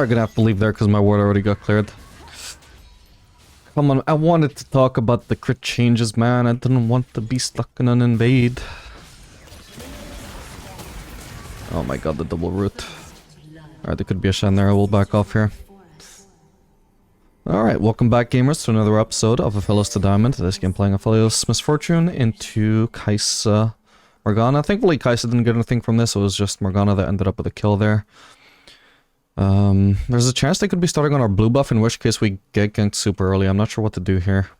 are gonna have to leave there because my ward already got cleared. Come on, I wanted to talk about the crit changes, man. I didn't want to be stuck in an invade. Oh my god, the double root. Alright, there could be a Shen there. I will back off here. Alright, welcome back, gamers, to another episode of Aphelios ADC. This game playing Aphelios Misfortune into Kai'Sa Morgana. Thankfully, Kai'Sa didn't get anything from this. It was just Morgana that ended up with a kill there. There's a chance they could be starting on our blue buff, in which case we get ganked super early. I'm not sure what to do here.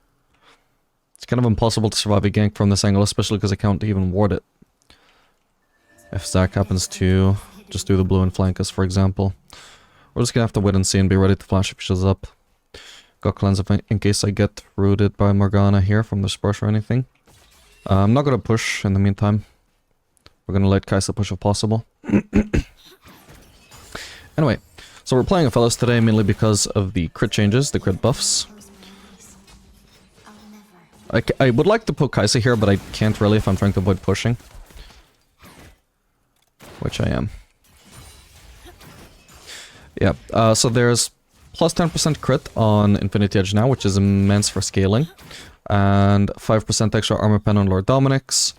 It's kind of impossible to survive a gank from this angle, especially because I can't even ward it. If Zac happens to just do the blue and flank us, for example. We're just gonna have to wait and see and be ready to flash if he shows up. Got cleanse in case I get rooted by Morgana here from the splash or anything. I'm not gonna push in the meantime. We're gonna let Kai'Sa push if possible. Anyway, so we're playing Aphelios today mainly because of the crit changes, the crit buffs. I would like to put Kai'Sa here, but I can't really if I'm trying to avoid pushing. Which I am. Yeah, so there's plus 10% crit on Infinity Edge now, which is immense for scaling. And 5% extra armor pen on Lord Dominic's.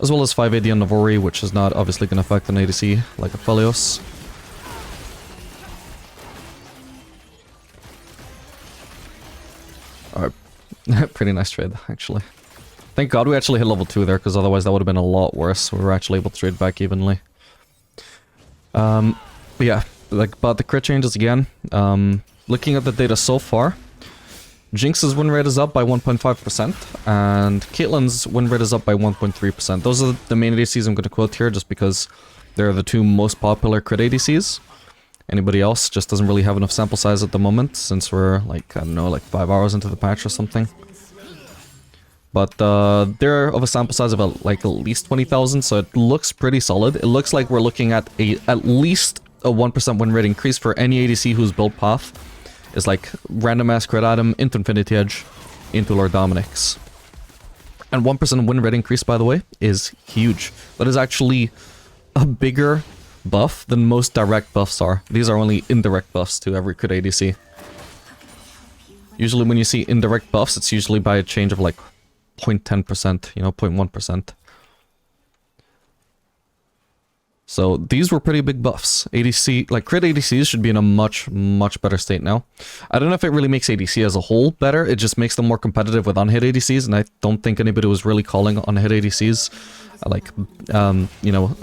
As well as 5 AD on Navori, which is not obviously going to affect an ADC like Aphelios. Alright, pretty nice trade, actually. Thank god we actually hit level 2 there, because otherwise that would have been a lot worse. We were actually able to trade back evenly. But yeah, like about the crit changes again. Looking at the data so far, Jinx's win rate is up by 1.5%, and Caitlyn's win rate is up by 1.3%. Those are the main ADCs I'm going to quote here, just because they're the two most popular crit ADCs. Anybody else just doesn't really have enough sample size at the moment, since we're like, I don't know, like 5 hours into the patch or something. But they're of a sample size of like at least 20,000, so it looks pretty solid. It looks like we're looking at at least a 1% win rate increase for any ADC whose build path is like random ass crit item into Infinity Edge into Lord Dominic's. And 1% win rate increase, by the way, is huge. That is actually a bigger buff than most direct buffs are. These are only indirect buffs to every crit ADC. Usually when you see indirect buffs, it's usually by a change of like 0.10%, you know, 0.1%. So these were pretty big buffs. ADC, like crit ADCs should be in a much better state now. I don't know if it really makes ADC as a whole better, it just makes them more competitive with unhit ADCs, and I don't think anybody was really calling unhit ADCs, like, you know,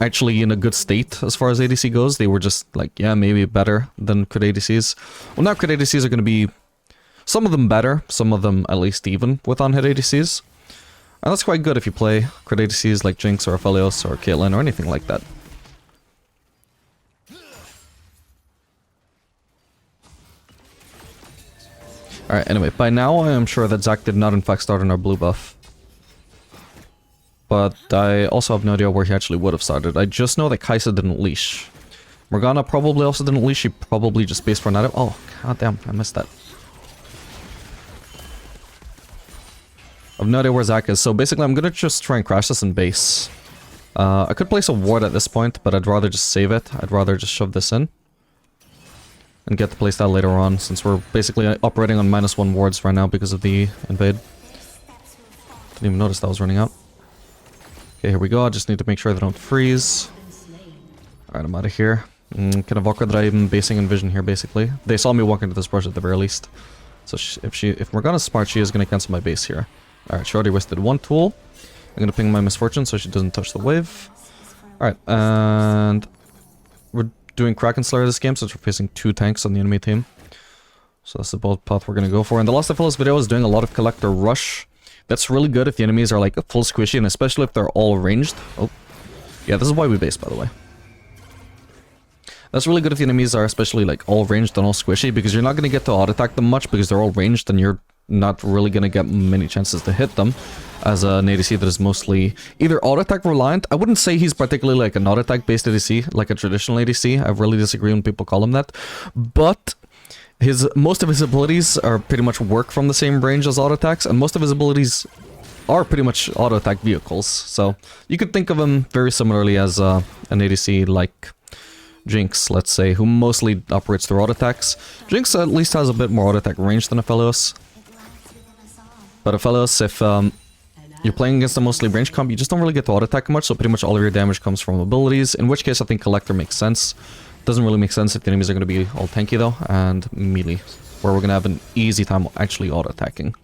actually in a good state as far as ADC goes. They were just like, yeah, maybe better than crit ADCs. Well, now crit ADCs are going to be, some of them better, some of them at least even with unhit ADCs. And that's quite good if you play crit ADCs like Jinx or Aphelios or Caitlyn or anything like that. Alright, anyway, by now I am sure that Zac did not in fact start on our blue buff. But I also have no idea where he actually would have started. I just know that Kai'Sa didn't leash. Morgana probably also didn't leash, she probably just based for an item. Oh, goddamn, I missed that. I have no idea where Zac is, so basically I'm gonna just try and crash this in base. I could place a ward at this point, but I'd rather just save it. I'd rather just shove this in. And get to place that later on, since we're basically operating on -1 wards right now because of the invade. Didn't even notice that was running out. Okay, here we go. I just need to make sure they don't freeze. Alright, I'm out of here. Kind of awkward that I'm even basing in vision here, basically. They saw me walk into this brush at the very least. So if Morgana's smart, she is going to cancel my base here. Alright, she already wasted one tool. I'm going to ping my Misfortune so she doesn't touch the wave. Alright, and we're doing Kraken Slayer this game since we're facing 2 tanks on the enemy team. So that's the bold path we're going to go for. And the last Aphelios video is doing a lot of Collector Rush. That's really good if the enemies are like full squishy, and especially if they're all ranged. Oh, yeah, this is why we base, by the way. That's really good if the enemies are especially like all ranged and all squishy, because you're not going to get to auto attack them much because they're all ranged and you're not really going to get many chances to hit them as an ADC that is mostly either auto attack reliant. I wouldn't say he's particularly like an auto attack based ADC, like a traditional ADC. I really disagree when people call him that. But most of his abilities are pretty much work from the same range as auto attacks, and most of his abilities are pretty much auto attack vehicles. So you could think of him very similarly as an ADC like Jinx, let's say, who mostly operates through auto attacks. Jinx at least has a bit more auto attack range than Aphelios. But Aphelios, if you're playing against a mostly range comp, you just don't really get to auto attack much, so pretty much all of your damage comes from abilities, in which case I think Collector makes sense. Doesn't really make sense if the enemies are going to be all tanky though, and melee, where we're going to have an easy time actually auto attacking.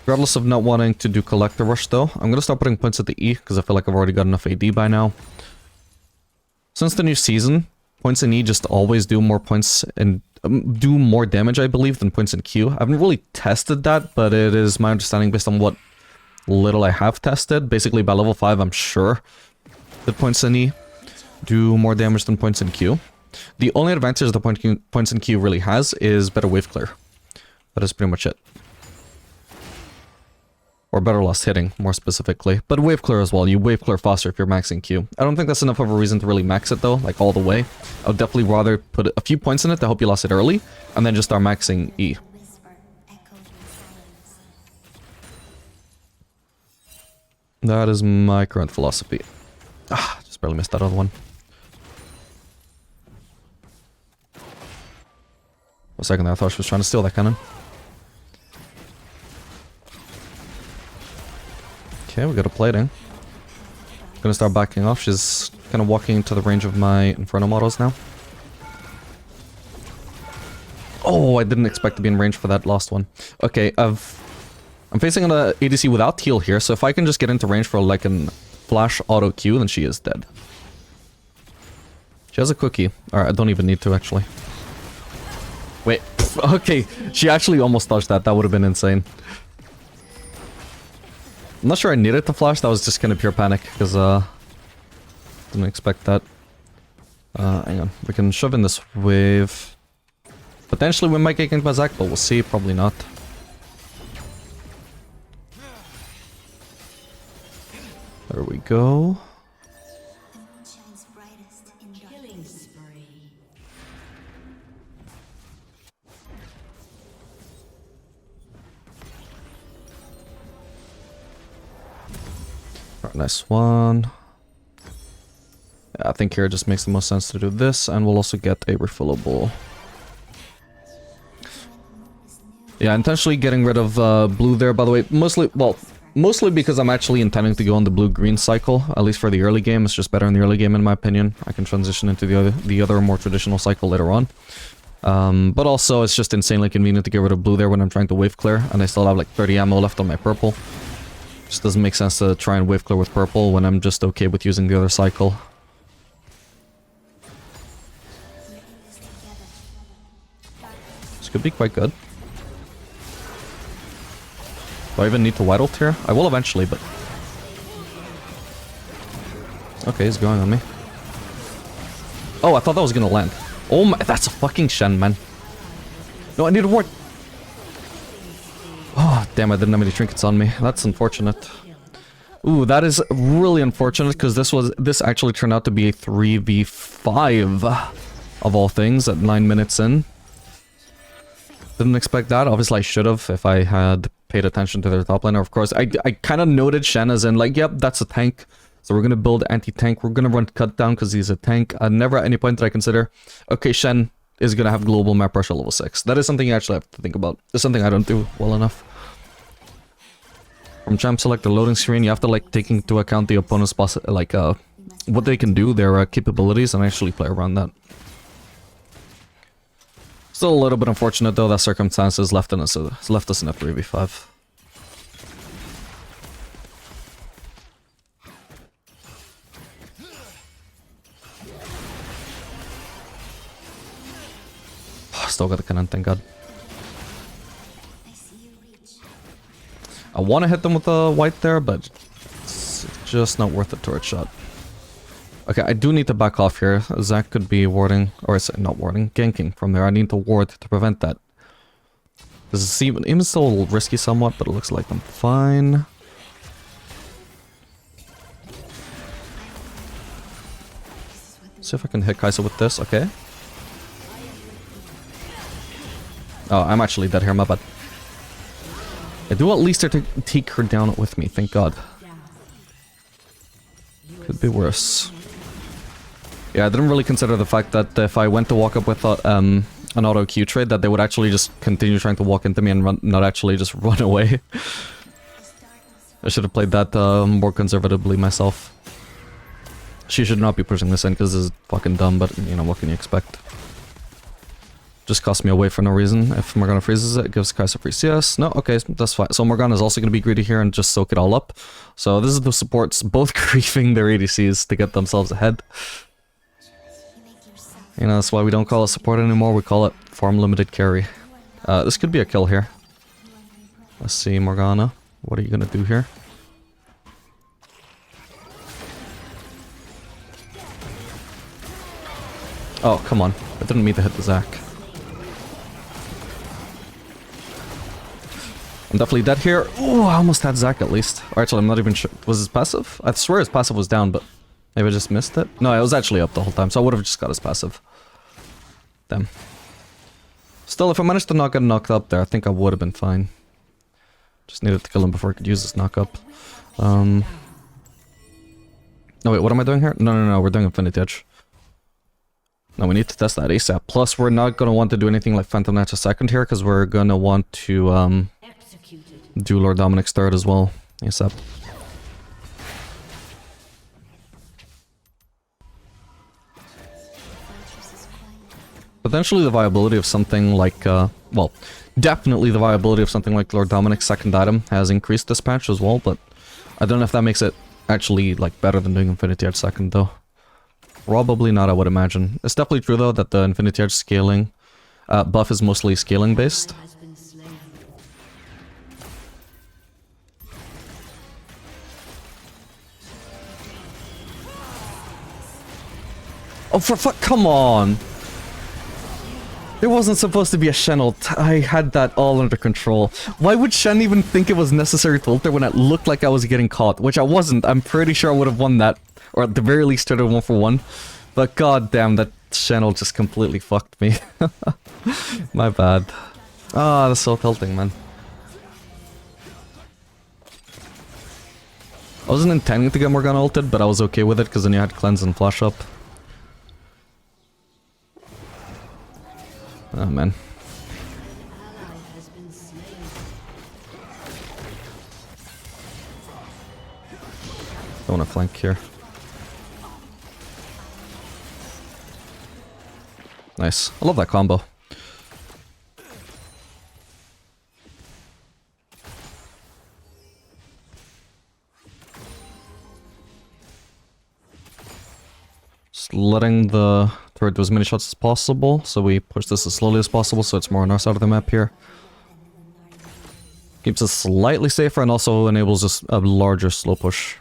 Regardless of not wanting to do Collector Rush though, I'm going to start putting points at the E, because I feel like I've already got enough AD by now. Since the new season, points in E just always do more points and do more damage, I believe, than points in Q. I haven't really tested that, but it is my understanding based on what little I have tested. Basically, by level 5, I'm sure that points in E do more damage than points in Q. The only advantage the points in Q really has is better wave clear. That is pretty much it. Or better last hitting, more specifically. But wave clear as well. You wave clear faster if you're maxing Q. I don't think that's enough of a reason to really max it though, like all the way. I would definitely rather put a few points in it to help you last it early, and then just start maxing E. That is my current philosophy. Ah, just barely missed that other one. For a second there, I thought she was trying to steal that cannon. Okay, we got a plating. Gonna start backing off. She's kind of walking into the range of my Inferno models now. Oh, I didn't expect to be in range for that last one. Okay, I'm facing an ADC without heal here, so if I can just get into range for like an flash auto Q, then she is dead. She has a cookie. Alright, I don't even need to actually. Wait, okay, she actually almost dodged that. That would have been insane. I'm not sure I needed to flash, that was just kind of pure panic, because, didn't expect that. Hang on, we can shove in this wave. Potentially we might get ganked by Zac, but we'll see, probably not. There we go. Nice one. Yeah, I think here it just makes the most sense to do this, and we'll also get a refillable. Yeah, intentionally getting rid of blue there, by the way. Mostly because I'm actually intending to go on the blue-green cycle, at least for the early game. It's just better in the early game, in my opinion. I can transition into the other more traditional cycle later on. But also, it's just insanely convenient to get rid of blue there when I'm trying to wave clear, and I still have like 30 ammo left on my purple. Just doesn't make sense to try and wave clear with purple when I'm just okay with using the other cycle. This could be quite good. Do I even need to white ult here? I will eventually, but... Okay, he's going on me. Oh, I thought that was gonna land. Oh my, that's a fucking Shen, man. No, I need a ward. Oh, damn, I didn't have any trinkets on me. That's unfortunate. Ooh, that is really unfortunate, because this actually turned out to be a 3v5 of all things at 9 minutes in. Didn't expect that. Obviously, I should have if I had paid attention to their top laner. Of course, I kind of noted Shen as in, like, yep, that's a tank. So we're going to build anti-tank. We're going to run cut down because he's a tank. Never at any point did I consider, okay, Shen is going to have global map pressure level 6. That is something you actually have to think about. It's something I don't do well enough. From champ select the loading screen, you have to like take into account the opponent's what they can do, their capabilities, and actually play around that. Still a little bit unfortunate though that circumstances left us in a 3v5. Still got the cannon, thank god. I want to hit them with the white there, but it's just not worth the turret shot. Okay, I do need to back off here. Zac could be warding, or not warding, ganking from there. I need to ward to prevent that. This is even still a little risky somewhat, but it looks like I'm fine. See if I can hit Kai'Sa with this, okay. Oh, I'm actually dead here, my bad. I do at least take her down with me, thank god. Could be worse. Yeah, I didn't really consider the fact that if I went to walk up with an auto Q trade, that they would actually just continue trying to walk into me and run, not actually just run away. I should have played that more conservatively myself. She should not be pushing this in because this is fucking dumb, but you know, what can you expect? Just cost me away for no reason. If Morgana freezes it, it gives Kai'Sa free CS. No, okay, that's fine. So Morgana is also going to be greedy here and just soak it all up. So this is the supports both griefing their ADCs to get themselves ahead. You know, that's why we don't call it support anymore, we call it farm limited carry. This could be a kill here. Let's see, Morgana. What are you gonna do here? Oh, come on. I didn't mean to hit the Zac. I'm definitely dead here. Ooh, I almost had Zac at least. Or actually, I'm not even sure. Was his passive? I swear his passive was down, but maybe I just missed it. No, it was actually up the whole time, so I would have just got his passive. Damn. Still, if I managed to not get knocked up there, I think I would have been fine. Just needed to kill him before I could use this knock up. No, wait, what am I doing here? No, we're doing Infinity Edge. No, we need to test that ASAP. Plus, we're not going to want to do anything like Phantom Knights a second here, because we're going to want to do Lord Dominic's third as well, ASAP. Potentially the viability of something like, well, definitely the viability of something like Lord Dominic's second item has increased this patch as well, but I don't know if that makes it actually, like, better than doing Infinity Edge second, though. Probably not, I would imagine. It's definitely true, though, that the Infinity Edge scaling buff is mostly scaling-based. Oh, for fuck, come on! It wasn't supposed to be a Shen ult. I had that all under control. Why would Shen even think it was necessary to ult there when it looked like I was getting caught? Which I wasn't. I'm pretty sure I would have won that. Or at the very least started 1-for-1. But goddamn, that Shen ult just completely fucked me. My bad. Ah, that's so tilting, man. I wasn't intending to get Morgana ulted, but I was okay with it because then you had cleanse and flash up. Oh man. Don't want to flank here. Nice. I love that combo. Just letting the turret do as many shots as possible, so we push this as slowly as possible so it's more on our side of the map here. Keeps us slightly safer and also enables us a larger slow push.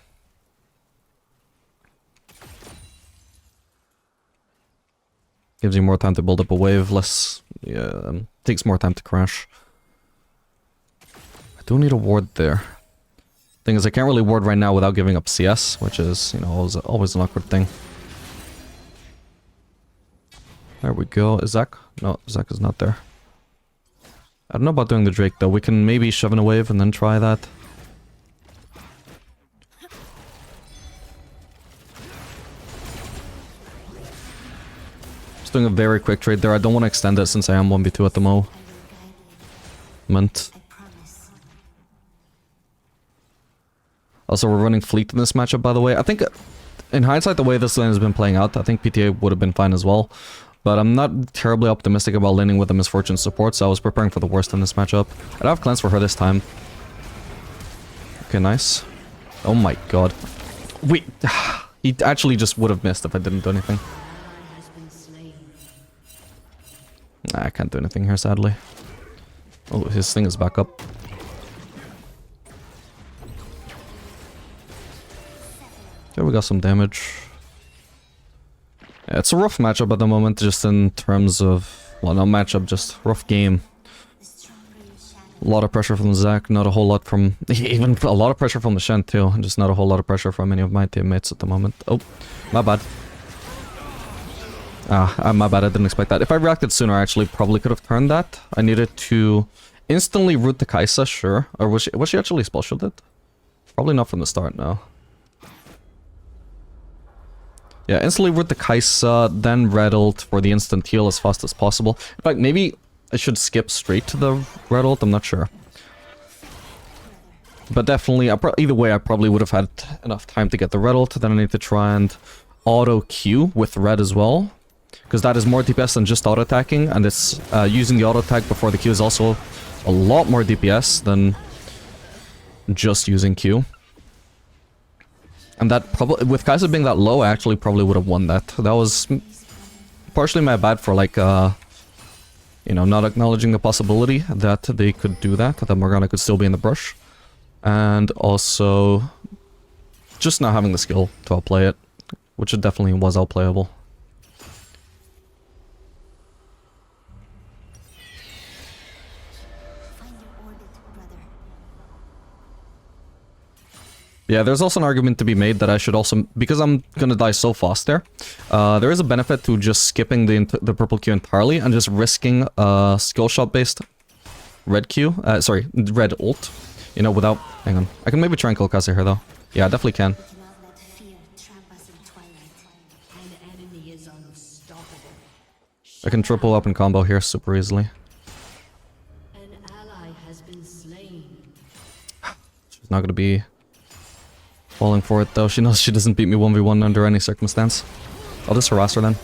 Gives you more time to build up a wave, less... yeah, takes more time to crash. I do need a ward there. Thing is, I can't really ward right now without giving up CS, which is, you know, always an awkward thing. There we go. Is Zac? No, Zac is not there. I don't know about doing the Drake though. We can maybe shove in a wave and then try that. Just doing a very quick trade there. I don't want to extend it since I am 1v2 at the moment. Also, we're running Fleet in this matchup, by the way. I think, in hindsight, the way this lane has been playing out, I think PTA would have been fine as well. But I'm not terribly optimistic about laning with the Misfortune support, so I was preparing for the worst in this matchup. I don't have cleanse for her this time. Okay, nice. Oh my god. Wait, he actually just would have missed if I didn't do anything. Nah, I can't do anything here, sadly. Oh, his thing is back up. Okay, we got some damage. Yeah, it's a rough matchup at the moment, just in terms of... well, no matchup, just rough game. A lot of pressure from Zac, not a whole lot from... even a lot of pressure from the Shen too, and just not a whole lot of pressure from any of my teammates at the moment. Oh, my bad. My bad, I didn't expect that. If I reacted sooner, I actually probably could have turned that. I needed to Instantly root the Kaisa, sure. Or was she actually spell shielded? Probably not from the start, no. Yeah, instantly root the Kaisa, then red ult for the instant heal as fast as possible. In fact, maybe I should skip straight to the red ult, I'm not sure. But definitely, either way, I probably would have had enough time to get the red ult. Then I need to try and auto Q with red as well. Because that is more DPS than just auto attacking, and it's using the auto attack before the Q is also a lot more DPS than just using Q. And that probably, with Kai'Sa being that low, I actually probably would have won that. That was partially my bad for like, you know, not acknowledging the possibility that they could do that Morgana could still be in the brush. And also, just not having the skill to outplay it, which it definitely was outplayable. Yeah, there's also an argument to be made that I should also, because I'm gonna die so fast there is a benefit to just skipping the purple Q entirely and just risking skill shot based red Q, sorry, red ult, you know, without, hang on, I can maybe try and kill Kai'Sa here though. Yeah, I definitely can. I can triple up and combo here super easily. She's not gonna be falling for it though. She knows she doesn't beat me 1v1 under any circumstance. I'll just harass her then.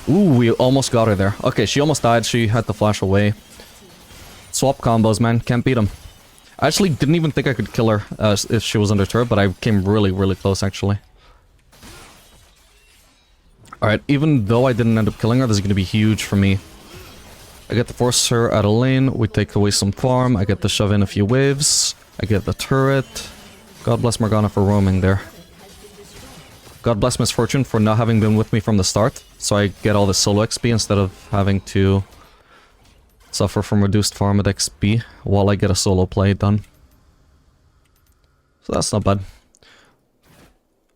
Ooh, we almost got her there. Okay, she almost died. She had to flash away. Swap combos, man. Can't beat them. I actually didn't even think I could kill her if she was under turret, but I came really, really close actually. Alright, even though I didn't end up killing her, this is going to be huge for me. I get to force her out of lane. We take away some farm. I get to shove in a few waves. I get the turret. God bless Morgana for roaming there. God bless Misfortune for not having been with me from the start, so I get all the solo XP instead of having to suffer from reduced farm at XP while I get a solo play done. So that's not bad.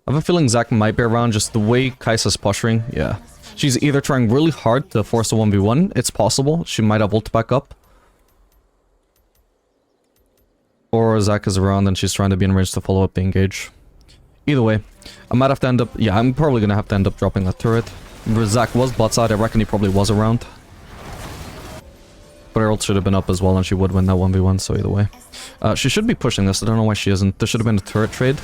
I have a feeling Zac might be around, just the way Kai'Sa's posturing, yeah. She's either trying really hard to force a 1v1, it's possible, she might have ult back up. Or Zac is around and she's trying to be in range to follow up the engage. Either way, I might have to end up... Yeah, I'm probably gonna have to end up dropping that turret. Zac was bot side, I reckon he probably was around. But her ult should have been up as well and she would win that 1v1, so either way. She should be pushing this, I don't know why she isn't. There should have been a turret trade.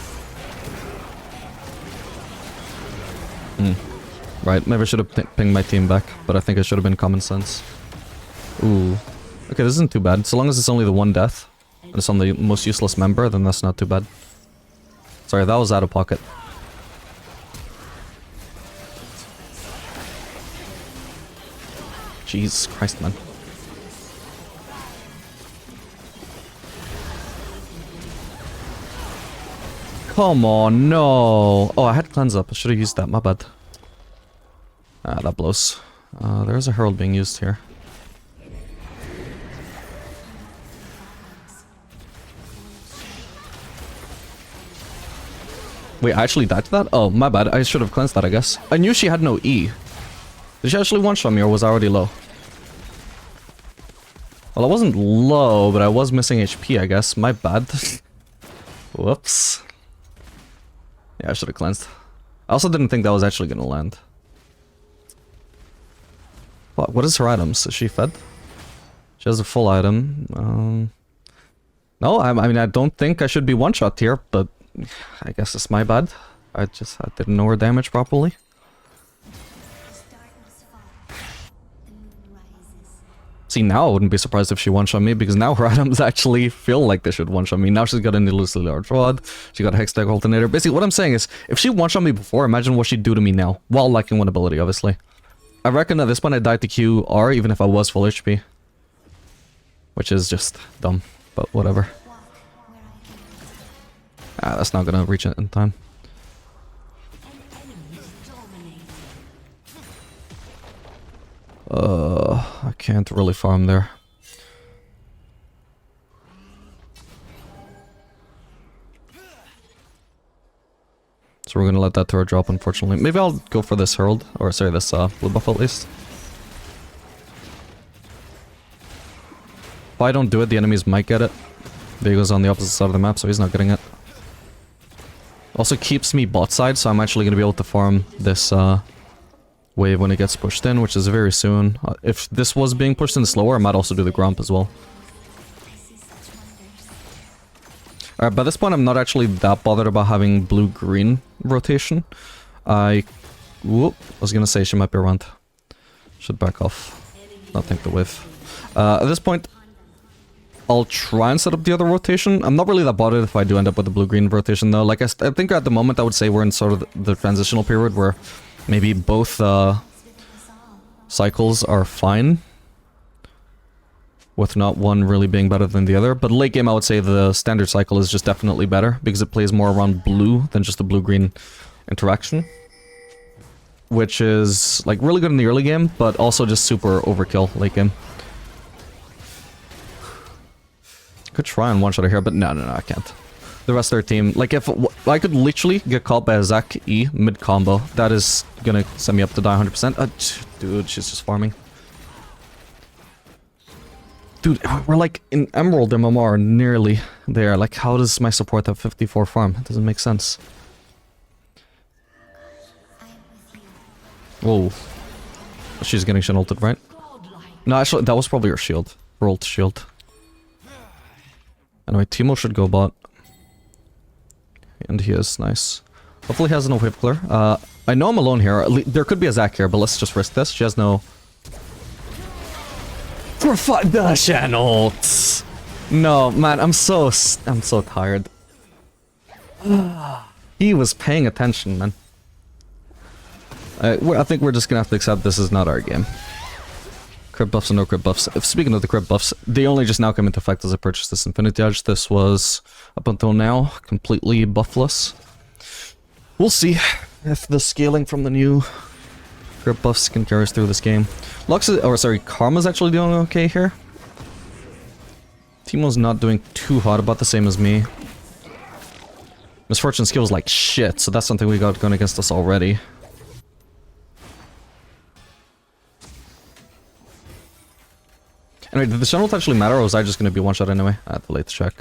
Right, maybe I should have pinged my team back, but I think it should have been common sense. Ooh. Okay, this isn't too bad. So long as it's only the one death, and it's on the most useless member, then that's not too bad. Sorry, that was out of pocket. Jesus Christ, man. Come on, no! Oh, I had cleanse up. I should have used that, my bad. Ah, that blows. There's a herald being used here. Wait, I actually died to that? Oh, my bad. I should have cleansed that, I guess. I knew she had no E. Did she actually one-shot me, or was I already low? Well, I wasn't low, but I was missing HP, I guess. My bad. Whoops. Yeah, I should have cleansed. I also didn't think that was actually gonna land. What is her items? Is she fed? She has a full item. No, I mean, I don't think I should be one-shot here, but I guess it's my bad. I didn't know her damage properly. See, now I wouldn't be surprised if she one-shot me, because now her items actually feel like they should one-shot me. Now she's got an elusively large rod, she got a Hextech alternator. Basically, what I'm saying is, if she one-shot me before, imagine what she'd do to me now, while lacking one ability, obviously. I reckon at this point I died to QR, even if I was full HP. Which is just dumb, but whatever. Ah, that's not gonna reach it in time. I can't really farm there. So we're gonna let that turret drop, unfortunately. Maybe I'll go for this herald, or sorry, this blue buff at least. I don't do it, the enemies might get it. Viego's on the opposite side of the map, so he's not getting it. Also keeps me bot side, so I'm actually going to be able to farm this wave when it gets pushed in, which is very soon. If this was being pushed in slower, I might also do the Gromp as well. Alright, by this point I'm not actually that bothered about having blue-green rotation. Whoop, I was gonna say she might be around. Should back off. Not think the wave. At this point, I'll try and set up the other rotation. I'm not really that bothered if I do end up with the blue-green rotation though. Like I think at the moment I would say we're in sort of the transitional period where maybe both cycles are fine, with not one really being better than the other. But late game I would say the standard cycle is just definitely better because it plays more around blue than just the blue-green interaction. Which is like really good in the early game, but also just super overkill late game. Could try and one-shot her here, but no, I can't. The rest of their team, like if I could literally get caught by a Zac E mid-combo, that is gonna send me up to die 100%. Dude, she's just farming. Dude, we're like in Emerald MMR nearly there. Like how does my support have 54 farm? It doesn't make sense. Whoa. She's getting shin ulted, right? No, actually, that was probably her shield. Her ult shield. Anyway, Teemo should go bot. And he is, nice. Hopefully he has no wave clear. I know I'm alone here. There could be a Zac here, but let's just risk this. She has no... For the shin ults! No, man, I'm so tired. He was paying attention, man. I think we're just gonna have to accept this is not our game. Crit buffs and no crit buffs. Speaking of the crit buffs, they only just now come into effect as I purchased this Infinity Edge. This was, up until now, completely buffless. We'll see if the scaling from the new crit buffs can carry us through this game. Karma's actually doing okay here. Teemo's not doing too hot, about the same as me. Misfortune skills like shit, so that's something we got going against us already. Anyway, did the Shen ult actually matter, or was I just going to be one-shot anyway? I had to late check.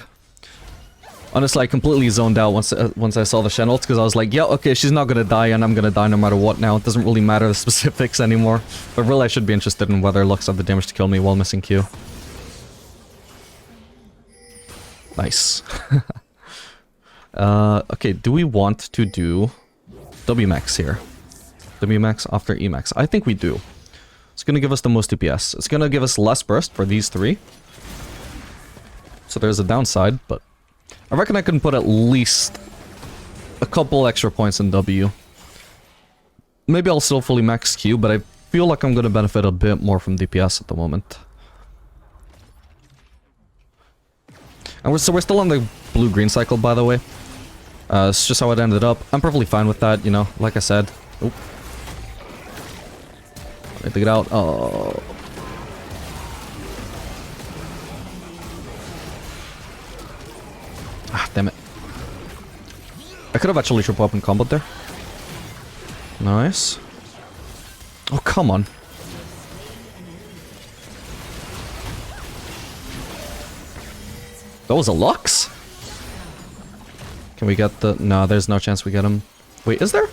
Honestly, I completely zoned out once I saw the Shen ult, because I was like, yeah, okay, she's not going to die, and I'm going to die no matter what now. It doesn't really matter the specifics anymore. But really, I should be interested in whether Lux had the damage to kill me while missing Q. Nice. Okay, do we want to do WMAX here? WMAX after EMAX? I think we do. It's going to give us the most DPS. It's going to give us less burst for these three. So there's a downside, but I reckon I can put at least a couple extra points in W. Maybe I'll still fully max Q, but I feel like I'm going to benefit a bit more from DPS at the moment. And we're still on the blue-green cycle, by the way. It's just how it ended up. I'm perfectly fine with that, you know, like I said. Oop. I have to get out. Oh. Ah, damn it. I could have actually triple up and comboed there. Nice. Oh, come on. That was a Lux? Can we get the... No, there's no chance we get him. Wait, is there?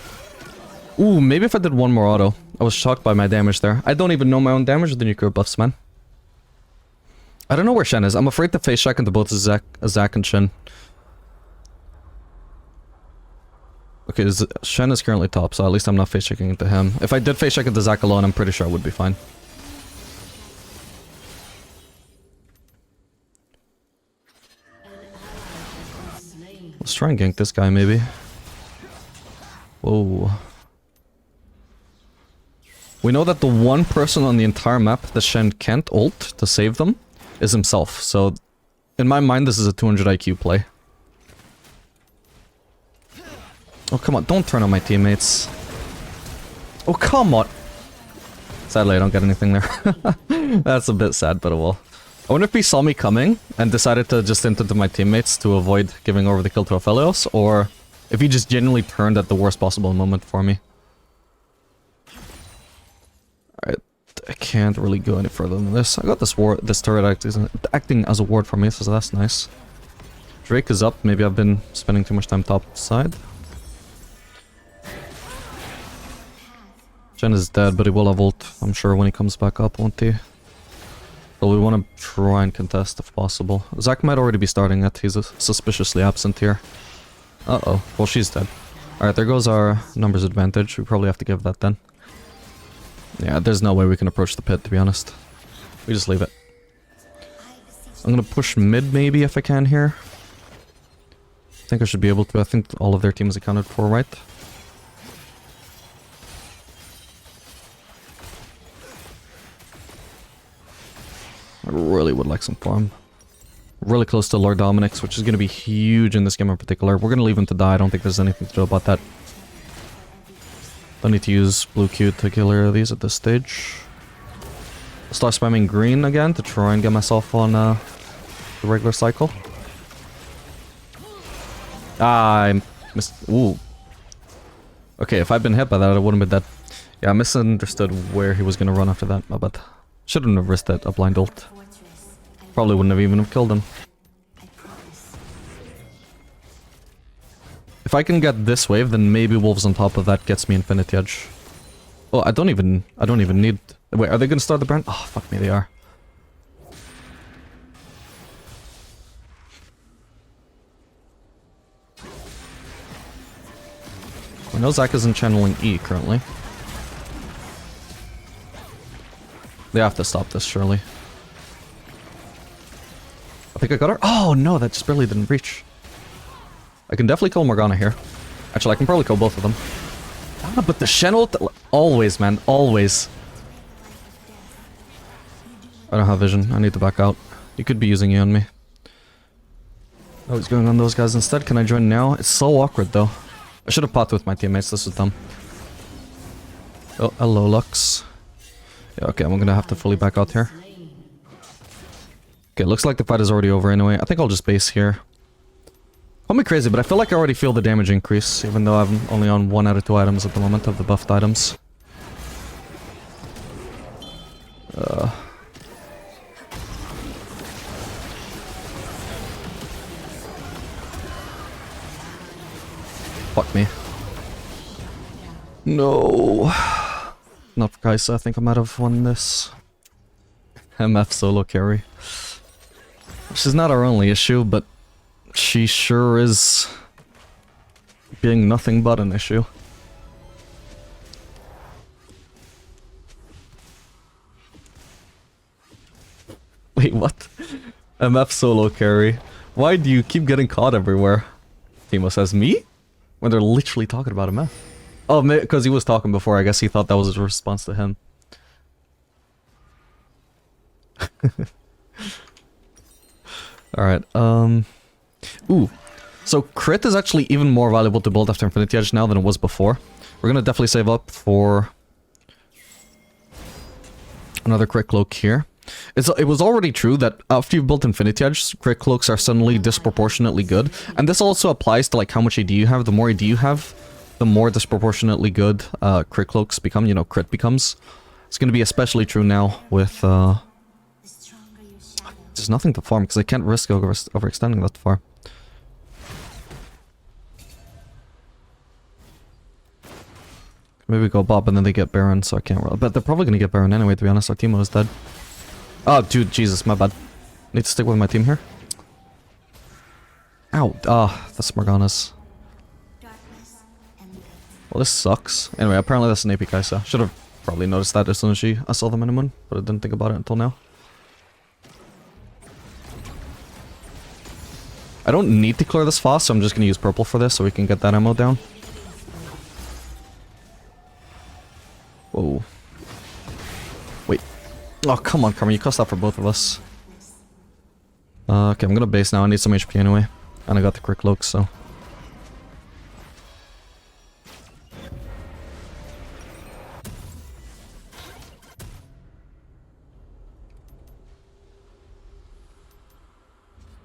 Ooh, maybe if I did one more auto. I was shocked by my damage there. I don't even know my own damage with the nuclear buffs, man. I don't know where Shen is. I'm afraid to face check into both Zac and Shen. Okay, Shen is currently top, so at least I'm not face checking into him. If I did face check into Zac alone, I'm pretty sure I would be fine. Let's try and gank this guy, maybe. Whoa. We know that the one person on the entire map that Shen can't ult to save them is himself, so in my mind this is a 200 IQ play. Oh come on, don't turn on my teammates. Oh come on! Sadly I don't get anything there. That's a bit sad, but oh well. I wonder if he saw me coming and decided to just int into my teammates to avoid giving over the kill to Aphelios, or if he just genuinely turned at the worst possible moment for me. Alright. I can't really go any further than this. I got this turret acting as a ward for me, so that's nice. Drake is up. Maybe I've been spending too much time top side. Jen is dead, but he will have ult, I'm sure, when he comes back up, won't he? So we want to try and contest if possible. Zac might already be starting it. He's suspiciously absent here. Uh-oh. Well, she's dead. Alright, there goes our numbers advantage. We probably have to give that then. Yeah, there's no way we can approach the pit, to be honest. We just leave it. I'm gonna push mid, maybe, if I can here. I think I should be able to. I think all of their team is accounted for, right? I really would like some farm. Really close to Lord Dominic's, which is going to be huge in this game in particular. We're going to leave him to die. I don't think there's anything to do about that. Don't need to use blue Q to kill either of these at this stage. I'll start spamming green again to try and get myself on the regular cycle. Ah, I missed. Ooh. Okay, if I'd been hit by that, I wouldn't have been dead. Yeah, I misunderstood where he was going to run after that. My bad. Shouldn't have risked that, a blind ult. Probably wouldn't have even have killed him. If I can get this wave, then maybe Wolves on top of that gets me Infinity Edge. Oh, I don't even need... Wait, are they gonna start the brand? Oh, fuck me, they are. I know Zac isn't channeling E currently. They have to stop this, surely. I think I got her. Oh, no, that just barely didn't reach. I can definitely kill Morgana here. Actually, I can probably kill both of them. Ah, but the Shen ult... Always, man. Always. I don't have vision. I need to back out. He could be using you on me. Oh, he's going on those guys instead. Can I join now? It's so awkward, though. I should have potted with my teammates. This was dumb. Oh, hello, Lux. Yeah, okay, I'm gonna have to fully back out here. Okay, looks like the fight is already over anyway. I think I'll just base here. Call me crazy, but I feel like I already feel the damage increase, even though I'm only on 1 out of 2 items at the moment of the buffed items. Fuck me. No. Not for Kai'Sa, I think I might have won this. MF solo carry. Which is not our only issue, but she sure is being nothing but an issue. Wait, what? MF solo carry. Why do you keep getting caught everywhere? Timo says, me? When they're literally talking about MF. Oh, because he was talking before, I guess he thought that was a response to him. Alright, ooh. So crit is actually even more valuable to build after Infinity Edge now than it was before. We're gonna definitely save up for another crit cloak here. It was already true that after you've built Infinity Edge, crit cloaks are suddenly disproportionately good. And this also applies to like how much AD you have. The more AD you have, the more disproportionately good crit cloaks become, you know, crit becomes. It's gonna be especially true now with there's nothing to farm because I can't risk overextending that far. Maybe go Bob and then they get Baron, so I can't roll. But they're probably gonna get Baron anyway, to be honest. Our Teemo is dead. Oh, dude, Jesus, my bad. Need to stick with my team here. Ow. Ah, that's Morgana's. Well, this sucks. Anyway, apparently that's an AP Kai'Sa. Should have probably noticed that as soon as I saw the minimum, but I didn't think about it until now. I don't need to clear this fast, so I'm just gonna use purple for this so we can get that ammo down. Whoa. Wait. Oh, come on, Karma, you cussed out for both of us. Okay, I'm gonna base now. I need some HP anyway. And I got the quick cloak, so...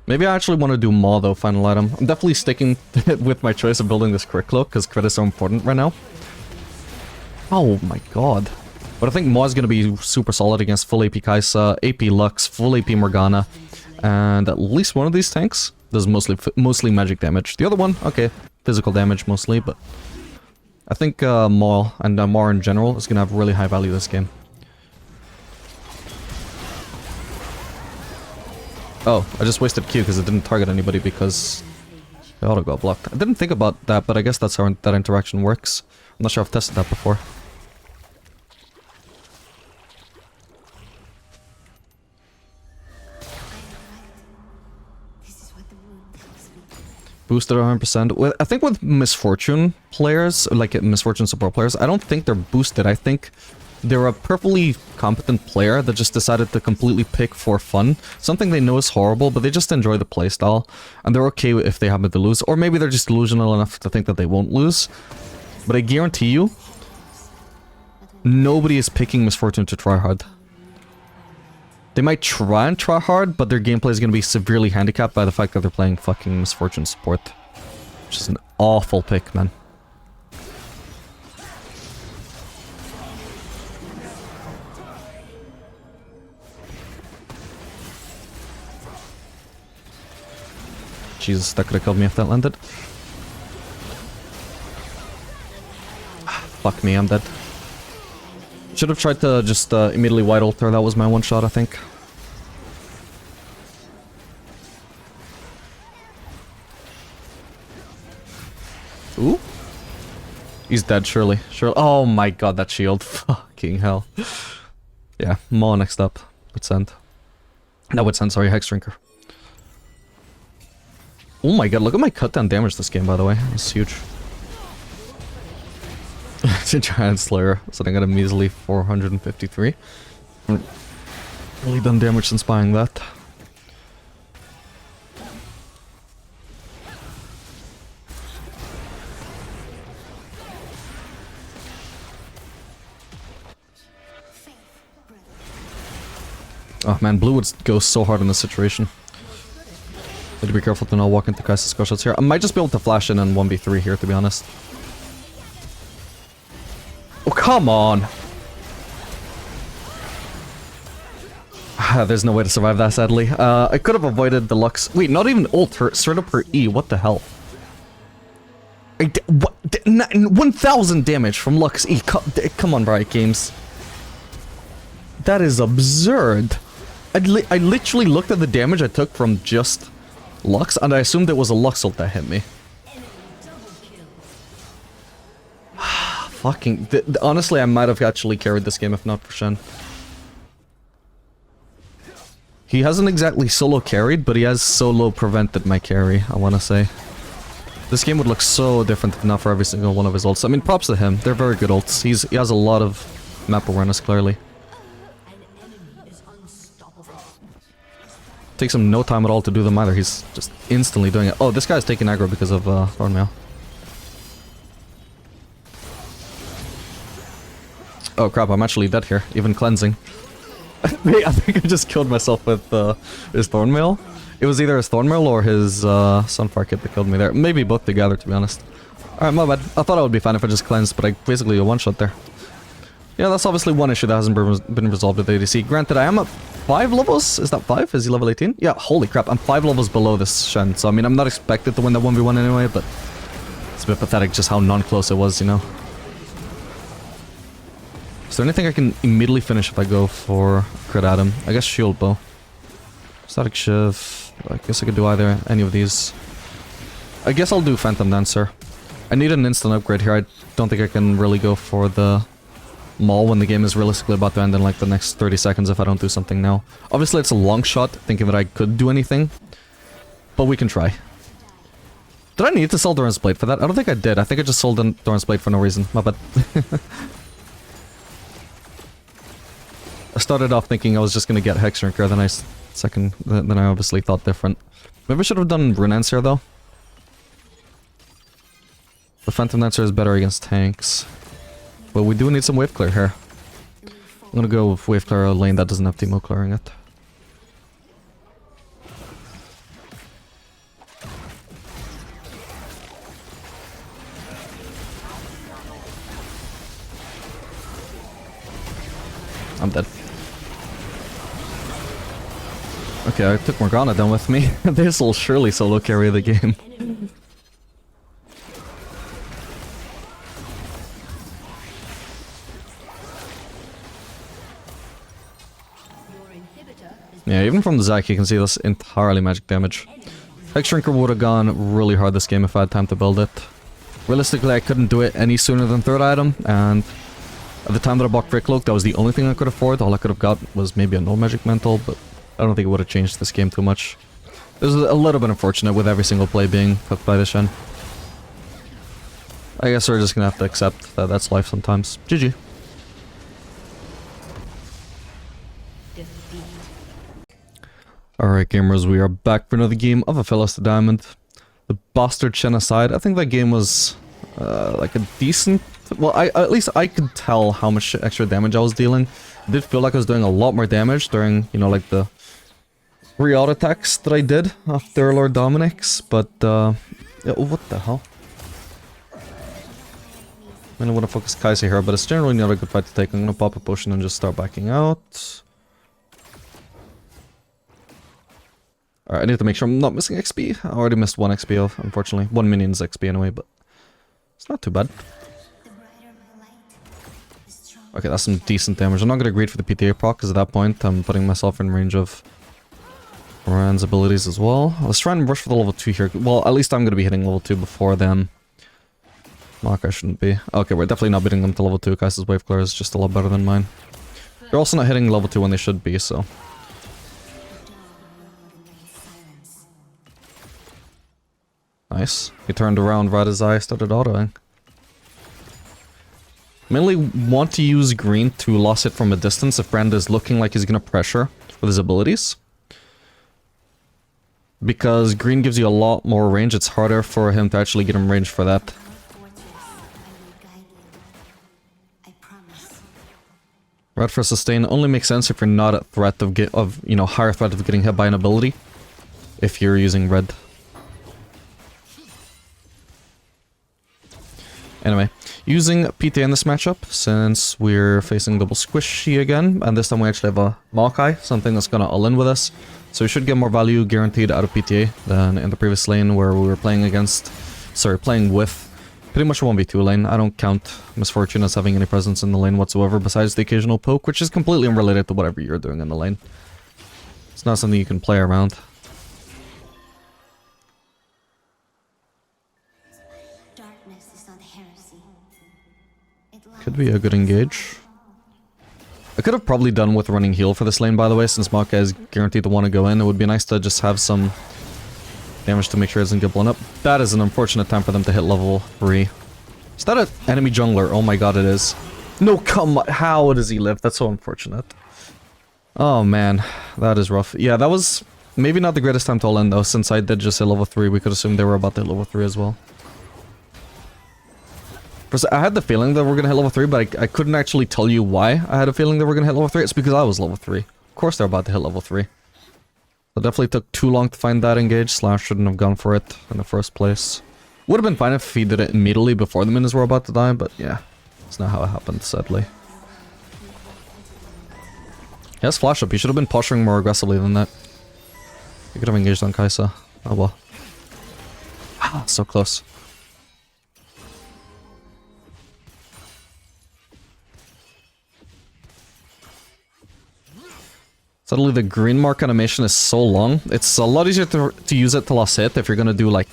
Maybe I actually want to do Maw though, final item. I'm definitely sticking with my choice of building this crit cloak, because crit is so important right now. Oh my god. But I think Maw is going to be super solid against full AP Kai'Sa, AP Lux, full AP Morgana, and at least one of these tanks does mostly magic damage. The other one, okay, physical damage mostly, but I think Maw and Maw in general is going to have really high value this game. Oh, I just wasted Q because it didn't target anybody because the auto got blocked. I didn't think about that, but I guess that's how that interaction works. I'm not sure I've tested that before. Boosted 100%. I think with Misfortune players, like Misfortune support players, I don't think they're boosted. I think they're a perfectly competent player that just decided to completely pick for fun. Something they know is horrible, but they just enjoy the playstyle. And they're okay if they happen to lose. Or maybe they're just delusional enough to think that they won't lose. But I guarantee you, nobody is picking Misfortune to try hard. They might try and try hard, but their gameplay is going to be severely handicapped by the fact that they're playing fucking Misfortune support. Which is an awful pick, man. Jesus, that could have killed me if that landed. Fuck me, I'm dead. Should have tried to just immediately white altar. That was my one shot, I think. Ooh. He's dead, surely. Oh my god, that shield. Fucking hell. Yeah, Maw next up. With Send. No, with Send, sorry, Hex Drinker. Oh my god, look at my cut down damage this game, by the way. It's huge. It's a Giant Slayer, sitting at a measly 453. Really done damage since buying that. Oh man, blue would go so hard in this situation. Need to be careful to not walk into Kai'Sa's skull shots here. I might just be able to flash in and 1v3 here, to be honest. Oh, come on! There's no way to survive that, sadly. I could have avoided the Lux. Wait, not even ult, straight up her E, what the hell? What? 1000 damage from Lux E. Come on, Riot Games. That is absurd. I literally looked at the damage I took from just Lux, and I assumed it was a Lux ult that hit me. Fucking... honestly, I might have actually carried this game if not for Shen. He hasn't exactly solo carried, but he has solo prevented my carry, I want to say. This game would look so different if not for every single one of his ults. I mean, props to him. They're very good ults. He has a lot of map awareness, clearly. Takes him no time at all to do them either. He's just instantly doing it. Oh, this guy's taking aggro because of Thornmail. Oh crap, I'm actually dead here. Even cleansing. I think I just killed myself with his Thornmail. It was either his Thornmail or his Sunfire kit that killed me there. Maybe both together, to be honest. Alright, my bad. I thought I would be fine if I just cleansed, but I basically a one-shot there. Yeah, that's obviously one issue that hasn't been resolved with ADC. Granted, I am at 5 levels? Is that 5? Is he level 18? Yeah, holy crap, I'm 5 levels below this Shen. So, I mean, I'm not expected to win that 1v1 anyway, but it's a bit pathetic just how non-close it was, you know? Is there anything I can immediately finish if I go for crit at him? I guess shield bow. Static shiv. I guess I could do either any of these. I guess I'll do Phantom Dancer. I need an instant upgrade here. I don't think I can really go for the Maul when the game is realistically about to end in like the next 30 seconds if I don't do something now. Obviously it's a long shot, thinking that I could do anything. But we can try. Did I need to sell Doran's Blade for that? I don't think I did. I think I just sold Doran's Blade for no reason. My bad. I started off thinking I was just gonna get Hex Drinker, then I obviously thought different. Maybe I should have done Rune Answer though. The Phantom Dancer is better against tanks. But we do need some wave clear here. I'm gonna go with wave clear a lane that doesn't have Teemo clearing it. I'm dead. Okay, I took Morgana down with me. This will surely solo carry the game. Yeah, even from the Zac you can see this entirely magic damage. Hex Shrinker would have gone really hard this game if I had time to build it. Realistically, I couldn't do it any sooner than third item, and at the time that I bought Crit Cloak, that was the only thing I could afford. All I could have got was maybe a no magic mental, but I don't think it would have changed this game too much. It was a little bit unfortunate with every single play being cooked by the Shen. I guess we're just gonna have to accept that that's life sometimes. GG. Alright gamers, we are back for another game of Aphelios Diamond. The Bastard Shen aside, I think that game was like a decent... Well, at least I could tell how much extra damage I was dealing. It did feel like I was doing a lot more damage during, you know, like the 3 auto attacks that I did after Lord Dominic's, but yeah, what the hell? I don't want to focus Kai'Sa here, but it's generally not a good fight to take. I'm gonna pop a potion and just start backing out. Alright, I need to make sure I'm not missing XP. I already missed 1 XP, unfortunately. 1 minion's XP anyway, but it's not too bad. Okay, that's some decent damage. I'm not going to greed for the PTA proc, because at that point I'm putting myself in range of Moran's abilities as well. Let's try and rush for the level 2 here. Well, at least I'm going to be hitting level 2 before them. Mark, I shouldn't be. Okay, we're definitely not beating them to level 2. Kai'Sa's wave clear is just a lot better than mine. They're also not hitting level 2 when they should be, so... Nice. He turned around right as I started autoing. Mainly want to use green to loss it from a distance if Brand is looking like he's gonna pressure with his abilities. Because green gives you a lot more range, it's harder for him to actually get him range for that. Red for sustain only makes sense if you're not at threat of you know, higher threat of getting hit by an ability. If you're using red. Anyway, using PTA in this matchup, since we're facing double squishy again, and this time we actually have a Maokai, something that's gonna all in with us. So we should get more value guaranteed out of PTA than in the previous lane where we were playing with pretty much a 1v2 lane. I don't count Misfortune as having any presence in the lane whatsoever besides the occasional poke, which is completely unrelated to whatever you're doing in the lane. It's not something you can play around. Could be a good engage. I could have probably done with running heal for this lane, by the way, since Maokai is guaranteed to want to go in. It would be nice to just have some damage to make sure it doesn't get blown up. That is an unfortunate time for them to hit level 3. Is that an enemy jungler? Oh my god, it is. No, come on. How does he live? That's so unfortunate. Oh man, that is rough. Yeah, that was maybe not the greatest time to all in, though, since I did just hit level 3. We could assume they were about to hit level 3 as well. I had the feeling that we're gonna hit level 3, but I couldn't actually tell you why I had a feeling that we're gonna hit level 3. It's because I was level 3. Of course they're about to hit level 3. It definitely took too long to find that engage. Slash shouldn't have gone for it in the first place. Would have been fine if he did it immediately before the minions were about to die, but yeah. That's not how it happened, sadly. He has flash up. He should have been posturing more aggressively than that. He could have engaged on Kai'Sa. Oh well. Ah, so close. Suddenly the green mark animation is so long. It's a lot easier to use it to last hit if you're gonna do like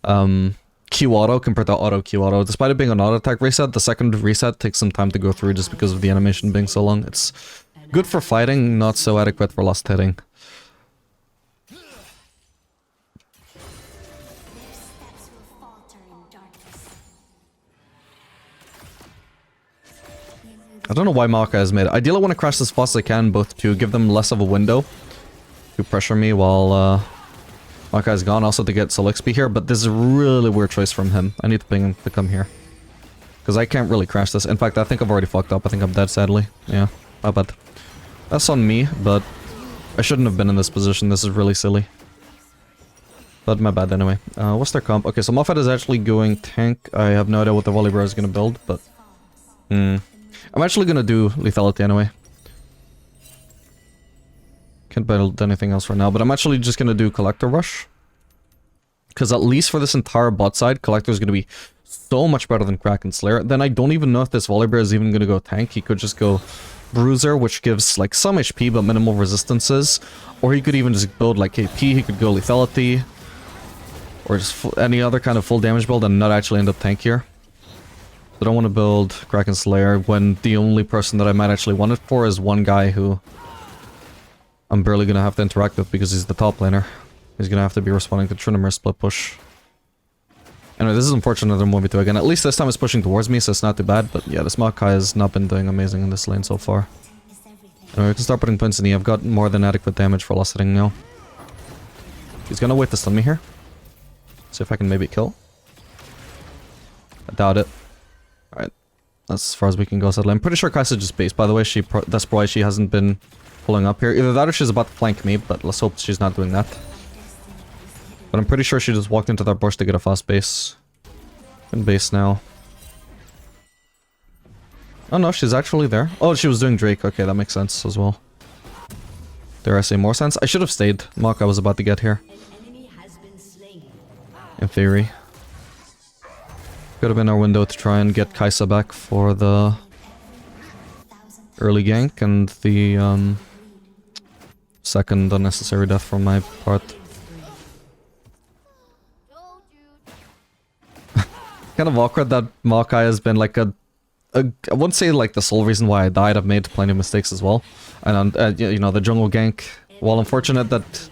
Q auto compared to auto Q auto. Despite it being an auto attack reset, the second reset takes some time to go through just because of the animation being so long. It's good for fighting, not so adequate for last hitting. I don't know why Maokai has made it. Ideally I want to crash as fast as I can, both to give them less of a window to pressure me while Maokai's gone, also to get solo XP here, but this is a really weird choice from him. I need to ping him to come here. Because I can't really crash this. In fact, I think I've already fucked up. I think I'm dead, sadly. Yeah, my bad. That's on me, but I shouldn't have been in this position. This is really silly. But my bad anyway. What's their comp? Okay, so Moffat is actually going tank. I have no idea what the Volibear is going to build, but... I'm actually gonna do lethality anyway. Can't build anything else right now, but I'm actually just gonna do Collector Rush. Because at least for this entire bot side, Collector is gonna be so much better than Kraken Slayer. Then I don't even know if this Volibear is even gonna go tank. He could just go Bruiser, which gives like some HP but minimal resistances. Or he could even just build like KP, he could go Lethality. Or just any other kind of full damage build and not actually end up tank here. I don't want to build Kraken Slayer when the only person that I might actually want it for is one guy who I'm barely gonna have to interact with because he's the top laner. He's gonna have to be responding to Trinimer split push. Anyway, this is unfortunate that I'm 1v2 again. At least this time it's pushing towards me, so it's not too bad. But yeah, this Maokai has not been doing amazing in this lane so far. Anyway, we can start putting points in E. I've got more than adequate damage for last hitting now. He's gonna wait to stun me here. See if I can maybe kill. I doubt it. Alright. That's as far as we can go, sadly. I'm pretty sure Kai'Sa just based, by the way. That's why she hasn't been pulling up here. Either that or she's about to flank me, but let's hope she's not doing that. But I'm pretty sure she just walked into that bush to get a fast base. In base now. Oh no, she's actually there. Oh, she was doing Drake. Okay, that makes sense as well. Dare I say more sense? I should have stayed. Maokai was about to get here. In theory. Could have been our window to try and get Kai'Sa back for the early gank and the second unnecessary death from my part. Kind of awkward that Maokai has been like I wouldn't say like the sole reason why I died. I've made plenty of mistakes as well. And you know, the jungle gank, while unfortunate that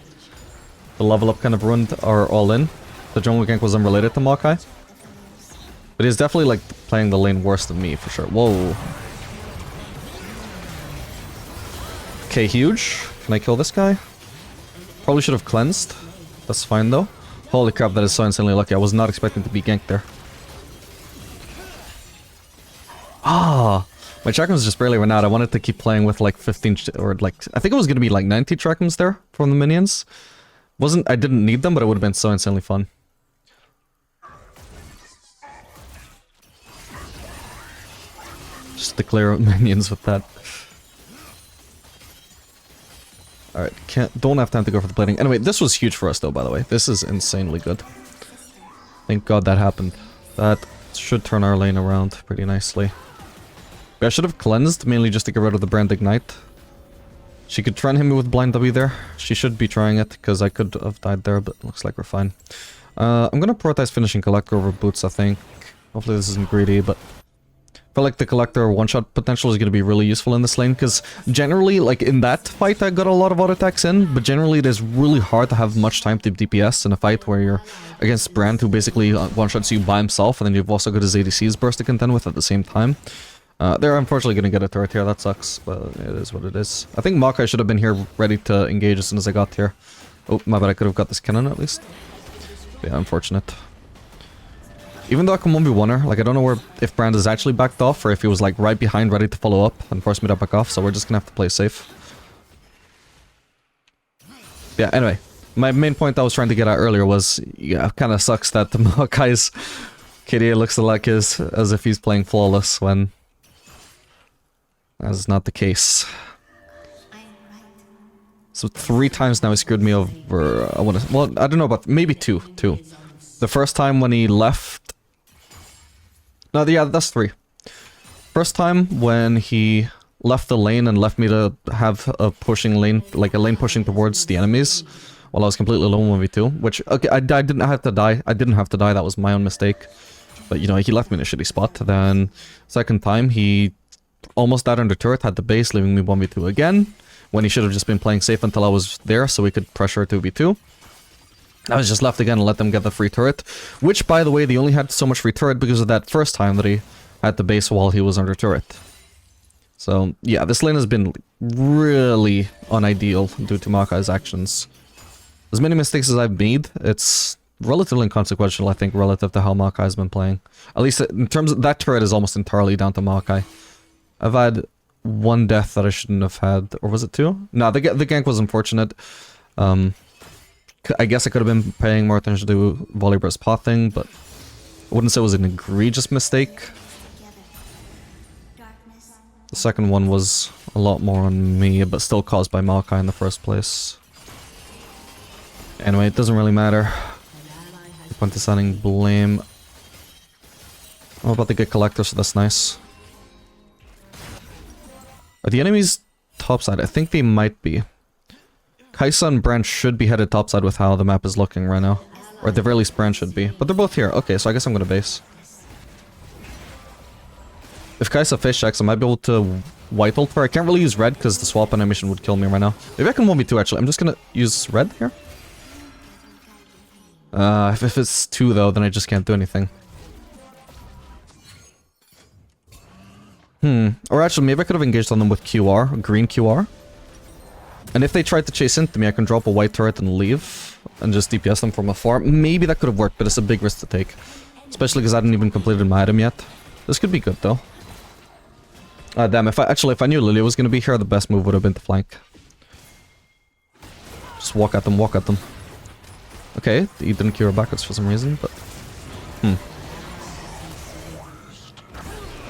the level up kind of ruined our all-in, the jungle gank was unrelated to Maokai. But he's definitely like playing the lane worse than me for sure. Whoa. Okay, huge. Can I kill this guy? Probably should have cleansed. That's fine though. Holy crap, that is so insanely lucky. I was not expecting to be ganked there. Ah, my Chakram's just barely ran out. I wanted to keep playing with like 15 or like I think it was gonna be like 90 Chakrams there from the minions. I didn't need them, but it would have been so insanely fun. Just declare out minions with that. Alright, don't have time to go for the plating. Anyway, this was huge for us though, by the way. This is insanely good. Thank God that happened. That should turn our lane around pretty nicely. I should have cleansed, mainly just to get rid of the Brand Ignite. She could try and hit me with Blind W there. She should be trying it, because I could have died there, but looks like we're fine. I'm gonna prioritize finishing Collector over Boots, I think. Hopefully this isn't greedy, but I feel like the Collector one-shot potential is gonna be really useful in this lane, because generally, like in that fight I got a lot of auto attacks in, but generally it is really hard to have much time to DPS in a fight where you're against Brand, who basically one-shots you by himself, and then you've also got his ADC's burst to contend with at the same time. They're unfortunately gonna get a turret here, that sucks, but it is what it is. I think Maokai should have been here ready to engage as soon as I got here. Oh, my bad, I could have got this cannon at least. But yeah, unfortunate. Even though I can 1v1 her, like I don't know if Brand is actually backed off or if he was like right behind ready to follow up and force me to back off, so we're just gonna have to play safe. Yeah, anyway, my main point I was trying to get at earlier was, yeah, it kinda sucks that the Maokai's KDA looks like as if he's playing flawless when that's not the case. So 3 times now he screwed me over. Well, I don't know about maybe two. The first time when he left. No, yeah, that's 3. First time when he left the lane and left me to have a pushing lane, like a lane pushing towards the enemies, while I was completely alone 1v2. Which okay, I didn't have to die. That was my own mistake. But you know, he left me in a shitty spot. Then second time he almost died under turret, had the base, leaving me 1v2 again, when he should have just been playing safe until I was there so we could pressure 2v2. I was just left again and let them get the free turret, which, by the way, they only had so much free turret because of that first time that he had the base while he was under turret. So, yeah, this lane has been really unideal due to Maokai's actions. As many mistakes as I've made, it's relatively inconsequential, I think, relative to how Maokai's been playing. At least in terms of that turret is almost entirely down to Maokai. I've had 1 death that I shouldn't have had, or was it 2? No, the gank was unfortunate. I guess I could have been paying more attention to Volibear's pathing, but I wouldn't say it was an egregious mistake. The second one was a lot more on me, but still caused by Maokai in the first place. Anyway, it doesn't really matter. The point is assigning blame. I'm about to get collector, so that's nice. Are the enemies topside? I think they might be. Kaisa and Brand should be headed topside with how the map is looking right now. Or at the very least Brand should be. But they're both here. Okay, so I guess I'm gonna base. If Kaisa face checks, I might be able to white ult her. I can't really use red because the swap animation would kill me right now. Maybe I can 1v2 actually. I'm just gonna use red here. If it's 2 though, then I just can't do anything. Or actually, maybe I could have engaged on them with QR, green QR. And if they tried to chase into me, I can drop a white turret and leave. And just DPS them from afar. Maybe that could have worked, but it's a big risk to take. Especially because I hadn't even completed my item yet. This could be good though. Damn, if I knew Lilia was gonna be here, the best move would have been to flank. Just walk at them, walk at them. Okay, he didn't cure backwards for some reason, but...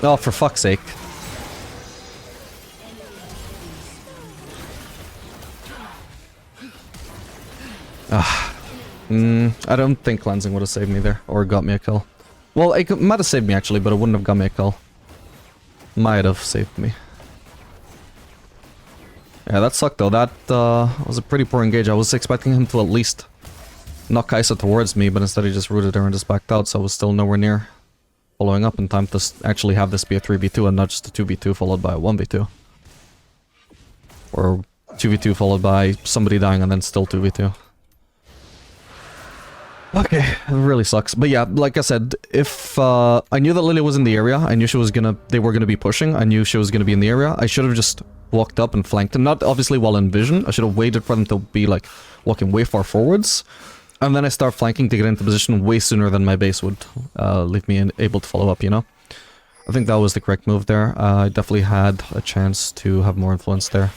Oh, for fuck's sake. I don't think cleansing would have saved me there, or got me a kill. Well, it might have saved me actually, but it wouldn't have got me a kill. Might have saved me. Yeah, that sucked though. That was a pretty poor engage. I was expecting him to at least knock Kaisa towards me, but instead he just rooted her and just backed out, so I was still nowhere near following up in time to actually have this be a 3v2 and not just a 2v2 followed by a 1v2. Or 2v2 followed by somebody dying and then still 2v2. Okay, it really sucks. But yeah, like I said, if I knew that Lilia was in the area, I knew they were gonna be pushing, I knew she was gonna be in the area, I should have just walked up and flanked them. Not obviously while in vision, I should have waited for them to be like walking way far forwards. And then I start flanking to get into position way sooner than my base would leave me able to follow up, you know? I think that was the correct move there. I definitely had a chance to have more influence there.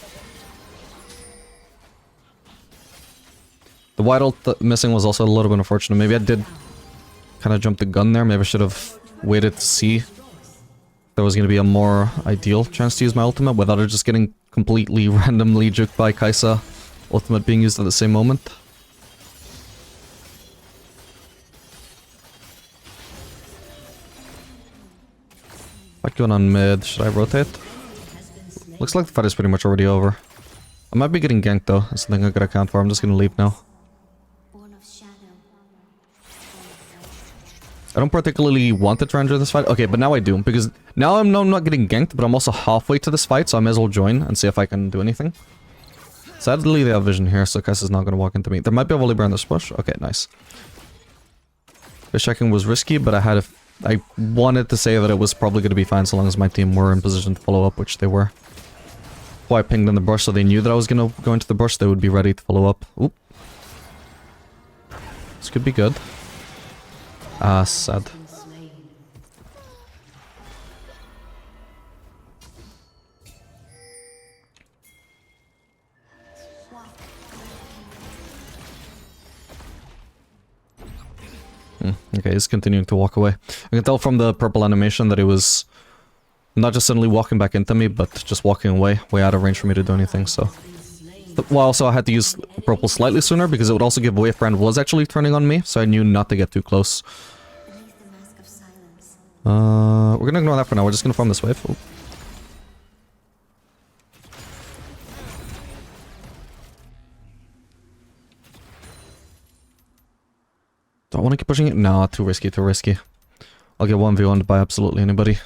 The wide ult missing was also a little bit unfortunate. Maybe I did kind of jump the gun there. Maybe I should have waited to see if there was going to be a more ideal chance to use my ultimate without it just getting completely randomly juked by Kaisa. Ultimate being used at the same moment. Fight going on mid. Should I rotate? Looks like the fight is pretty much already over. I might be getting ganked though. That's the thing I gotta account for. I'm just gonna leave now. I don't particularly want to try and enter this fight. Okay, but now I do, because now I'm not getting ganked, but I'm also halfway to this fight, so I may as well join and see if I can do anything. Sadly, they have vision here, so Kaisa's not going to walk into me. There might be a volley bear in this push. Okay, nice. Fish checking was risky, but I wanted to say that it was probably going to be fine so long as my team were in position to follow up, which they were. Why I pinged in the bush, so they knew that I was going to go into the bush. They would be ready to follow up. Oop. This could be good. Ah, sad. Okay, he's continuing to walk away. I can tell from the purple animation that he was not just suddenly walking back into me, but just walking away, way out of range for me to do anything, so... Well, also I had to use purple slightly sooner, because it would also give away if Brand was actually turning on me, so I knew not to get too close. We're gonna ignore that for now, we're just gonna farm this wave. Oh. Do I want to keep pushing it? Nah, too risky, too risky. I'll get 1v1'd by absolutely anybody.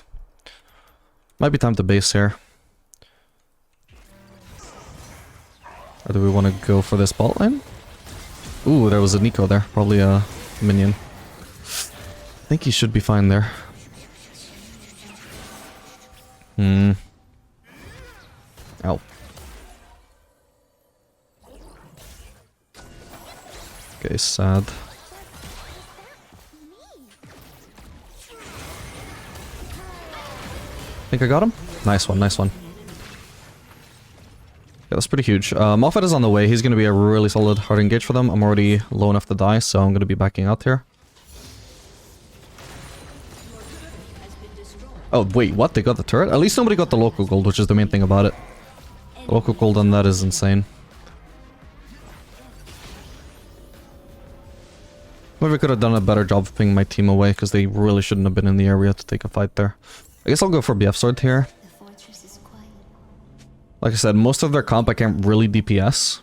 Might be time to base here. Or do we want to go for this bot lane? Ooh, there was a Nico there. Probably a minion. I think he should be fine there. Ow. Okay, sad. Think I got him? Nice one, nice one. Yeah, that's pretty huge. Moffat is on the way. He's going to be a really solid hard engage for them. I'm already low enough to die, so I'm going to be backing out here. Oh, wait, what? They got the turret? At least nobody got the local gold, which is the main thing about it. The local gold on that is insane. Maybe I could have done a better job of pinging my team away, because they really shouldn't have been in the area to take a fight there. I guess I'll go for BF Sword here. Like I said, most of their comp I can't really DPS.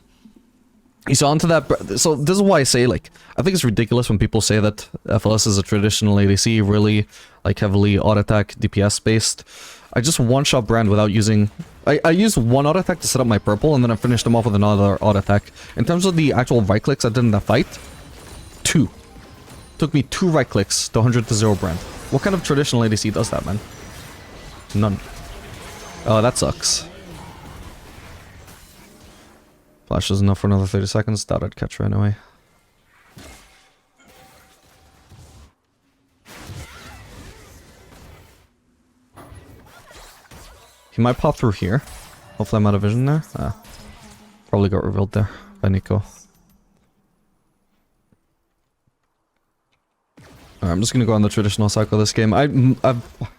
So onto that, so this is why I say, like, I think it's ridiculous when people say that Aphelios is a traditional ADC, really, like, heavily auto attack DPS based. I just one-shot Brand without using... I used one auto attack to set up my purple, and then I finished him off with another auto attack. In terms of the actual right clicks I did in that fight, 2. Took me 2 right clicks to 100 to 0 Brand. What kind of traditional ADC does that, man? None. Oh, that sucks. Flash is enough for another 30 seconds. Thought I'd catch her anyway. He might pop through here. Hopefully I'm out of vision there. Ah. Probably got revealed there by Nico. Alright, I'm just gonna go on the traditional cycle this game. I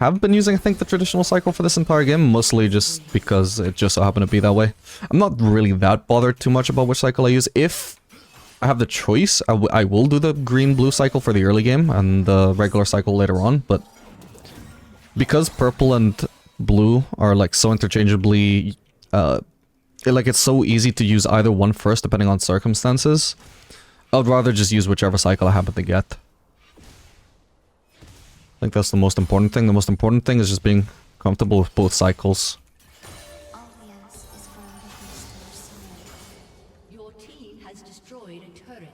have been using, I think, the traditional cycle for this entire game, mostly just because it just so happened to be that way. I'm not really that bothered too much about which cycle I use. If I have the choice, I will do the green-blue cycle for the early game and the regular cycle later on, but because purple and blue are like so interchangeably, like it's so easy to use either one first depending on circumstances, I'd rather just use whichever cycle I happen to get. I think that's the most important thing. The most important thing is just being comfortable with both cycles. Your team has destroyed a turret.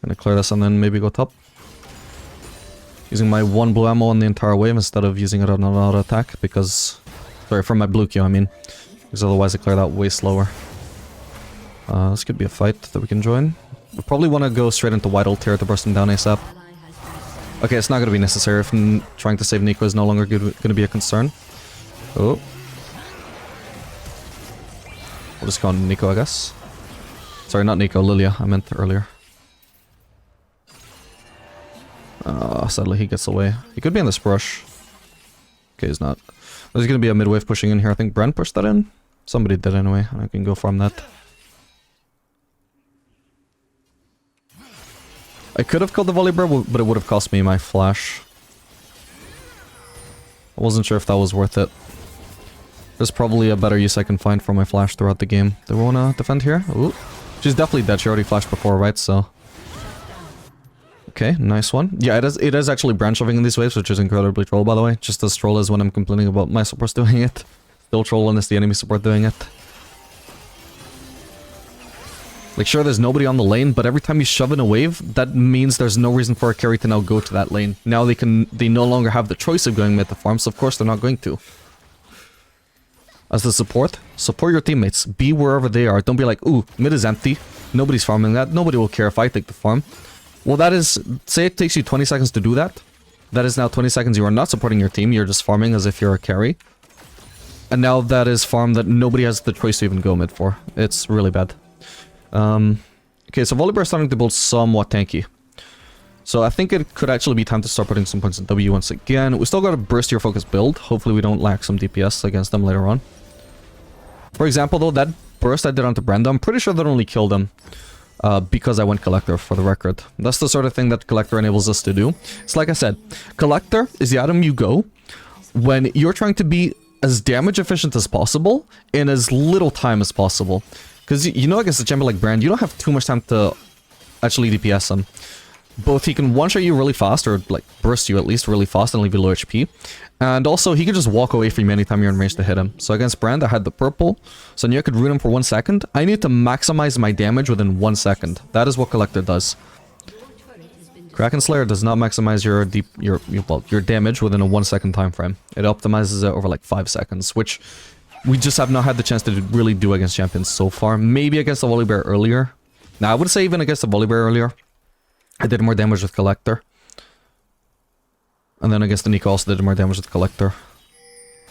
Gonna clear this and then maybe go top. Using my 1 blue ammo on the entire wave instead of using it on an auto attack because... Sorry, for my blue Q I mean. Because otherwise I clear that way slower. This could be a fight that we can join. We probably want to go straight into White Ult here to burst him down ASAP. Okay, it's not going to be necessary if trying to save Nico is no longer going to be a concern. Oh. We'll just go on Nico, I guess. Sorry, not Nico, Lilia, I meant earlier. Sadly he gets away. He could be in this brush. Okay, he's not. There's going to be a mid-wave pushing in here. I think Brent pushed that in. Somebody did anyway, and I can go farm that. I could have killed the Volibear, but it would have cost me my flash. I wasn't sure if that was worth it. There's probably a better use I can find for my flash throughout the game. Do we want to defend here? Ooh. She's definitely dead. She already flashed before, right? So... Okay, nice one. Yeah, it is actually branch shoving in these waves, which is incredibly troll, by the way. Just as troll as when I'm complaining about my supports doing it. Still troll when it's the enemy support doing it. Like, sure, there's nobody on the lane, but every time you shove in a wave, that means there's no reason for a carry to now go to that lane. Now they no longer have the choice of going mid to farm, so of course they're not going to. As the support your teammates. Be wherever they are. Don't be like, ooh, mid is empty. Nobody's farming that. Nobody will care if I take the farm. Well, that is... Say it takes you 20 seconds to do that. That is now 20 seconds you are not supporting your team. You're just farming as if you're a carry. And now that is farm that nobody has the choice to even go mid for. It's really bad. Okay, so Volibear is starting to build somewhat tanky. So I think it could actually be time to start putting some points in W once again. We still got a burstier focus build. Hopefully we don't lack some DPS against them later on. For example, though, that burst I did onto Brenda, I'm pretty sure that only killed him. Because I went Collector, for the record. That's the sort of thing that Collector enables us to do. It's like I said, Collector is the item you go when you're trying to be as damage efficient as possible in as little time as possible. Because, you know, against a champion like Brand, you don't have too much time to actually DPS him. Both he can one-shot you really fast, or, like, burst you at least really fast and leave you low HP. And also, he can just walk away from you anytime you're in range to hit him. So against Brand, I had the purple, so I knew I could rune him for 1 second. I need to maximize my damage within 1 second. That is what Collector does. Kraken Slayer does not maximize your damage within a 1 second time frame. It optimizes it over like 5 seconds, which we just have not had the chance to really do against champions so far. Maybe against the Volibear earlier. Now, I would say even against the Volibear earlier, I did more damage with Collector. And then against the Nico also did more damage with Collector.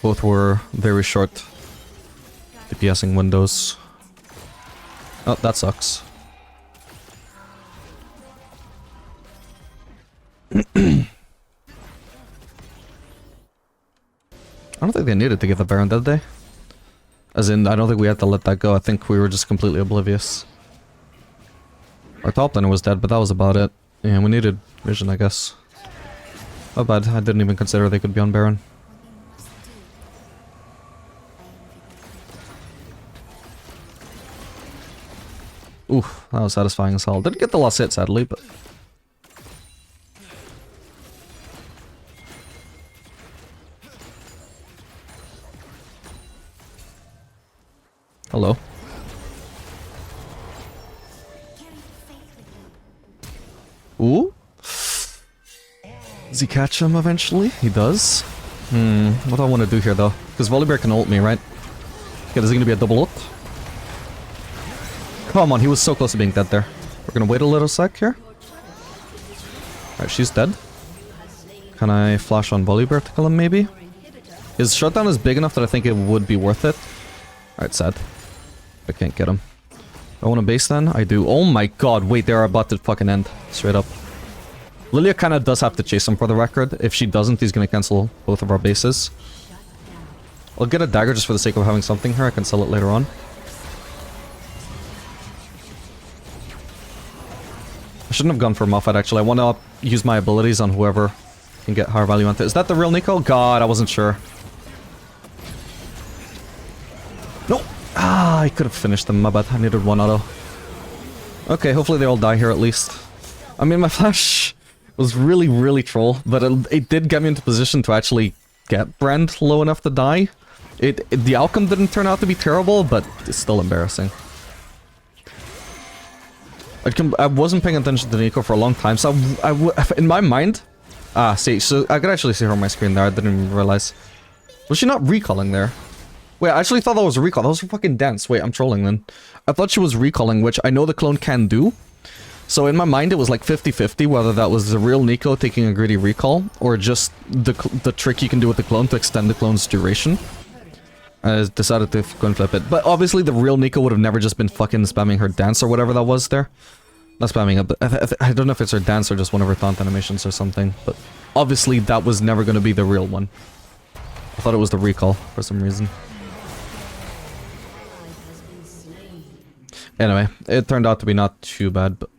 Both were very short DPSing windows. Oh, that sucks. I don't think they needed to get the Baron, did they? As in, I don't think we had to let that go. I think we were just completely oblivious. Our top laner was dead, but that was about it. Yeah, we needed vision, I guess. Oh bad, I didn't even consider they could be on Baron. Oof, that was satisfying as hell. Didn't get the last hit, sadly, but... Hello. Ooh? Does he catch him eventually? He does. What do I want to do here though? Because Volibear can ult me, right? Okay, this is gonna be a double ult. Come on, he was so close to being dead there. We're gonna wait a little sec here. Alright, she's dead. Can I flash on Volibear to kill him maybe? His shutdown is big enough that I think it would be worth it. Alright, sad. I can't get him. I want to base then? I do. Oh my god, wait, they're about to fucking end. Straight up. Lilia kinda does have to chase him for the record. If she doesn't, he's gonna cancel both of our bases. I'll get a dagger just for the sake of having something here. I can sell it later on. I shouldn't have gone for Malphite actually. I want to use my abilities on whoever can get higher value on it. Is that the real Nico? God, I wasn't sure. No! Ah, I could have finished them. My bad. I needed one auto. Okay, hopefully they all die here at least. I mean, my flash was really, really troll, but it did get me into position to actually get Brand low enough to die. The outcome didn't turn out to be terrible, but it's still embarrassing. I wasn't paying attention to Nico for a long time, so in my mind... Ah, see, so I could actually see her on my screen there, I didn't even realize. Was she not recalling there? Wait, I actually thought that was a recall. That was a fucking dance. Wait, I'm trolling then. I thought she was recalling, which I know the clone can do. So in my mind, it was like 50-50, whether that was the real Nico taking a greedy recall, or just the trick you can do with the clone to extend the clone's duration. I decided to coin flip it. But obviously, the real Nico would have never just been fucking spamming her dance or whatever that was there. Not spamming it, but I don't know if it's her dance or just one of her taunt animations or something. But obviously, that was never going to be the real one. I thought it was the recall for some reason. Anyway, it turned out to be not too bad, but...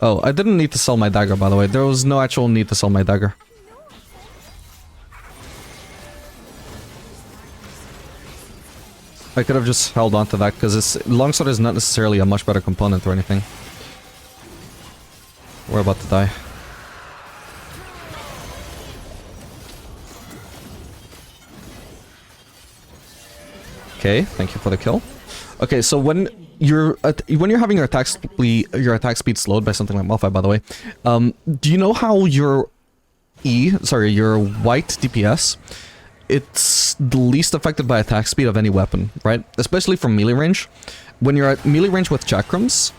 Oh, I didn't need to sell my dagger, by the way. There was no actual need to sell my dagger. I could have just held on to that, because longsword is not necessarily a much better component or anything. We're about to die. Okay, thank you for the kill. Okay, so when you're having your attack speed slowed by something like Malphite, by the way, do you know how your your white DPS, it's the least affected by attack speed of any weapon, right? Especially from melee range. When you're at melee range with chakrams,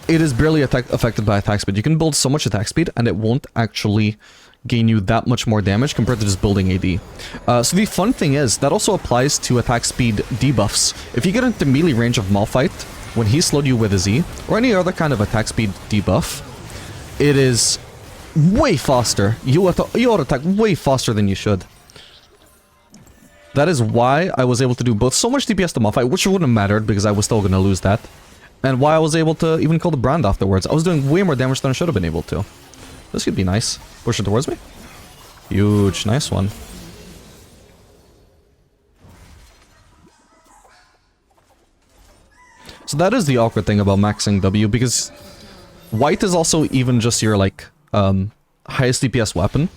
it is barely affected by attack speed. You can build so much attack speed, and it won't actually gain you that much more damage compared to just building AD. So the fun thing is, that also applies to attack speed debuffs. If you get into melee range of Malphite, when he slowed you with a Z, or any other kind of attack speed debuff, it is way faster. You auto-attack way faster than you should. That is why I was able to do both so much DPS to Malphite, which wouldn't have mattered because I was still going to lose that, and why I was able to even kill the Brand afterwards. I was doing way more damage than I should have been able to. This could be nice. Push it towards me. Huge. Nice one. So that is the awkward thing about maxing W, because white is also even just your, like, highest DPS weapon.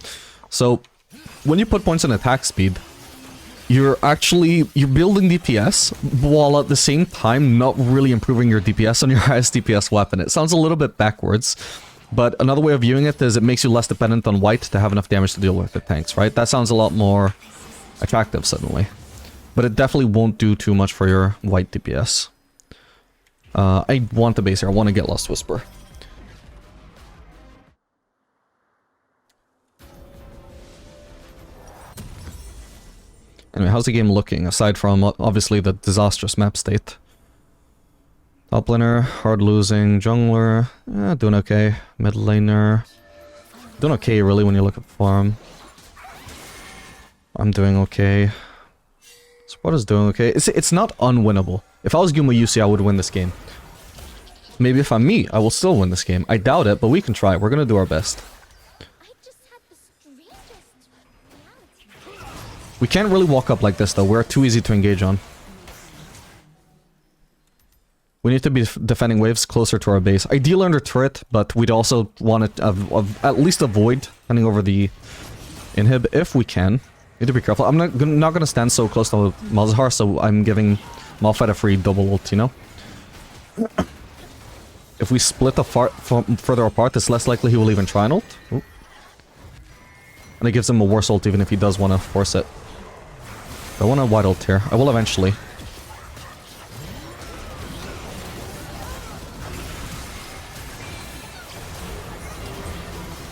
So when you put points in attack speed, you're building DPS, while at the same time not really improving your DPS on your highest DPS weapon. It sounds a little bit backwards. But another way of viewing it is it makes you less dependent on white to have enough damage to deal with the tanks, right? That sounds a lot more attractive suddenly. But it definitely won't do too much for your white DPS. I want the base here. I want to get Lost Whisper. Anyway, how's the game looking, aside from obviously the disastrous map state? Top laner, hard losing. Jungler, doing okay. Mid laner, doing okay really when you look at farm. I'm doing okay. Supporter's doing okay. It's not unwinnable. If I was Guma UC, I would win this game. Maybe if I'm me, I will still win this game. I doubt it, but we can try. We're gonna do our best. We can't really walk up like this though. We're too easy to engage on. We need to be defending waves closer to our base. Ideally under turret, but we'd also want to at least avoid handing over the inhib if we can. Need to be careful. I'm not gonna stand so close to Malzahar, so I'm giving Malphite a free double ult, you know? If we split further apart, it's less likely he will even try an ult. Ooh. And it gives him a worse ult even if he does want to force it. I want a wide ult here. I will eventually.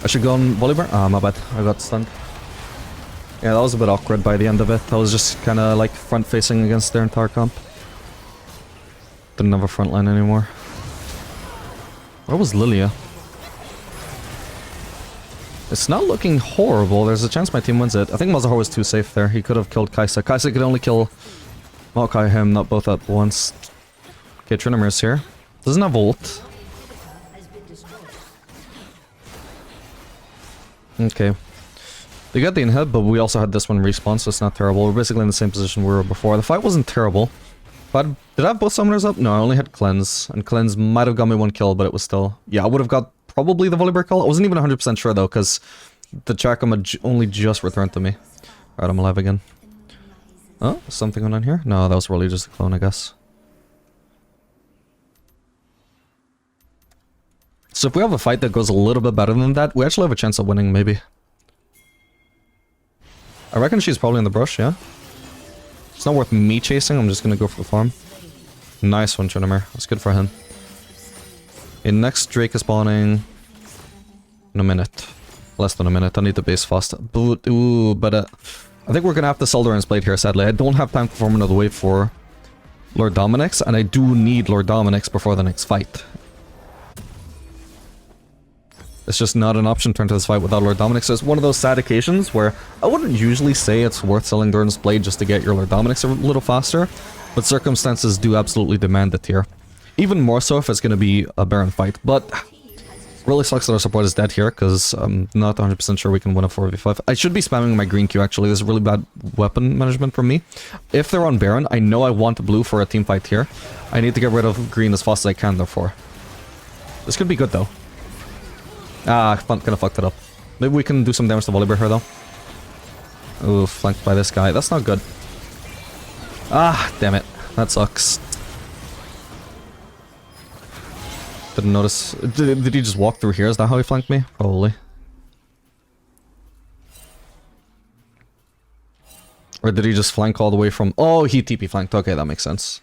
I should go on Volibear? Ah, my bad. I got stunned. Yeah, that was a bit awkward by the end of it. I was just kind of like front-facing against their entire comp. Didn't have a front line anymore. Where was Lilia? It's not looking horrible. There's a chance my team wins it. I think Malzahar was too safe there. He could have killed Kai'Sa. Kai'Sa could only kill Maokai him, not both at once. Okay, Trinimir's here. Doesn't have ult. Okay. They got the inhib, but we also had this one respawn, so it's not terrible. We're basically in the same position we were before. The fight wasn't terrible. But did I have both summoners up? No, I only had Cleanse. And Cleanse might have got me one kill, but it was still... Yeah, I would have got probably the Volibear kill. I wasn't even 100% sure, though, because the Chakram only just returned to me. Alright, I'm alive again. Oh, something going on here? No, that was really just a clone, I guess. So if we have a fight that goes a little bit better than that, we actually have a chance of winning, maybe. I reckon she's probably in the brush, yeah? It's not worth me chasing, I'm just gonna go for the farm. Nice one, Trinimir. That's good for him. Okay, next Drake is spawning in a minute. Less than a minute. I need the base fast. Ooh, but I think we're gonna have to sell Doran's Blade here, sadly. I don't have time to farm another wave for Lord Dominik's, and I do need Lord Dominik's before the next fight. It's just not an option to enter this fight without Lord Dominik. So it's one of those sad occasions where I wouldn't usually say it's worth selling Doran's Blade just to get your Lord Dominik's a little faster, but circumstances do absolutely demand it here. Even more so if it's going to be a Baron fight. But really sucks that our support is dead here, because I'm not 100% sure we can win a 4v5. I should be spamming my green Q actually. This is really bad weapon management from me. If they're on Baron, I know I want blue for a team fight here. I need to get rid of green as fast as I can, therefore. This could be good though. Ah, kinda fucked it up. Maybe we can do some damage to Volibear here, though. Ooh, flanked by this guy. That's not good. Ah, damn it. That sucks. Didn't notice. Did he just walk through here? Is that how he flanked me? Probably. Or did he just flank all the way from... Oh, he TP flanked. Okay, that makes sense.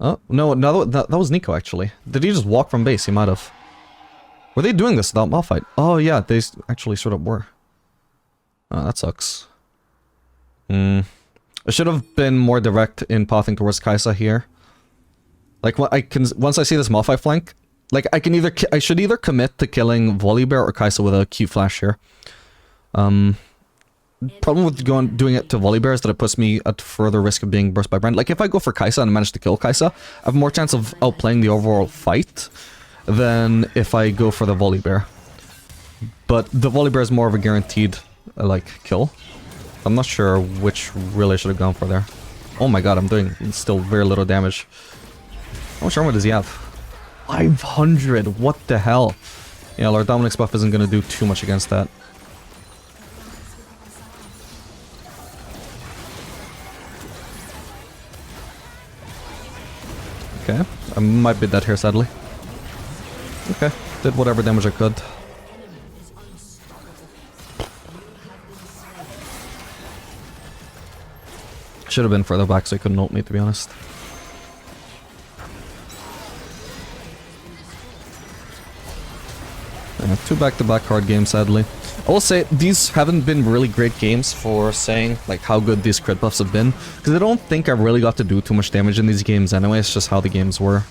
Oh, no, that was Nico, actually. Did he just walk from base? He might have. Were they doing this without Malphite? Oh yeah, they actually sort of were. Oh, that sucks. I should have been more direct in pathing towards Kai'Sa here. Like, once I see this Malphite flank, like, I should either commit to killing Volibear or Kai'Sa with a Q flash here. Problem with doing it to Volibear is that it puts me at further risk of being burst by Brand. Like, if I go for Kai'Sa and manage to kill Kai'Sa, I have more chance of outplaying the overall fight than if I go for the Volibear. But the Volibear is more of a guaranteed, like, kill. I'm not sure which really I should have gone for there. Oh my god, I'm doing still very little damage. How much armor does he have? 500! What the hell? Yeah, Lord Dominik's buff isn't going to do too much against that. Okay, I might be dead here, sadly. Okay, did whatever damage I could. Should have been further back so he couldn't ult me, to be honest. Yeah, 2 back-to-back card games, sadly. I will say, these haven't been really great games for saying, like, how good these crit buffs have been. Because I don't think I really got to do too much damage in these games anyway, it's just how the games were.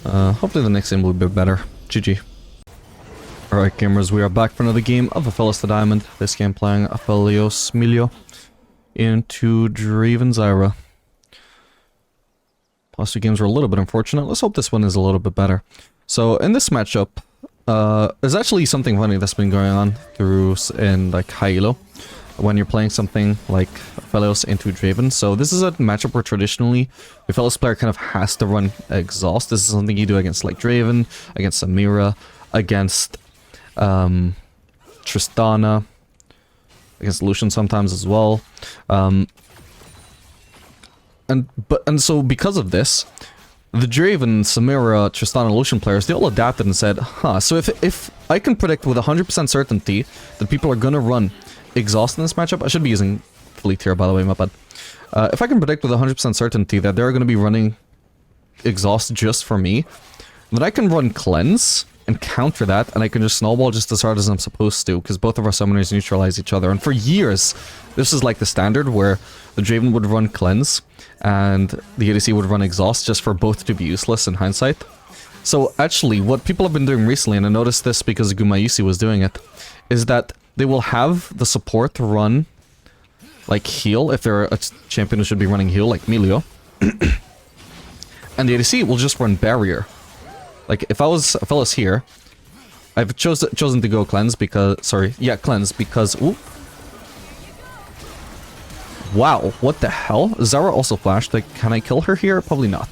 Hopefully the next game will be better. GG. Alright gamers, we are back for another game of Aphelios the Diamond. This game playing Aphelios Milio into Draven Zyra. Last two games were a little bit unfortunate. Let's hope this one is a little bit better. So in this matchup, there's actually something funny that's been going on through in like high elo when you're playing something like Aphelios into Draven. So this is a matchup where traditionally the Aphelios player kind of has to run exhaust. This is something you do against like Draven, against Samira, against Tristana, against Lucian sometimes as well. And so because of this, the Draven, Samira, Tristana, Lucian players, they all adapted and said, huh, so if I can predict with 100% certainty that people are gonna run exhaust in this matchup, I should be using Fleet here, by the way, my bad. If I can predict with 100% certainty that they're gonna be running exhaust just for me, then I can run cleanse and counter that, and I can just snowball just as hard as I'm supposed to, because both of our summoners neutralize each other. And for years, this is like the standard where the Draven would run cleanse and the ADC would run exhaust just for both to be useless in hindsight. So actually, what people have been doing recently, and I noticed this because Gumayusi was doing it, is that they will have the support run like heal, if they're a champion who should be running heal, like Milio. And the ADC will just run barrier. Like, if I was here, I've chosen to go cleanse because... Sorry, yeah, cleanse because... Ooh. Wow, what the hell? Zyra also flashed. Like, can I kill her here? Probably not.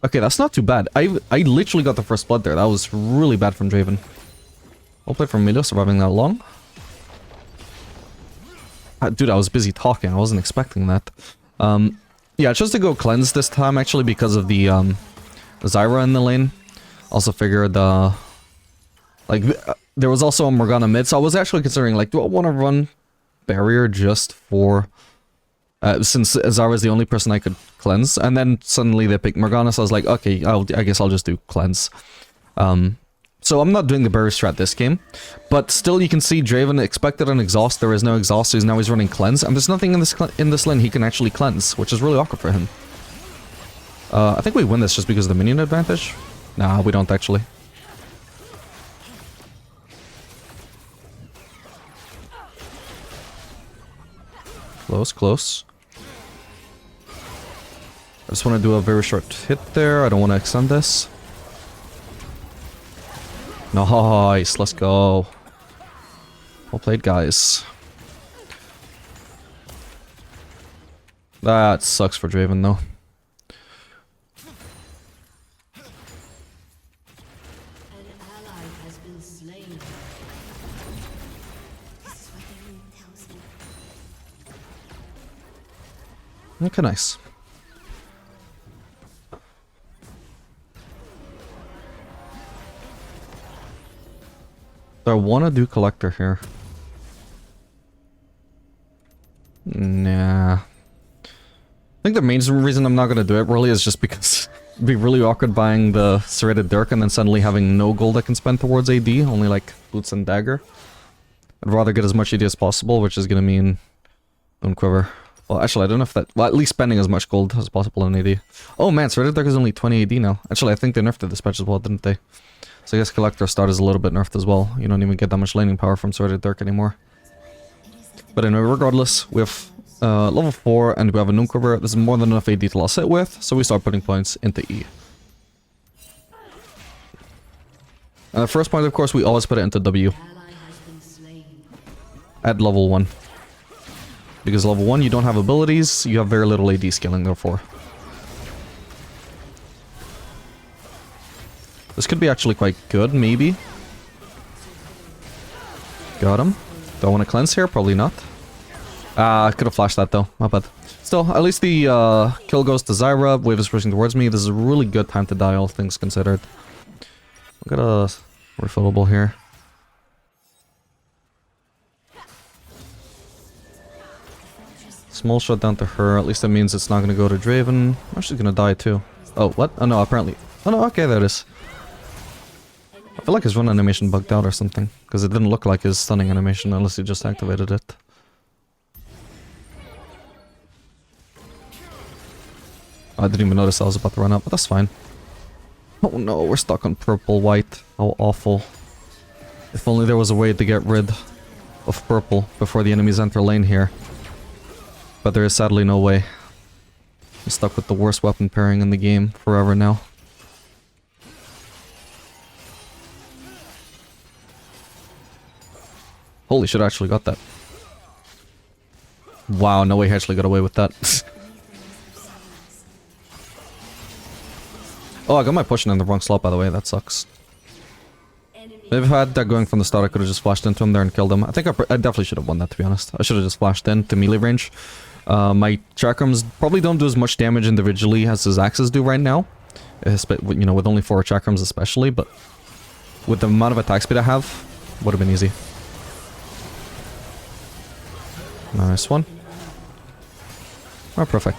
Okay, that's not too bad. I literally got the first blood there. That was really bad from Draven. Well played from Milio, surviving that long. Dude, I was busy talking. I wasn't expecting that. Yeah, I chose to go cleanse this time, actually, because of the Zyra in the lane. Also figured, like, there was also a Morgana mid, so I was actually considering, like, do I want to run barrier just for, since Zyra is the only person I could cleanse, and then suddenly they picked Morgana, so I was like, okay, I guess I'll just do cleanse. So I'm not doing the barrier strat this game, but still you can see Draven expected an exhaust, there is no exhaust, so now he's running cleanse, and there's nothing in this lane he can actually cleanse, which is really awkward for him. I think we win this just because of the minion advantage. Nah, we don't actually. Close, close. I just want to do a very short hit there. I don't want to extend this. Nice, let's go. Well played, guys. That sucks for Draven, though. Okay, nice. So I want to do collector here. Nah. I think the main reason I'm not going to do it really is just because it'd be really awkward buying the serrated dirk and then suddenly having no gold I can spend towards AD, only like boots and dagger. I'd rather get as much AD as possible, which is going to mean Bone Quiver. Well, actually, I don't know if that... Well, at least spending as much gold as possible on AD. Oh man, serrated dirk is only 20 AD now. Actually, I think they nerfed this patch as well, didn't they? So I guess collector start is a little bit nerfed as well. You don't even get that much laning power from serrated dirk anymore. But anyway, regardless, we have level 4 and we have a Noon Quiver. This is more than enough AD to last hit with, so we start putting points into E. And the first point, of course, we always put it into W. At level 1. Because level 1, you don't have abilities, you have very little AD scaling, therefore. This could be actually quite good, maybe. Got him. Do I want to cleanse here? Probably not. I could have flashed that though, my bad. Still, at least the kill goes to Zyra, wave is pushing towards me. This is a really good time to die, all things considered. I'll get a refillable here. Small shot down to her, at least that means it's not going to go to Draven. I'm actually going to die too. Oh, what? Oh no, apparently. Oh no, okay, there it is. I feel like his run animation bugged out or something. Because it didn't look like his stunning animation unless he just activated it. I didn't even notice I was about to run out, but that's fine. Oh no, we're stuck on purple-white. How awful. If only there was a way to get rid of purple before the enemies enter lane here. But there is sadly no way. I'm stuck with the worst weapon pairing in the game forever now. Holy shit, I actually got that. Wow, no way he actually got away with that. Oh, I got my pushing in the wrong slot, by the way. That sucks. Maybe if I had that going from the start, I could have just flashed into him there and killed him. I think I definitely should have won that, to be honest. I should have just flashed in to melee range. My chakrams probably don't do as much damage individually as his axes do right now. You know, with only 4 chakrams especially, but with the amount of attack speed I have, would have been easy. Nice one. Oh, perfect.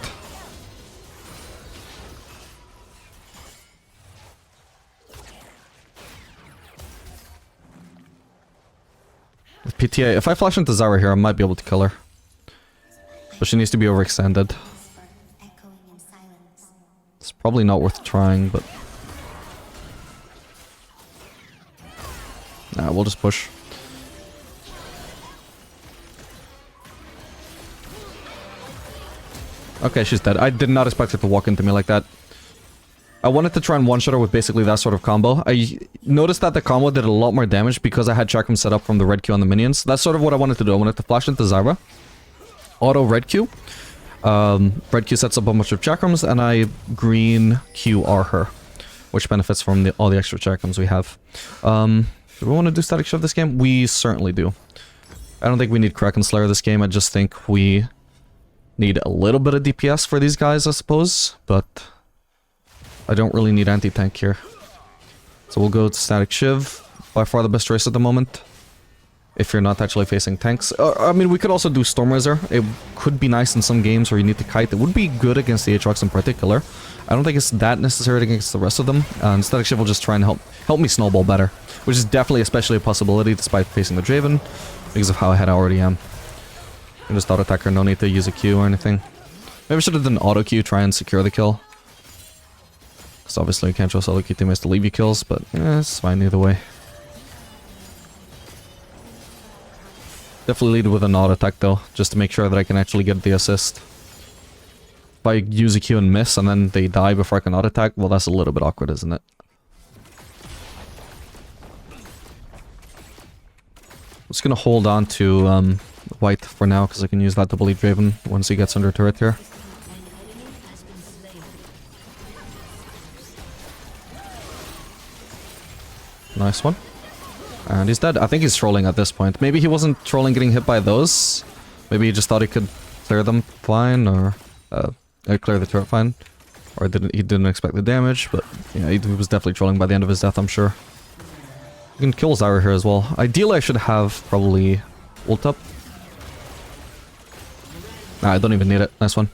With PTA, if I flash into Zara here, I might be able to kill her. But she needs to be overextended. It's probably not worth trying, but... Nah, we'll just push. Okay, she's dead. I did not expect her to walk into me like that. I wanted to try and one-shot her with basically that sort of combo. I noticed that the combo did a lot more damage because I had chakram set up from the red Q on the minions. That's sort of what I wanted to do. I wanted to flash into Zyra. Auto red Q. Red Q sets up a bunch of chakrams, and I green QR her, which benefits from all the extra chakrams we have. Do we want to do static shift this game? We certainly do. I don't think we need Kraken Slayer this game. I just think we need a little bit of DPS for these guys, I suppose, but I don't really need anti-tank here. So we'll go to Static Shiv, by far the best choice at the moment, if you're not actually facing tanks. I mean, we could also do Storm Razor. It could be nice in some games where you need to kite. It would be good against the Aatrox in particular. I don't think it's that necessary against the rest of them, and Static Shiv will just try and help me snowball better, which is definitely especially a possibility despite facing the Draven, because of how ahead I already am. I can just auto-attack her, no need to use a Q or anything. Maybe I should have done auto-Q, try and secure the kill. Because obviously you can't trust other Q teammates to leave you kills, but it's fine either way. Definitely lead with an auto-attack though, just to make sure that I can actually get the assist. If I use a Q and miss and then they die before I can auto-attack, well that's a little bit awkward, isn't it? I'm just gonna hold on to white for now, because I can use that to bully Draven once he gets under turret here. Nice one. And he's dead. I think he's trolling at this point. Maybe he wasn't trolling getting hit by those. Maybe he just thought he could clear them fine, or clear the turret fine. Or he didn't expect the damage, but yeah, he was definitely trolling by the end of his death, I'm sure. You can kill Zyra here as well. Ideally, I should have probably ult up. Nah, I don't even need it. Nice one.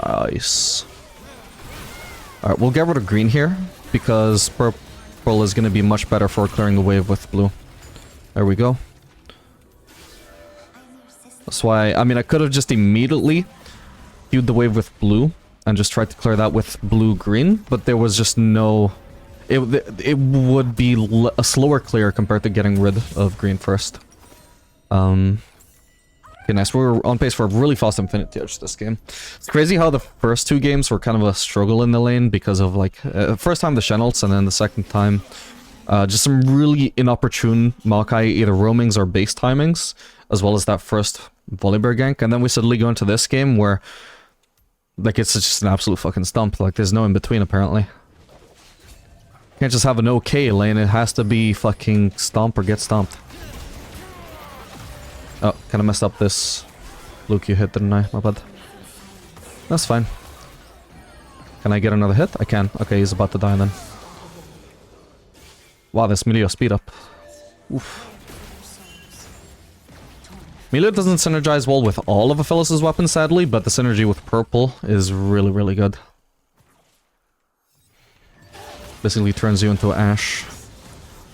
Nice. Alright, we'll get rid of green here, because purple is going to be much better for clearing the wave with blue. There we go. That's why, I mean, I could have just immediately queued the wave with blue and just tried to clear that with blue-green, but there was just no... It would be a slower clear compared to getting rid of green first. Okay, nice. We're on pace for a really fast Infinity Edge this game. It's crazy how the first 2 games were kind of a struggle in the lane because of, like, first time the Shenalts and then the second time just some really inopportune Maokai either roamings or base timings, as well as that first Volibear gank. And then we suddenly go into this game where, like, it's just an absolute fucking stump. Like, there's no in-between, apparently. Can't just have an okay lane, it has to be fucking stomp or get stomped. Oh, kind of messed up this Luke you hit, didn't I? My bad. That's fine. Can I get another hit? I can. Okay, he's about to die then. Wow, this Melio speed up. Oof. Melio doesn't synergize well with all of Aphelios' weapons, sadly, but the synergy with purple is really, really good. Basically turns you into Ash.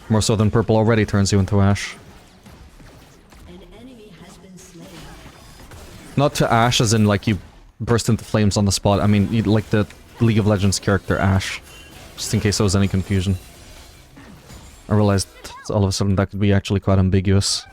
More so than purple already turns you into Ash. An enemy has been slain. Not to Ash as in like you burst into flames on the spot. I mean, like the League of Legends character Ash. Just in case there was any confusion. I realized all of a sudden that could be actually quite ambiguous.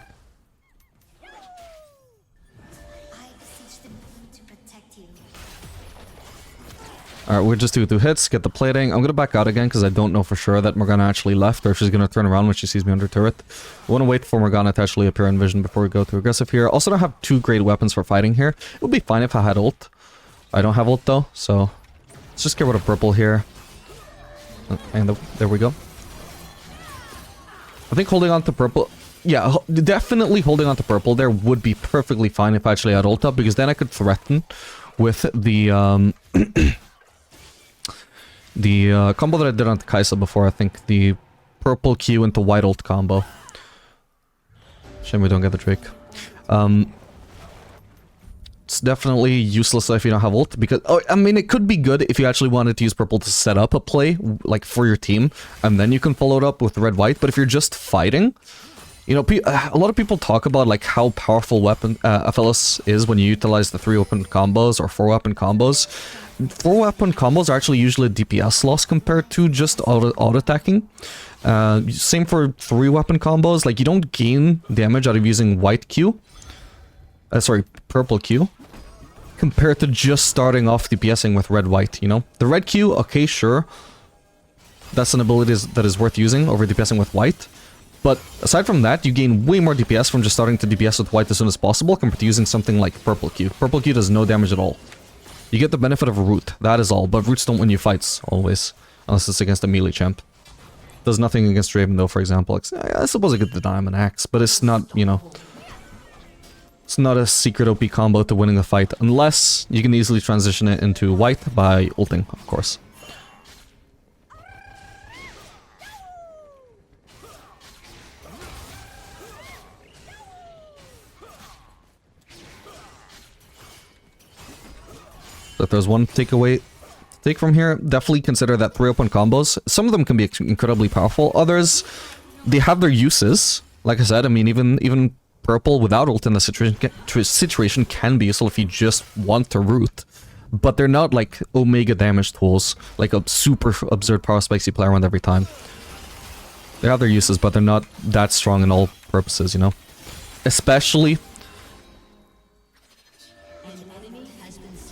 Alright, we'll just do 2 hits, get the plating. I'm gonna back out again because I don't know for sure that Morgana actually left or if she's gonna turn around when she sees me under turret. I want to wait for Morgana to actually appear in vision before we go too aggressive here. Also don't have 2 great weapons for fighting here. It would be fine if I had ult. I don't have ult though, so let's just get rid of purple here. And there we go. I think holding on to purple... Yeah, definitely holding on to purple there would be perfectly fine if I actually had ult up because then I could threaten with the... the combo that I did on Kaisa before, I think the purple Q into white ult combo. Shame we don't get the Drake. It's definitely useless if you don't have ult, because... Oh, I mean, it could be good if you actually wanted to use purple to set up a play, like, for your team, and then you can follow it up with red-white, but if you're just fighting... You know, a lot of people talk about, like, how powerful weapon Aphelios is when you utilize the 3-weapon combos or 4-weapon combos. 4-weapon combos are actually usually a DPS loss compared to just auto-attacking. Same for 3-weapon combos. Like, you don't gain damage out of using white Q. Sorry, purple Q. Compared to just starting off DPSing with red-white, you know? The red Q, okay, sure. That's an ability that is worth using over DPSing with white. But aside from that, you gain way more DPS from just starting to DPS with white as soon as possible compared to using something like purple Q. Purple Q does no damage at all. You get the benefit of a root, that is all, but roots don't win you fights, always. Unless it's against a melee champ. Does nothing against Draven though, for example. I suppose I could deny him an axe, but it's not, you know... It's not a secret OP combo to winning a fight, unless you can easily transition it into white by ulting, of course. If there's one takeaway take from here, definitely consider that 3-weapon combos. Some of them can be incredibly powerful. Others, they have their uses. Like I said, I mean, even purple without ult in the situation can be useful if you just want to root. But they're not like omega damage tools, like a super absurd power spikes you play around every time. They have their uses, but they're not that strong in all purposes, you know? Especially...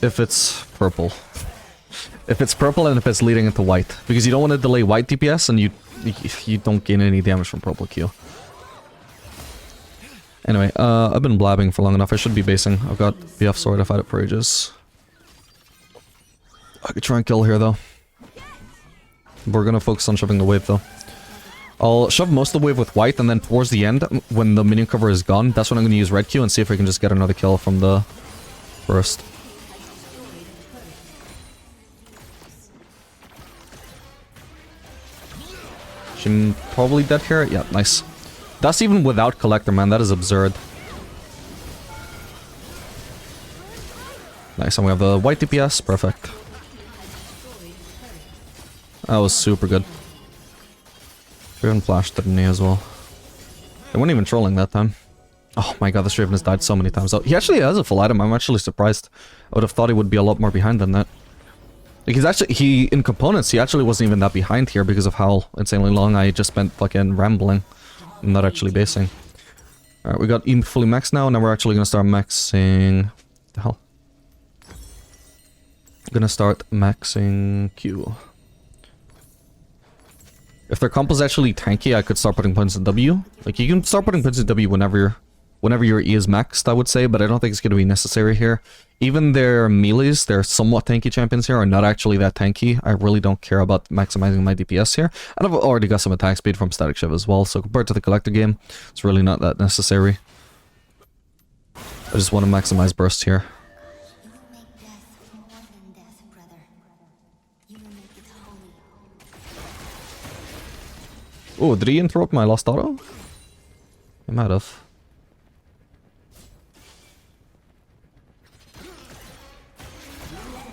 if it's purple. If it's purple and if it's leading into white. Because you don't want to delay white DPS and you don't gain any damage from purple Q. Anyway, I've been blabbing for long enough. I should be basing. I've got BF sword. I've had it for ages. I could try and kill here though. We're gonna focus on shoving the wave though. I'll shove most of the wave with white and then towards the end, when the minion cover is gone, that's when I'm gonna use red Q and see if I can just get another kill from the burst. She's probably dead here. Yeah, nice. That's even without Collector, man. That is absurd. Nice, and we have the white DPS. Perfect. That was super good. Draven flashed, didn't he, as well? They weren't even trolling that time. Oh my god, this Draven has died so many times. Oh, he actually has a full item. I'm actually surprised. I would have thought he would be a lot more behind than that. Like, in components, he actually wasn't even that behind here because of how insanely long I just spent fucking rambling. I'm not actually basing. Alright, we got E fully maxed now, and now we're actually gonna start maxing... What the hell? I'm gonna start maxing Q. If their comp is actually tanky, I could start putting points in W. Like, you can start putting points in W whenever your E is maxed, I would say, but I don't think it's gonna be necessary here. Even their melees, their somewhat tanky champions here, are not actually that tanky. I really don't care about maximizing my DPS here. And I've already got some attack speed from Static Shiv as well, so compared to the Collector game, it's really not that necessary. I just want to maximize burst here. Oh, did he interrupt my last auto? He might have.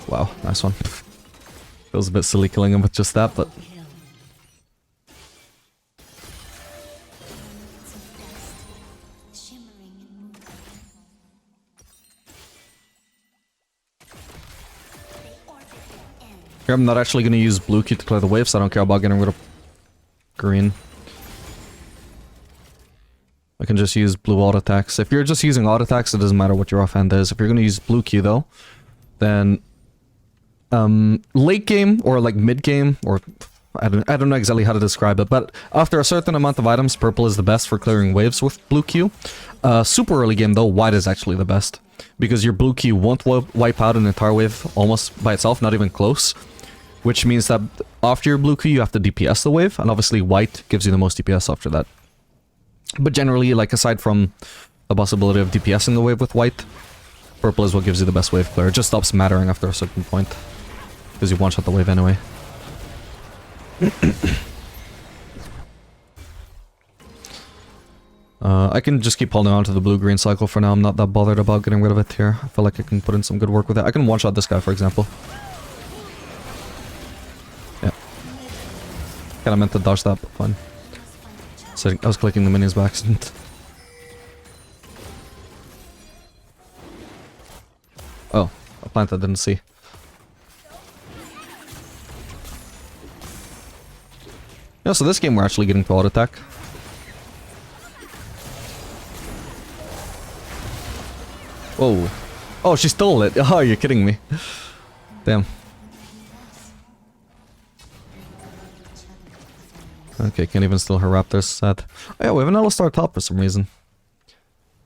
Wow, nice one. Feels a bit silly killing him with just that, but Here, I'm not actually going to use blue Q to clear the wave, so I don't care about getting rid of green. I can just use blue auto attacks. If you're just using auto attacks, it doesn't matter what your offhand is. If you're going to use blue Q though, then late game or like mid game, or I don't know exactly how to describe it, but after a certain amount of items, purple is the best for clearing waves with blue Q. Super early game though, white is actually the best, because your blue Q won't wipe out an entire wave almost by itself, not even close. Which means that after your blue Q, you have to DPS the wave, and obviously white gives you the most DPS after that. But generally, like aside from the possibility of DPSing the wave with white, purple is what gives you the best wave clear. It just stops mattering after a certain point, because you one-shot the wave anyway. I can just keep holding on to the blue-green cycle for now. I'm not that bothered about getting rid of it here. I feel like I can put in some good work with it. I can one-shot this guy, for example. Yeah. Kinda meant to dodge that, but fine. So I was clicking the minis by accident. Oh, a plant I didn't see. Yeah, so this game we're actually getting to auto attack. Whoa. Oh, she stole it. Oh, you're kidding me. Damn. Okay, can't even steal her raptors. Sad. Oh yeah, we have an Alistar top for some reason.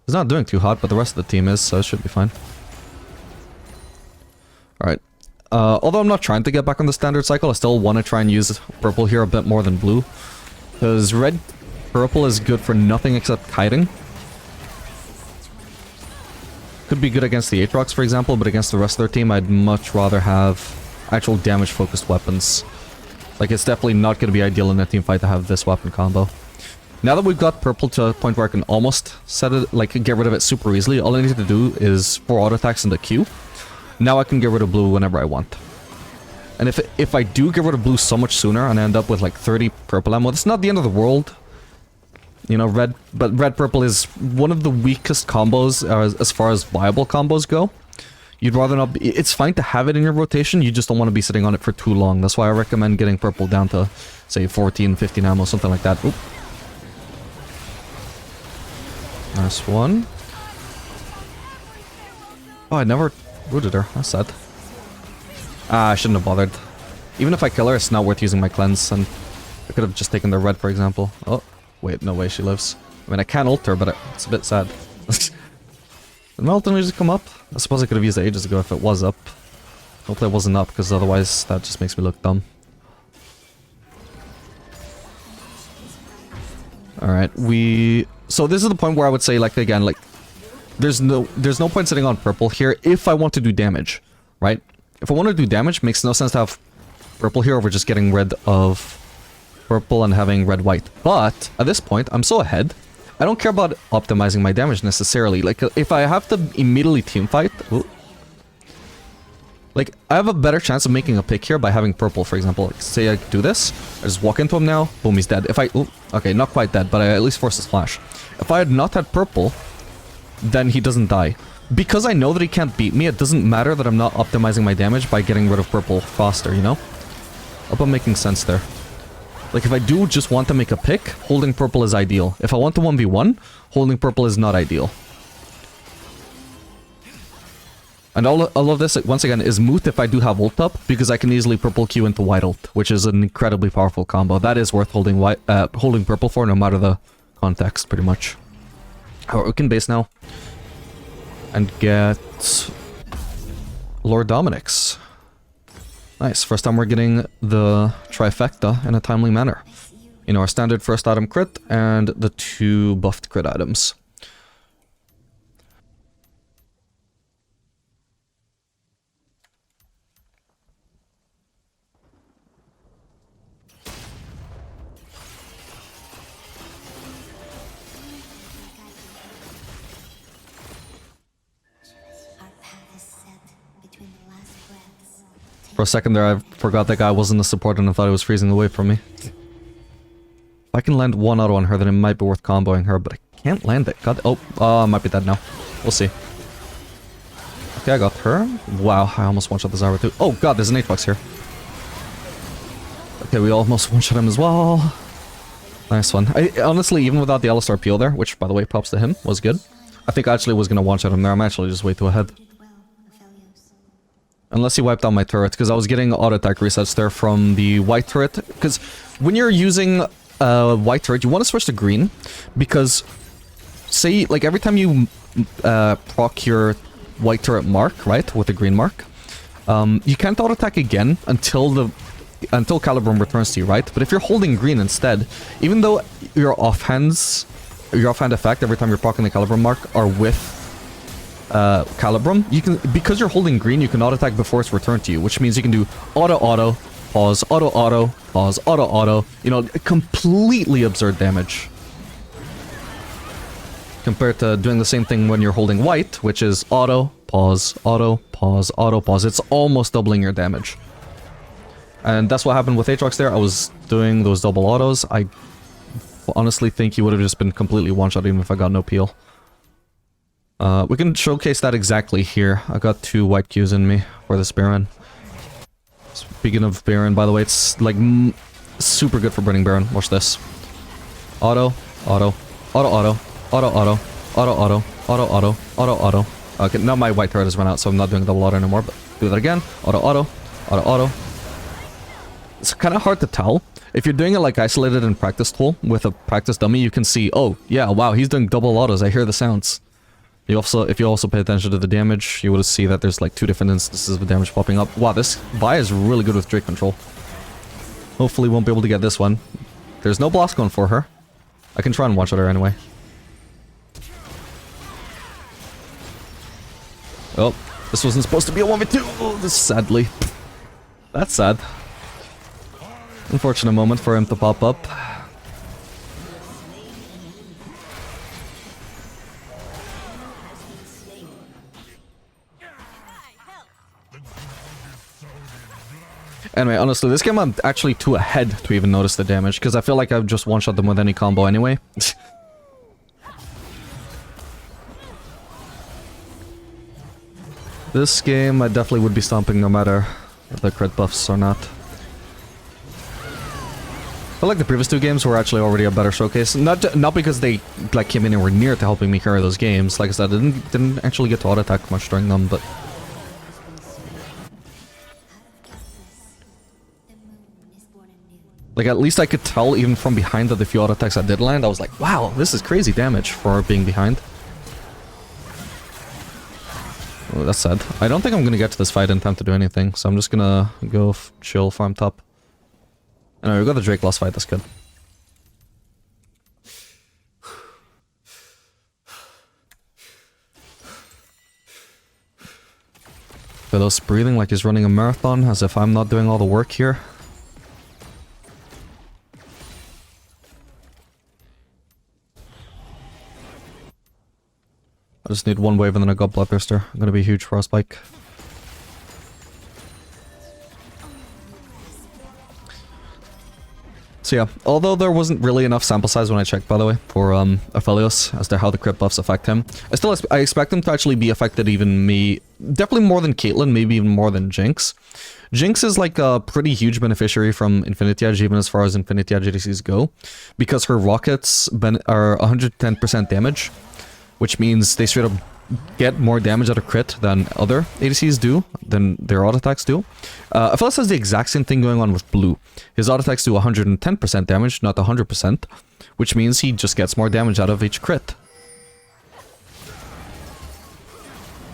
He's not doing too hot, but the rest of the team is, so it should be fine. Alright. Although I'm not trying to get back on the standard cycle, I still want to try and use purple here a bit more than blue. Because purple is good for nothing except kiting. Could be good against the Aatrox, for example, but against the rest of their team, I'd much rather have actual damage-focused weapons. Like, it's definitely not going to be ideal in a team fight to have this weapon combo. Now that we've got purple to a point where I can almost set it, like, get rid of it super easily, all I need to do is 4 auto attacks in the queue. Now I can get rid of blue whenever I want. And if I do get rid of blue so much sooner and I end up with like 30 purple ammo, it's not the end of the world. You know, red-purple is one of the weakest combos as far as viable combos go. You'd rather not be, it's fine to have it in your rotation, you just don't want to be sitting on it for too long. That's why I recommend getting purple down to, say, 14, 15 ammo, something like that. Oop. Nice one. Oh, I never rooted her. That's sad. Ah, I shouldn't have bothered. Even if I kill her, it's not worth using my cleanse, and I could have just taken the red, for example. Oh, wait, no way she lives. I mean, I can ult her, but it's a bit sad. Did my ult usually come up? I suppose I could have used it ages ago if it was up. Hopefully it wasn't up, because otherwise that just makes me look dumb. Alright, so this is the point where I would say, like, again, like, there's no point sitting on purple here if I want to do damage, right? If I want to do damage, it makes no sense to have purple here over just getting rid of purple and having red-white. But, at this point, I'm so ahead, I don't care about optimizing my damage necessarily. Like, if I have to immediately teamfight... Like, I have a better chance of making a pick here by having purple, for example. Like, say I do this, I just walk into him now, boom, he's dead. If I... okay, not quite dead, but I at least force a splash. If I had not had purple, then he doesn't die. Because I know that he can't beat me, it doesn't matter that I'm not optimizing my damage by getting rid of purple faster, you know? Hope I'm making sense there. Like, if I do just want to make a pick, holding purple is ideal. If I want to 1v1, holding purple is not ideal. And all of this, once again, is moot if I do have ult up, because I can easily purple Q into white ult, which is an incredibly powerful combo. That is worth holding purple for, no matter the context, pretty much. Alright, we can base now. And get... Lord Dominic's. Nice, first time we're getting the trifecta in a timely manner. You know, our standard first item crit, and the 2 buffed crit items. For a second there, I forgot that guy wasn't a support and I thought he was freezing away from me. If I can land one auto on her, then it might be worth comboing her, but I can't land it. God, I might be dead now. We'll see. Okay, I got her. Wow, I almost one-shot the Zyra too. Oh god, there's an Aatrox here. Okay, we almost one-shot him as well. Nice one. Honestly, even without the Alistar peel there, which, by the way, props to him, was good. I think I actually was going to one-shot him there. I'm actually just way too ahead. Unless he wiped out my turret, because I was getting auto-attack resets there from the white turret. Because when you're using white turret, you want to switch to green. Because, say, like, every time you proc your white turret mark, right, with the green mark, you can't auto-attack again until Calibrum returns to you, right? But if you're holding green instead, even though your offhand effect every time you're proccing the Calibrum mark are with Calibrum, you can, because you're holding green, you can auto-attack before it's returned to you, which means you can do auto-auto, pause, auto-auto, pause, auto-auto, you know, completely absurd damage. Compared to doing the same thing when you're holding white, which is auto, pause, auto, pause, auto, pause. It's almost doubling your damage. And that's what happened with Aatrox there. I was doing those double autos. I honestly think he would have just been completely one-shot even if I got no peel. We can showcase that exactly here. I got 2 white Qs in me for this Baron. Speaking of Baron, by the way, it's like super good for burning Baron. Watch this. Auto, auto, auto, auto, auto, auto, auto, auto, auto, auto, auto, auto. Okay, now my white turret has run out, so I'm not doing double auto anymore, but do that again. Auto, auto, auto, auto. It's kind of hard to tell. If you're doing it like isolated in practice tool with a practice dummy, you can see, oh, yeah, wow, he's doing double autos. I hear the sounds. You also, if you also pay attention to the damage, you will see that there's like 2 different instances of damage popping up. Wow, this Vi is really good with Drake control. Hopefully won't be able to get this one. There's no blast going for her. I can try and watch at her anyway. Oh, this wasn't supposed to be a 1v2. Oh, this sadly. That's sad. Unfortunate moment for him to pop up. Anyway, honestly, this game I'm actually too ahead to even notice the damage, because I feel like I've just one-shot them with any combo anyway. This game I definitely would be stomping no matter if the crit buffs or not. I feel like the previous 2 games were actually already a better showcase. Not because they like came anywhere near to helping me carry those games. Like I said, I didn't actually get to auto attack much during them, but like at least I could tell even from behind that the few auto attacks I did land, I was like, wow, this is crazy damage for being behind. Oh, that's sad. I don't think I'm gonna get to this fight in time to do anything, so I'm just gonna go chill farm top. Anyway, we got the Drake last fight, that's good. Phyllis breathing like he's running a marathon, as if I'm not doing all the work here. I just need 1 wave and then I got Bloodthirster. I'm gonna be huge for our spike. So yeah, although there wasn't really enough sample size when I checked, by the way, for Aphelios as to how the crit buffs affect him, I expect him to actually be affected definitely more than Caitlyn, maybe even more than Jinx. Jinx is like a pretty huge beneficiary from Infinity Edge, even as far as Infinity Edge ADCs go, because her rockets are 110% damage, which means they straight up get more damage out of crit than other ADCs do, than their auto attacks do. Aphelios has the exact same thing going on with Blue. His auto attacks do 110% damage, not 100%, which means he just gets more damage out of each crit.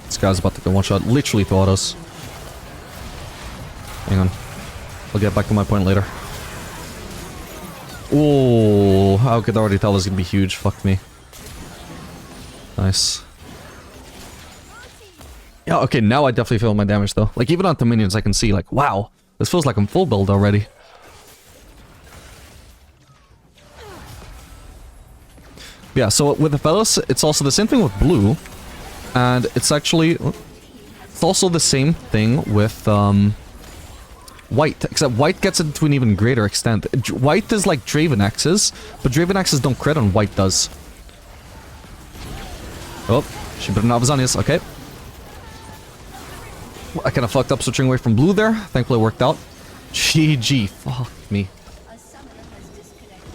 This guy's about to get one-shot, literally 2 autos. Hang on. I'll get back to my point later. Oh, I could already tell this is gonna be huge, fuck me. Nice. Yeah, okay, now I definitely feel my damage though. Like, even onto minions I can see, like, wow, this feels like I'm full build already. Yeah, so with Aphelios, it's also the same thing with Blue. And it's actually... It's also the same thing with, White. Except White gets it to an even greater extent. White is like Draven Axes, but Draven Axes don't crit on White does. Oh, she better not have Zanias, okay. I kind of fucked up switching away from Blue there. Thankfully it worked out. GG, fuck me. A summoner has disconnected.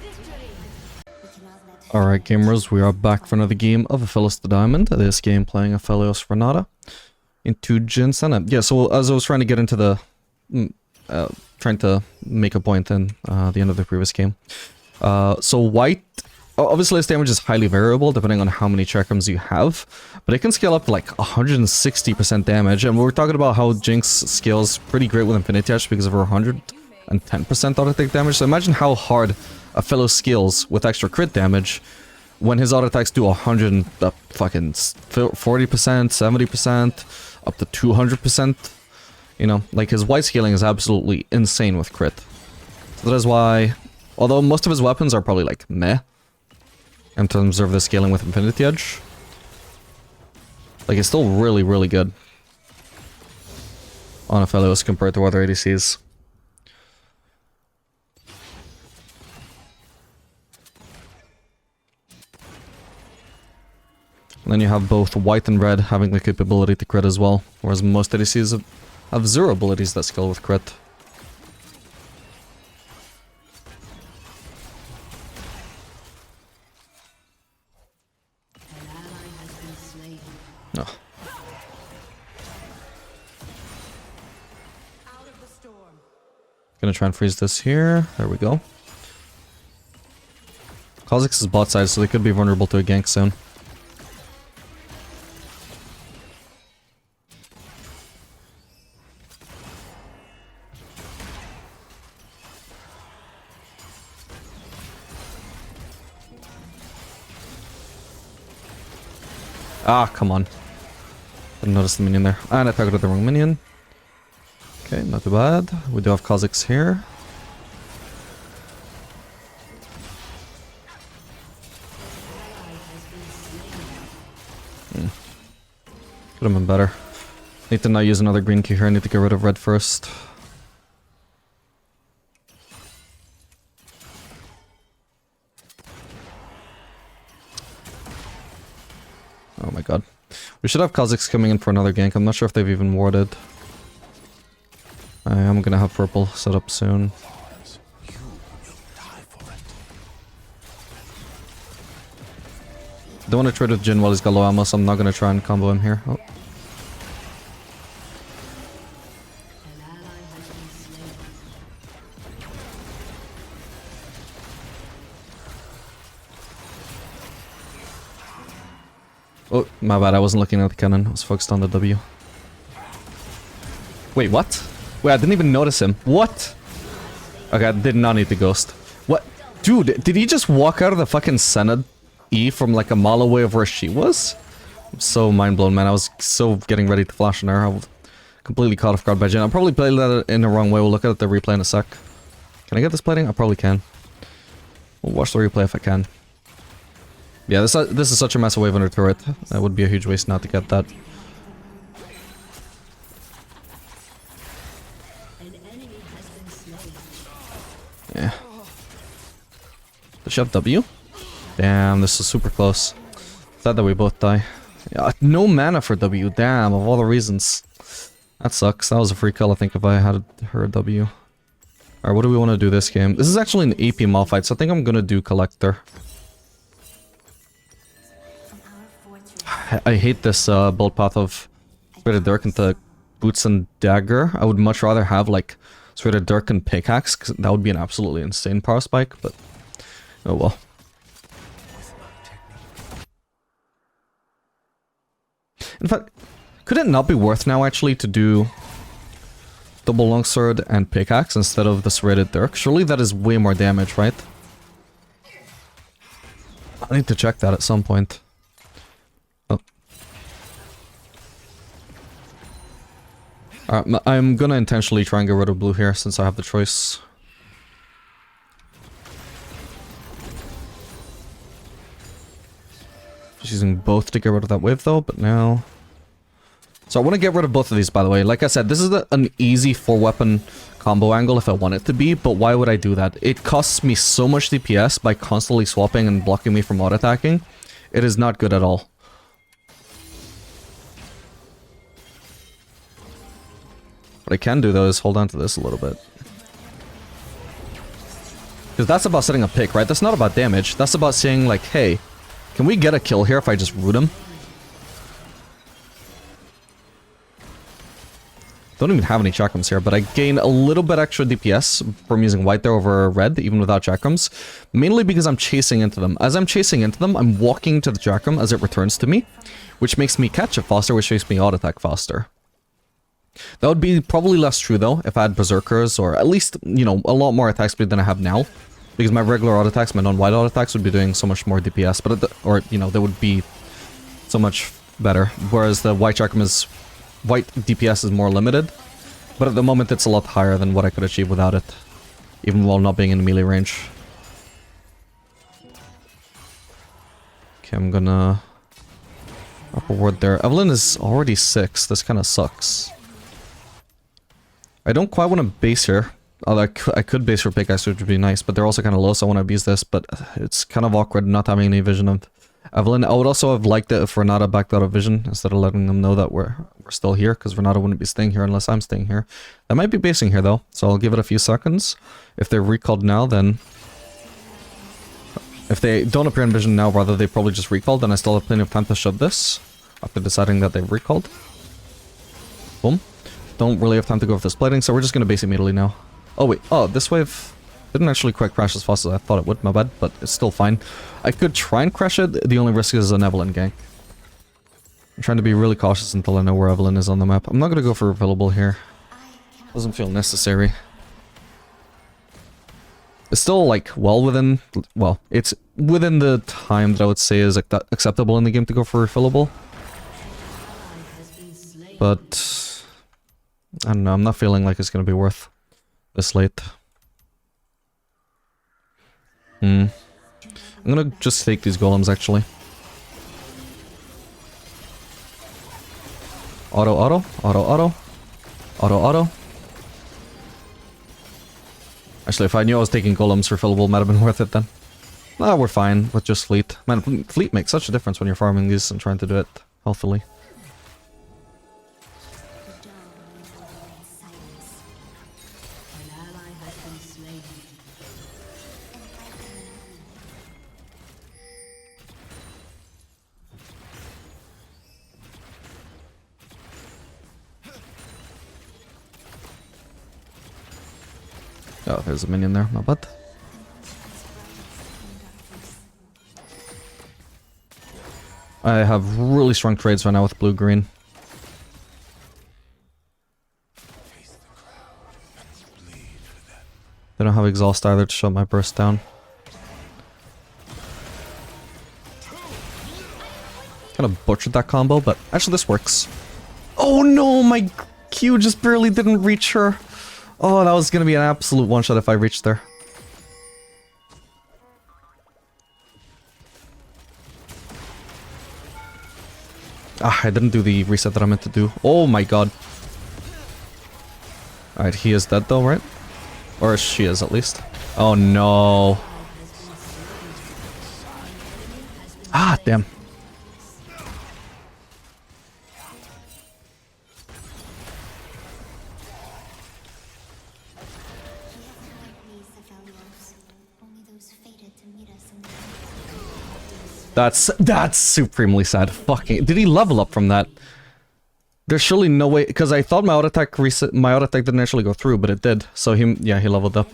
Victory. Alright gamers, we are back for another game of Aphelios the Diamond. This game playing Aphelios Renata into Jin Senna. Yeah, so as I was trying to get into the... trying to make a point in the end of the previous game. So white... Obviously its damage is highly variable depending on how many checkums you have, but it can scale up to like 160% damage, and we were talking about how Jinx scales pretty great with Infinity Edge because of her 110% auto attack damage, so imagine how hard Aphelios scales with extra crit damage when his auto attacks do 100 and fucking 40%, 70%, up to 200%. You know, like his white scaling is absolutely insane with crit. So that is why, although most of his weapons are probably like meh, in terms of the scaling with Infinity Edge, like it's still really, really good on Aphelios compared to other ADCs. And then you have both white and red having the capability to crit as well, whereas most ADCs have zero abilities that scale with crit. No. Gonna try and freeze this here. There we go. Kha'Zix is bot side, so they could be vulnerable to a gank soon. Ah, come on. Didn't notice the minion there. And I targeted the wrong minion. Okay, not too bad. We do have Kha'Zix here. Could have been better. Need to not use another green key here. I need to get rid of red first. Oh my god. We should have Kha'Zix coming in for another gank. I'm not sure if they've even warded. I am gonna have purple set up soon. Don't want to trade with Jin while he's got low ammo, so I'm not gonna try and combo him here. Oh. Oh, my bad, I wasn't looking at the cannon, I was focused on the W. Wait, what? Wait, I didn't even notice him. What? Okay, I did not need the ghost. What? Dude, did he just walk out of the fucking Senna E from like a mile away of where she was? I'm so mind blown, man. I was so getting ready to flash on her. I was completely caught off guard by Jin. I'll probably play that in the wrong way. We'll look at the replay in a sec. Can I get this plating? I probably can. We'll watch the replay if I can. Yeah, this is such a massive wave under turret. That would be a huge waste not to get that. Yeah. Does she have W? Damn, this is super close. Sad that we both die. Yeah, no mana for W. Damn, of all the reasons. That sucks. That was a free kill, I think, if I had her W. Alright, what do we want to do this game? This is actually an AP mall fight, so I think I'm gonna do Collector. I hate this build path of Sweated Dirk into Boots and Dagger. I would much rather have like Sweated Dirk and Pickaxe, because that would be an absolutely insane power spike, but oh well. In fact, could it not be worth now actually to do double longsword and Pickaxe instead of the Serrated Dirk? Surely that is way more damage, right? I need to check that at some point. Oh. Alright, I'm gonna intentionally try and get rid of blue here since I have the choice. Just using both to get rid of that wave though, but now... So I want to get rid of both of these, by the way. Like I said, this is an easy 4-weapon combo angle if I want it to be, but why would I do that? It costs me so much DPS by constantly swapping and blocking me from auto-attacking. It is not good at all. What I can do though is hold on to this a little bit. Because that's about setting a pick, right? That's not about damage. That's about saying like, hey, can we get a kill here if I just root him? Don't even have any chakrams here, but I gain a little bit extra DPS from using white there over red, even without chakrams. Mainly because I'm chasing into them. As I'm chasing into them, I'm walking to the chakram as it returns to me, which makes me catch it faster, which makes me auto-attack faster. That would be probably less true though, if I had berserkers, or at least, you know, a lot more attack speed than I have now. Because my regular auto-attacks, my non-white auto-attacks would be doing so much more DPS, but or, you know, they would be so much better. Whereas the white chakram is... white DPS is more limited, but at the moment it's a lot higher than what I could achieve without it, even while not being in melee range. Okay, I'm gonna... up a ward there. Evelyn is already 6, this kind of sucks. I don't quite want to base here. Although I could base for pickaxe, which would be nice, but they're also kind of low, so I want to abuse this, but it's kind of awkward not having any vision of Evelyn. I would also have liked it if Renata backed out of vision, instead of letting them know that we're still here, because Renata wouldn't be staying here unless I'm staying here. I might be basing here, though, so I'll give it a few seconds. If they're recalled now, then... if they don't appear in vision now, rather, they probably just recalled, then I still have plenty of time to shove this, after deciding that they've recalled. Boom. Don't really have time to go with this plating, so we're just gonna base immediately now. Oh wait, oh, this wave didn't actually quite crash as fast as I thought it would, my bad, but it's still fine. I could try and crash it, the only risk is an Evelyn gank. I'm trying to be really cautious until I know where Evelyn is on the map. I'm not gonna go for available here. Doesn't feel necessary. It's still, like, well, it's within the time that I would say is acceptable in the game to go for refillable. But... I don't know, I'm not feeling like it's gonna be worth this late. I'm gonna just take these golems, actually. Auto, auto, auto, auto. Auto, auto. Actually, if I knew I was taking golems refillable, might have been worth it then. Ah, we're fine with just fleet. Man, fleet makes such a difference when you're farming these and trying to do it healthily. Oh, there's a minion there, my bad. I have really strong trades right now with blue-green. They don't have exhaust either to shut my burst down. Kind of butchered that combo, but actually this works. Oh no, my Q just barely didn't reach her. Oh, that was gonna be an absolute one-shot if I reached there. Ah, I didn't do the reset that I meant to do. Oh my god. Alright, he is dead though, right? Or she is, at least. Oh no. Ah, damn. That's supremely sad. Fucking, did he level up from that? There's surely no way, because I thought my auto attack didn't actually go through, but it did. So he leveled up.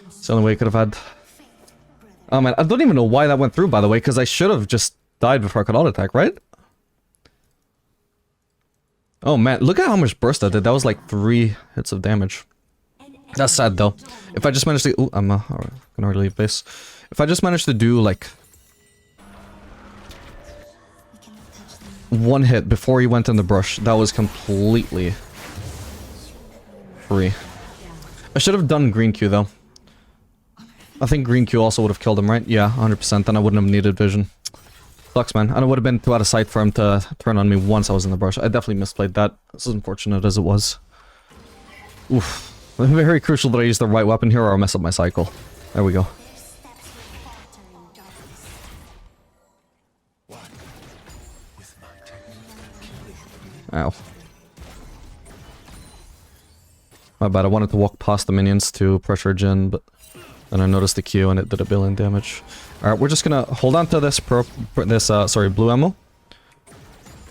It's the only way he could have had. Oh man, I don't even know why that went through, by the way, because I should have just died before I could auto attack, right? Oh man, look at how much burst I did. That was like 3 hits of damage. That's sad though. If I just managed to, ooh, I'm gonna already leave base. If I just managed to do like 1 hit before he went in the brush, that was completely free. I should have done green Q though. I think green Q also would have killed him, right? Yeah, 100%. Then I wouldn't have needed vision. Sucks, man. And it would have been too out of sight for him to turn on me once I was in the brush. I definitely misplayed that. This is unfortunate as it was. Oof. Very crucial that I use the right weapon here or I'll mess up my cycle. There we go. Ow. My bad, I wanted to walk past the minions to pressure Jhin, but then I noticed the Q and it did a billion damage. Alright, we're just gonna hold on to this blue ammo.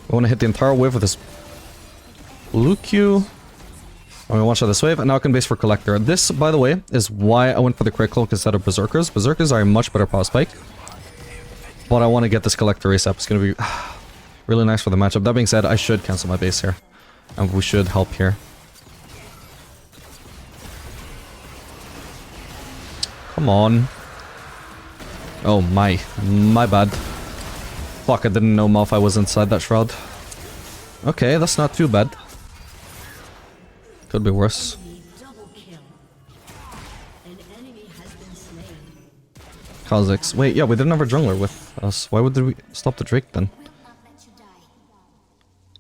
I want to hit the entire wave with this blue Q. I'm gonna one-shot this wave, and now I can base for Collector. This, by the way, is why I went for the Crit Cloak instead of Berserkers. Berserkers are a much better pause spike. But I want to get this Collector ASAP. It's gonna be really nice for the matchup. That being said, I should cancel my base here. And we should help here. Come on. Oh my bad. Fuck, I didn't know Malphite was inside that shroud. Okay, that's not too bad. Could be worse. Kha'Zix. Wait, yeah, we didn't have a jungler with us. Why would we stop the Drake then?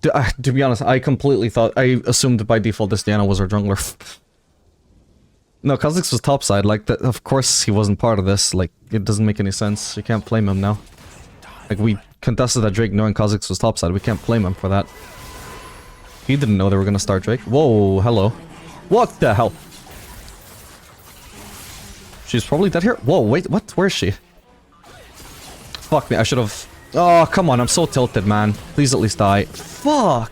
To be honest, I completely thought... I assumed by default this Diana was our jungler. No, Kha'Zix was topside. Like, of course he wasn't part of this. Like, it doesn't make any sense. You can't blame him now. Like, we contested that Drake knowing Kha'Zix was topside. We can't blame him for that. He didn't know they were gonna start Drake. Whoa, hello. What the hell? She's probably dead here? Whoa, wait, what? Where is she? Fuck me, I should have... Oh, come on, I'm so tilted, man. Please at least die. Fuck!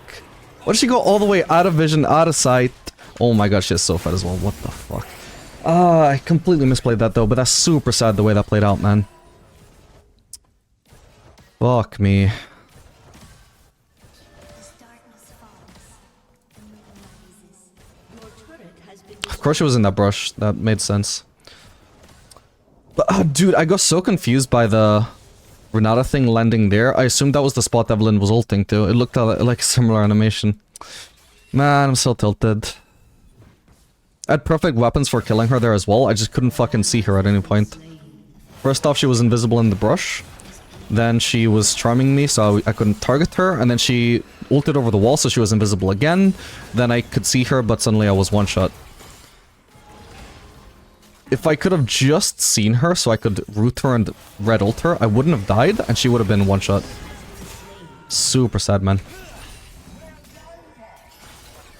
Why did she go all the way out of vision, out of sight? Oh my god, she's so fat as well. What the fuck? I completely misplayed that though, but that's super sad the way that played out, man. Fuck me. Of course she was in that brush. That made sense. But, dude, I got so confused by the Renata thing landing there. I assumed that was the spot Evelyn was ulting to. It looked like a similar animation. Man, I'm so tilted. I had perfect weapons for killing her there as well. I just couldn't fucking see her at any point. First off, she was invisible in the brush. Then she was charming me, so I couldn't target her. And then she ulted over the wall, so she was invisible again. Then I could see her, but suddenly I was one-shot. If I could have just seen her, so I could root her and red ult her, I wouldn't have died, and she would have been one-shot. Super sad, man.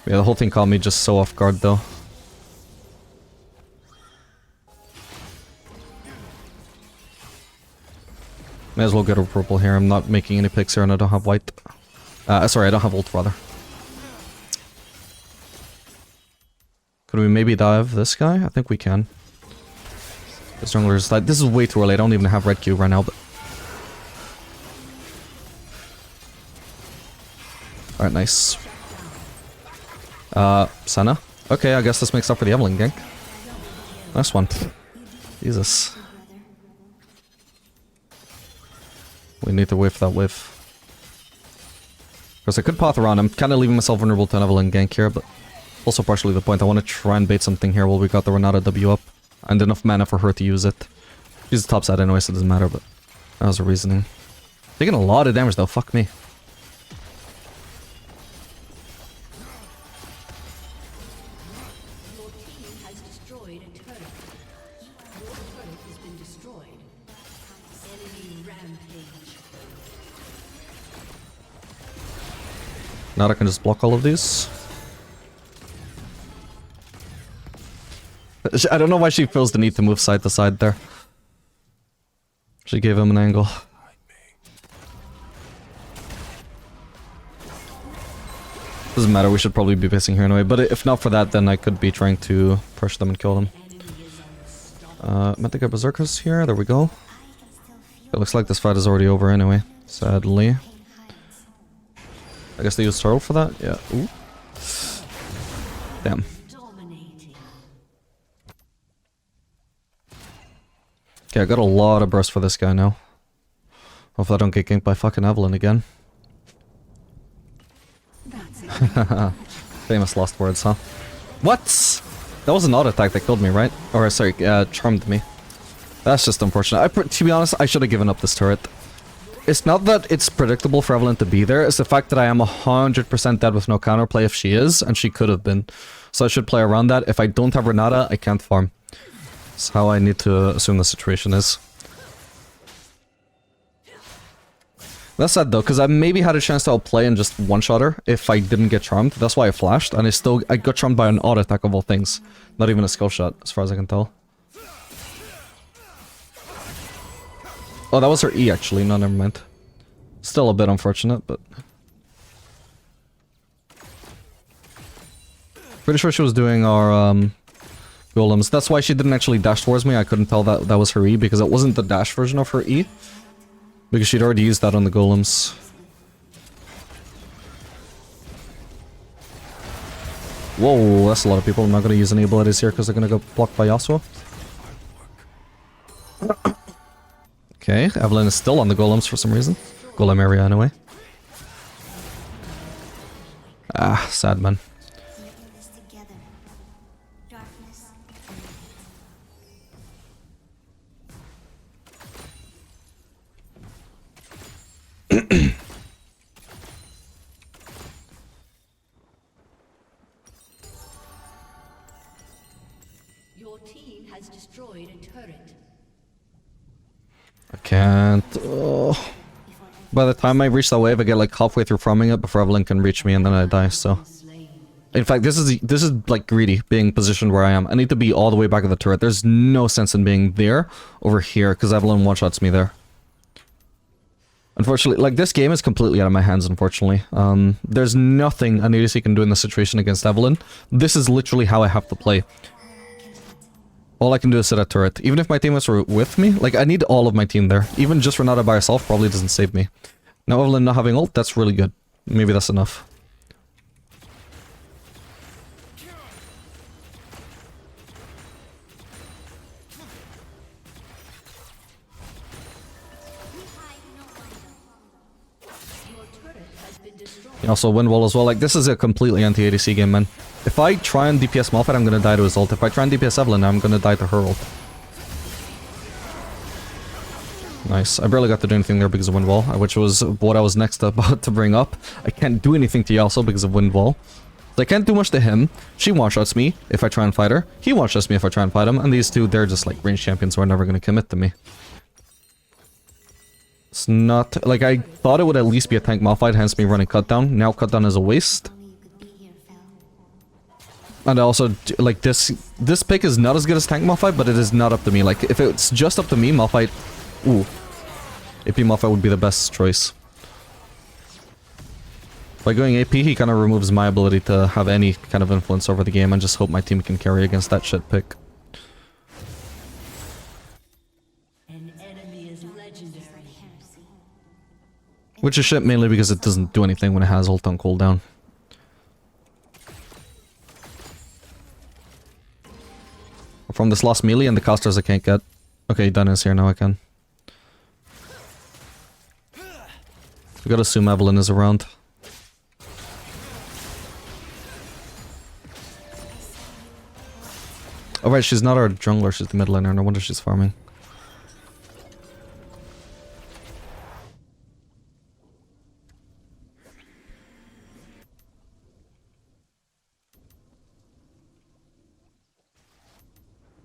Yeah, the whole thing caught me just so off guard, though. May as well get a purple here. I'm not making any picks here and I don't have white. Sorry, I don't have ult, rather. Could we maybe dive this guy? I think we can. This jungler is like... This is way too early. I don't even have red cube right now, but... Alright, nice. Senna? Okay, I guess this makes up for the Evelyn gank. Nice one. Jesus. We need to wait for that wave. Because I could path around. I'm kind of leaving myself vulnerable to an Evelyn gank here, but also partially the point. I want to try and bait something here while we got the Renata W up. And enough mana for her to use it. She's the top side anyway, so it doesn't matter, but that was the reasoning. Taking a lot of damage though, fuck me. Your team has destroyed a turret. Your turret has been destroyed. Enemy rampage. Now I can just block all of these. I don't know why she feels the need to move side to side there. She gave him an angle. Doesn't matter, we should probably be basing here anyway. But if not for that, then I could be trying to push them and kill them. Meant to get berserkers here, there we go. It looks like this fight is already over anyway, sadly. I guess they used turtle for that? Yeah. Ooh. Damn. Okay, I got a lot of burst for this guy now. Hopefully I don't get ganked by fucking Evelyn again. Famous lost words, huh? What? That was an auto attack that killed me, right? Or, sorry, charmed me. That's just unfortunate. To be honest, I should have given up this turret. It's not that it's predictable for Evelyn to be there, it's the fact that I am 100% dead with no counterplay if she is, and she could have been. So I should play around that. If I don't have Renata, I can't farm. That's how I need to assume the situation is. That's sad though, because I maybe had a chance to outplay and just one-shot her if I didn't get charmed. That's why I flashed, and I got charmed by an auto attack of all things. Not even a skill shot, as far as I can tell. Oh, that was her E actually, no, never mind. Still a bit unfortunate, but... Pretty sure she was doing our, golems. That's why she didn't actually dash towards me. I couldn't tell that that was her E, because it wasn't the dash version of her E. Because she'd already used that on the golems. Whoa, that's a lot of people. I'm not going to use any abilities here because they're going to go blocked by Yasuo. Okay, Evelyn is still on the golems for some reason. Golem area anyway. Ah, sad man. Your team has destroyed a turret. I can't. Oh. By the time I reach that wave, I get like halfway through farming it before Evelyn can reach me, and then I die. So, in fact, this is like greedy being positioned where I am. I need to be all the way back of the turret. There's no sense in being there over here because Evelyn one-shots me there. Unfortunately, like, this game is completely out of my hands, unfortunately. There's nothing an ADC can do in this situation against Evelyn. This is literally how I have to play. All I can do is sit at turret. Even if my teammates were with me, like, I need all of my team there. Even just Renata by herself probably doesn't save me. Now Evelyn not having ult, that's really good. Maybe that's enough. Also wind wall as well. Like, this is a completely anti-ADC game, man. If I try and DPS Malphite, I'm gonna die to his ult. If I try and DPS Evelyn, I'm gonna die to her ult. Nice. I barely got to do anything there because of wind wall, which was what I was next about to bring up. I can't do anything to Yasuo because of wind wall. So I can't do much to him. She one-shots me if I try and fight her. He one-shots me if I try and fight him. And these two, they're just like range champions who are never gonna commit to me. It's not... Like, I thought it would at least be a tank Malphite, hence me running cut down. Now cut down is a waste. And also, like, this pick is not as good as tank Malphite, but it is not up to me. Like, if it's just up to me, Malphite... Ooh. AP Malphite would be the best choice. By going AP, he kind of removes my ability to have any kind of influence over the game and just hope my team can carry against that shit pick. Which is shit mainly because it doesn't do anything when it has ult on cooldown. From this last melee and the casters I can't get. Okay, Dun is here, now I can. We gotta assume Evelyn is around. Oh right, she's not our jungler, she's the mid laner, no wonder she's farming.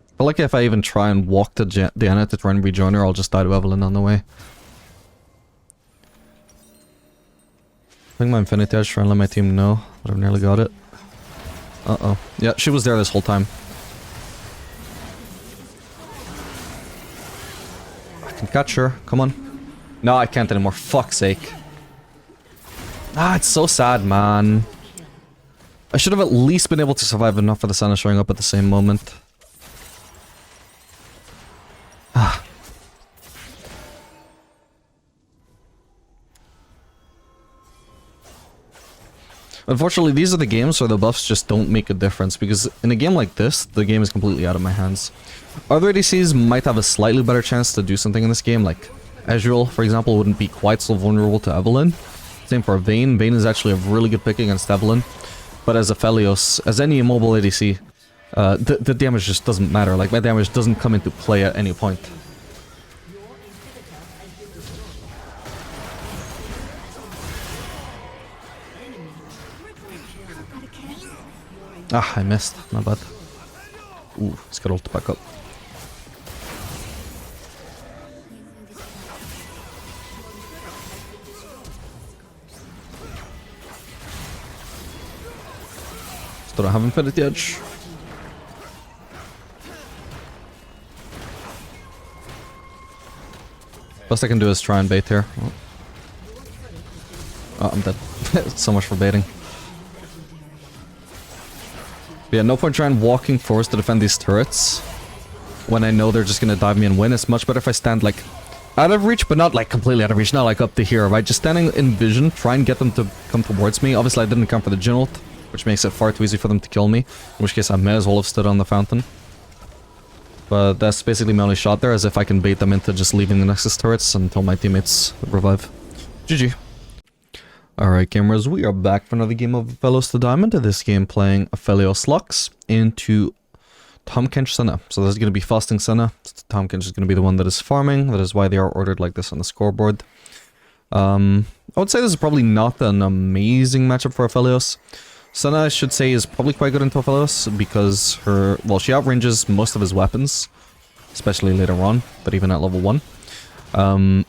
I feel like if I even try and walk to Diana to try and rejoin her, I'll just die to Evelyn on the way. I think my Infinity Edge trying to let my team know, but I've nearly got it. Uh-oh. Yeah, she was there this whole time. I can catch her. Come on. No, I can't anymore. Fuck's sake. Ah, it's so sad, man. I should have at least been able to survive enough for the Senna showing up at the same moment. Ah. Unfortunately, these are the games where the buffs just don't make a difference, because in a game like this, the game is completely out of my hands. Other ADCs might have a slightly better chance to do something in this game, like Ezreal, for example, wouldn't be quite so vulnerable to Evelyn. Same for Vayne. Vayne is actually a really good pick against Evelyn. But as Aphelios, as any immobile ADC, the damage just doesn't matter. Like, my damage doesn't come into play at any point. Ah, I missed. Not bad. Ooh, he's got ult back up. Still don't have Infinity Edge. Best I can do is try and bait here. Oh, I'm dead. So much for baiting. But yeah, no point trying walking forwards to defend these turrets when I know they're just gonna dive me and win. It's much better if I stand like out of reach, but not like completely out of reach, not like up to here, right? Just standing in vision, try and get them to come towards me. Obviously I didn't come for the Gin, which makes it far too easy for them to kill me, in which case I may as well have stood on the fountain. But that's basically my only shot there, as if I can bait them into just leaving the Nexus turrets until my teammates revive. GG. Alright gamers, we are back for another game of Aphelios the Diamond. This game playing Aphelios Lux into Tahm Kench Senna. So this is going to be fasting Senna. Tahm Kench is going to be the one that is farming. That is why they are ordered like this on the scoreboard. I would say this is probably not an amazing matchup for Aphelios. Senna, I should say, is probably quite good into Aphelios because her... well, she outranges most of his weapons, especially later on, but even at level 1.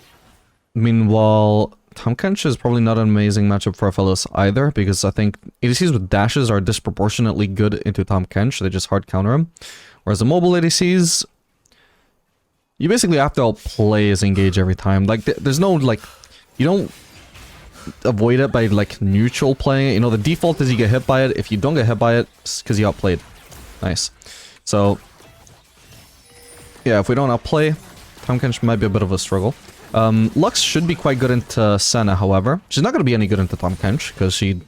Meanwhile, Tahm Kench is probably not an amazing matchup for Aphelios either, because I think ADCs with dashes are disproportionately good into Tahm Kench. They just hard counter him. Whereas the mobile ADCs, you basically have to outplay his engage every time. Like, there's no, like, you don't avoid it by, like, neutral playing it. You know, the default is you get hit by it. If you don't get hit by it, it's because you outplayed. Nice. So, yeah, if we don't outplay, Tahm Kench might be a bit of a struggle. Lux should be quite good into Senna, however. She's not going to be any good into Tahm Kench, because she,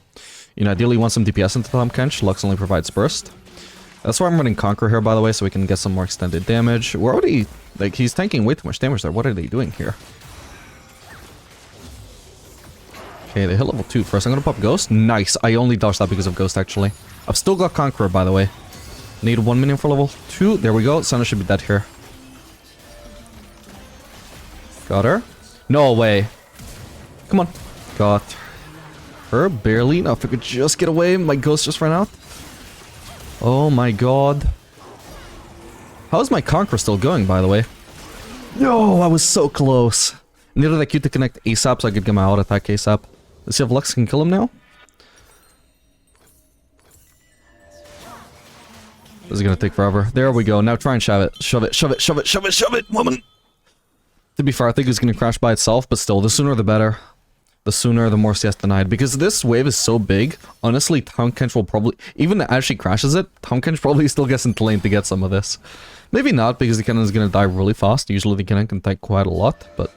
you know, ideally wants some DPS into Tahm Kench. Lux only provides burst. That's why I'm running Conqueror here, by the way, so we can get some more extended damage. We're already, like, he's tanking way too much damage there. What are they doing here? Okay, they hit level 2 first. I'm going to pop Ghost. Nice. I only dodged that because of Ghost, actually. I've still got Conqueror, by the way. Need 1 minion for level 2. There we go. Senna should be dead here. Got her. No way. Come on. Got her. Barely. Now if I could just get away. My Ghost just ran out. Oh my god. How's my Conqueror still going, by the way? No, I was so close. Needed that Q to connect ASAP so I could get my auto attack ASAP. Let's see if Lux can kill him now. This is gonna take forever. There we go. Now try and shove it. Shove it, shove it, shove it, shove it, shove it, woman! To be fair, I think it's going to crash by itself, but still, the sooner the better. The sooner, the more CS denied. Because this wave is so big, honestly, Tahm Kench will probably... even as she crashes it, Tahm Kench probably still gets into lane to get some of this. Maybe not, because the cannon is going to die really fast. Usually the cannon can take quite a lot, but...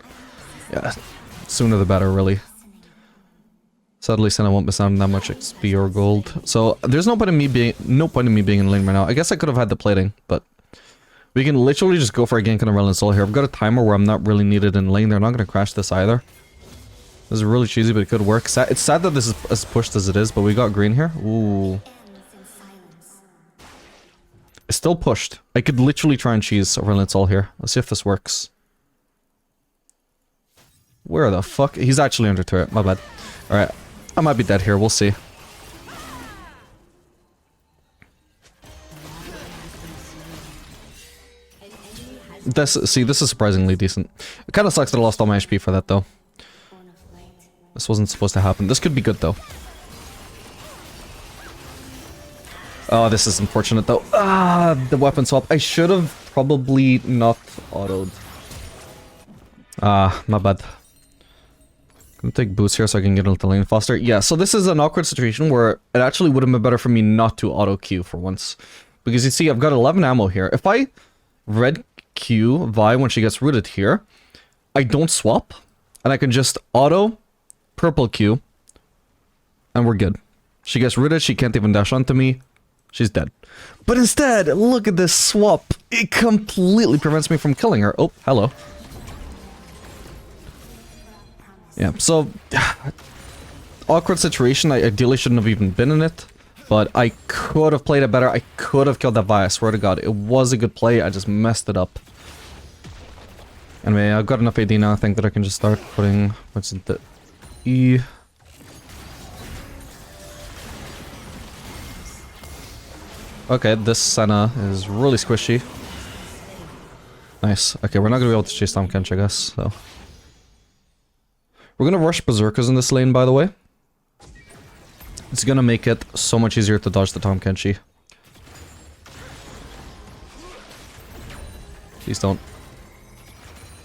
yeah, sooner the better, really. Sadly, Senna won't miss out on that much XP or gold. So, there's no point in me being in lane right now. I guess I could have had the plating, but... we can literally just go for a gank on a Reliant Soul here. I've got a timer where I'm not really needed in lane. They're not going to crash this either. This is really cheesy, but it could work. It's sad that this is as pushed as it is, but we got green here. Ooh. It's still pushed. I could literally try and cheese a Reliant Soul here. Let's see if this works. Where the fuck? He's actually under turret. My bad. Alright. I might be dead here. We'll see. This is surprisingly decent. It kind of sucks that I lost all my HP for that, though. This wasn't supposed to happen. This could be good, though. Oh, this is unfortunate, though. Ah, the weapon swap. I should have probably not autoed. Ah, my bad. Gonna take boots here so I can get into the lane faster. Yeah, so this is an awkward situation where it actually would have been better for me not to auto Q for once. Because you see, I've got 11 ammo here. If I red Q Vi when she gets rooted here, I don't swap, and I can just auto purple Q, and we're good. She gets rooted, she can't even dash onto me, she's dead. But instead, look at this swap. It completely prevents me from killing her. Oh, hello. Yeah, so awkward situation. I ideally shouldn't have even been in it. But I could have played it better. I could have killed that Vi, I swear to god. It was a good play, I just messed it up. Anyway, I've got enough AD now, I think that I can just start putting... what's it? The E... okay, this Senna is really squishy. Nice. Okay, we're not gonna be able to chase Tahm Kench, I guess, so... we're gonna rush Berserkers in this lane, by the way. It's gonna make it so much easier to dodge the Tahm Kenshi. Please don't.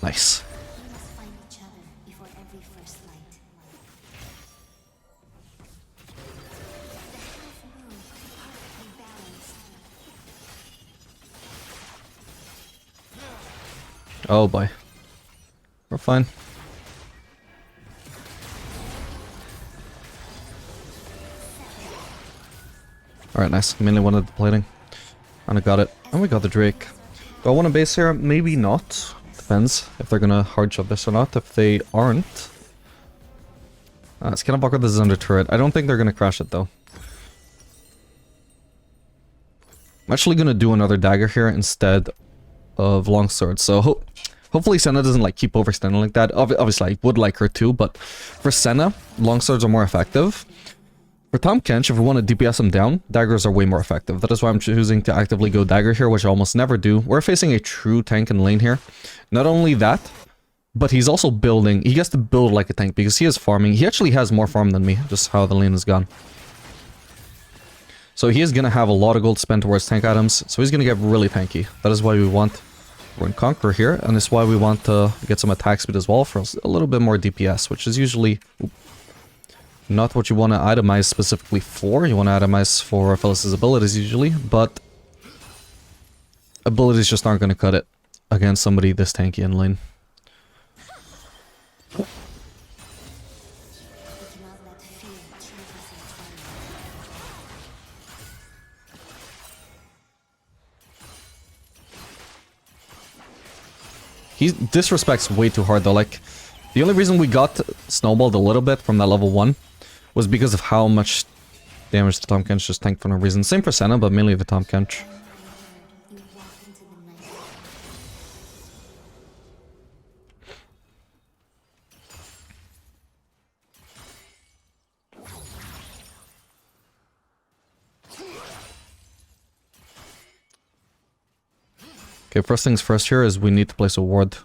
Nice. We must find each other before every first light. The half moon, perfectly balanced. Oh boy. We're fine. Alright, nice. Mainly wanted the plating. And I got it. And we got the Drake. Do I want to base here? Maybe not. Depends if they're gonna hard shove this or not. If they aren't... it's kind of awkward this is under turret. I don't think they're gonna crash it though. I'm actually gonna do another dagger here instead of longsword. So hopefully Senna doesn't like keep overextending like that. Obviously I would like her too, but for Senna, longswords are more effective. For Tahm Kench, if we want to DPS him down, daggers are way more effective. That is why I'm choosing to actively go dagger here, which I almost never do. We're facing a true tank in lane here. Not only that, but he's also building. He gets to build like a tank because he is farming. He actually has more farm than me, just how the lane is gone. So he is going to have a lot of gold spent towards tank items, so he's going to get really tanky. That is why we want Rune Conqueror here, and it's why we want to get some attack speed as well for a little bit more DPS, which is usually... not what you want to itemize specifically for. You want to itemize for Aphelios' abilities usually, but abilities just aren't going to cut it against somebody this tanky in lane. We cannot let fear keep us in He disrespects way too hard though. Like, the only reason we got snowballed a little bit from that level 1 was because of how much damage the Tahm Kench just tanked for no reason. Same for Senna, but mainly the Tahm Kench. you walk into the night. Okay, first things first here is we need to place a ward.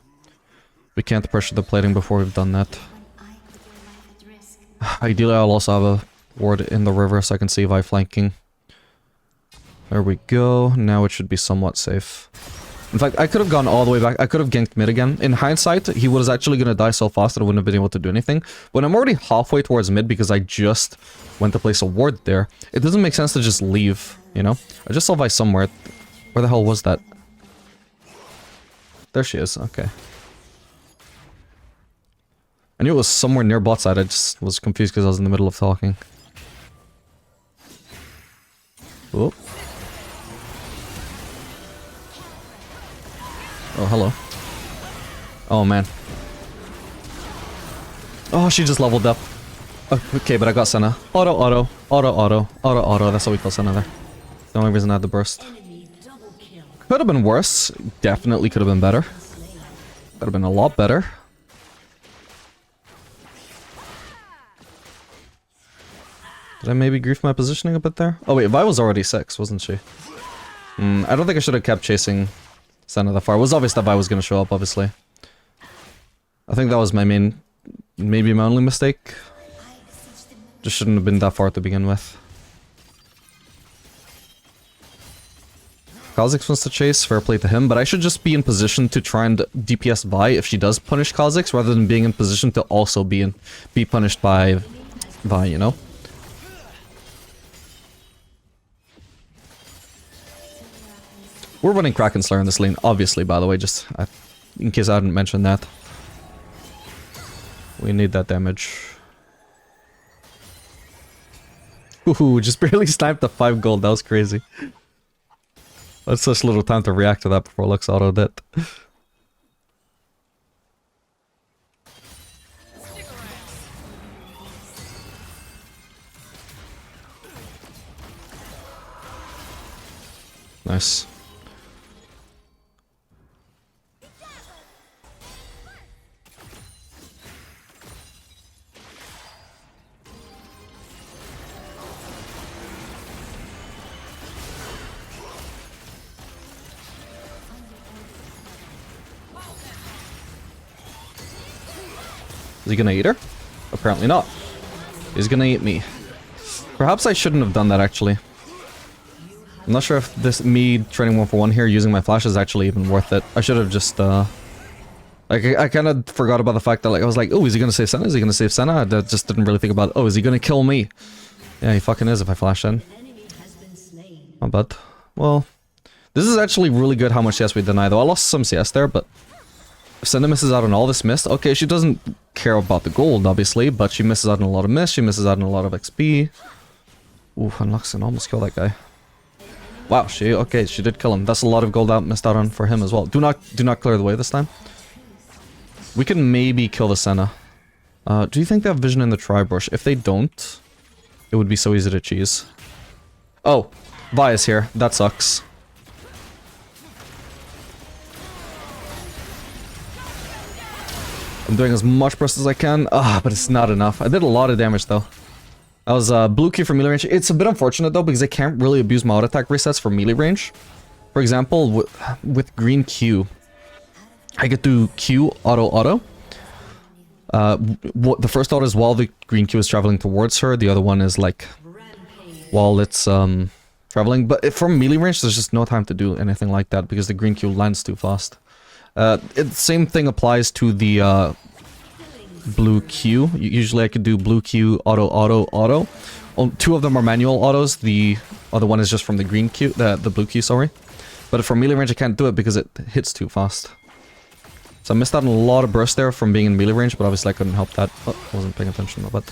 We can't pressure the plating before we've done that. When I put your life at risk, Ideally, I'll also have a ward in the river so I can see Vi flanking. There we go. Now it should be somewhat safe. In fact, I could have gone all the way back. I could have ganked mid again. In hindsight, he was actually going to die so fast that I wouldn't have been able to do anything. But I'm already halfway towards mid because I just went to place a ward there. It doesn't make sense to just leave, you know? I just saw Vi somewhere. Where the hell was that? There she is. Okay. I knew it was somewhere near bot side. I just was confused because I was in the middle of talking. Oh. Oh, hello. Oh, man. Oh, she just leveled up. Okay, but I got Senna. Auto. That's what we call Senna there. The only reason I had the burst. Could have been worse. Definitely could have been better. Could have been a lot better. Did I maybe grief my positioning a bit there? Oh wait, Vi was already 6, wasn't she? I don't think I should have kept chasing Senna that far. It was obvious that Vi was going to show up, obviously. I think that was my main... maybe my only mistake. Just shouldn't have been that far to begin with. Kha'Zix wants to chase, fair play to him, but I should just be in position to try and DPS Vi if she does punish Kha'Zix, rather than being in position to also be punished by Vi, you know? We're running Kraken Slayer in this lane, obviously, by the way, just in case I hadn't mentioned that. We need that damage. Ooh, just barely sniped the 5 gold, that was crazy. That's such little time to react to that before Lux autoed it. Nice. Is he gonna eat her? Apparently not. He's gonna eat me. Perhaps I shouldn't have done that, actually. I'm not sure if this me trading 1-for-1 here using my flash is actually even worth it. I should have just, like, I kind of forgot about the fact that, like, I was like, oh, is he gonna save Senna? Is he gonna save Senna? I just didn't really think about, oh, is he gonna kill me? Yeah, he fucking is if I flash in. Not bad. Well, this is actually really good how much CS we deny, though. I lost some CS there, but if Senna misses out on all this mist, okay, she doesn't care about the gold, obviously, but she misses out on a lot of mist, she misses out on a lot of XP. Ooh, and Luxon almost killed that guy. Wow, she did kill him. That's a lot of gold missed out on for him as well. Do not clear the way this time. We can maybe kill the Senna. Do you think they have vision in the tri-brush? If they don't, it would be so easy to cheese. Oh, Vi is here. That sucks. I'm doing as much burst as I can. But it's not enough. I did a lot of damage though. That was blue Q for melee range. It's a bit unfortunate though because I can't really abuse my auto attack resets for melee range. For example, with green Q, I could do Q auto. The first auto is while the green Q is traveling towards her. The other one is like while it's traveling. But from melee range, there's just no time to do anything like that because the green Q lands too fast. Same thing applies to the blue Q. Usually I could do blue Q, auto. Oh, two of them are manual autos. The other one is just from the green Q, the blue Q, sorry. But for melee range I can't do it because it hits too fast. So I missed out on a lot of burst there from being in melee range, but obviously I couldn't help that. Oh, I wasn't paying attention, but...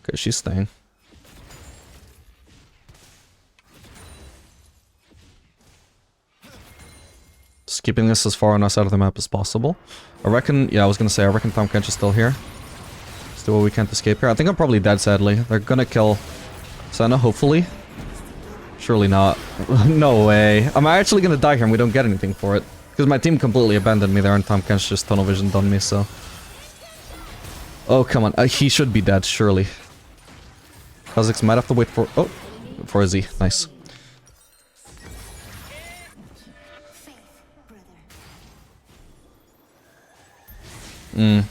Okay, she's staying. Just keeping this as far on us out of the map as possible. I reckon Tom Kench is still here. Let's do what we can to escape here. I think I'm probably dead, sadly. They're gonna kill Senna, hopefully. Surely not. No way. I'm actually gonna die here and we don't get anything for it. Because my team completely abandoned me there and Tom Kench just tunnel visioned on me, so... Oh, come on. He should be dead, surely. Kha'Zix might have to wait for... Oh! For a Z. Nice.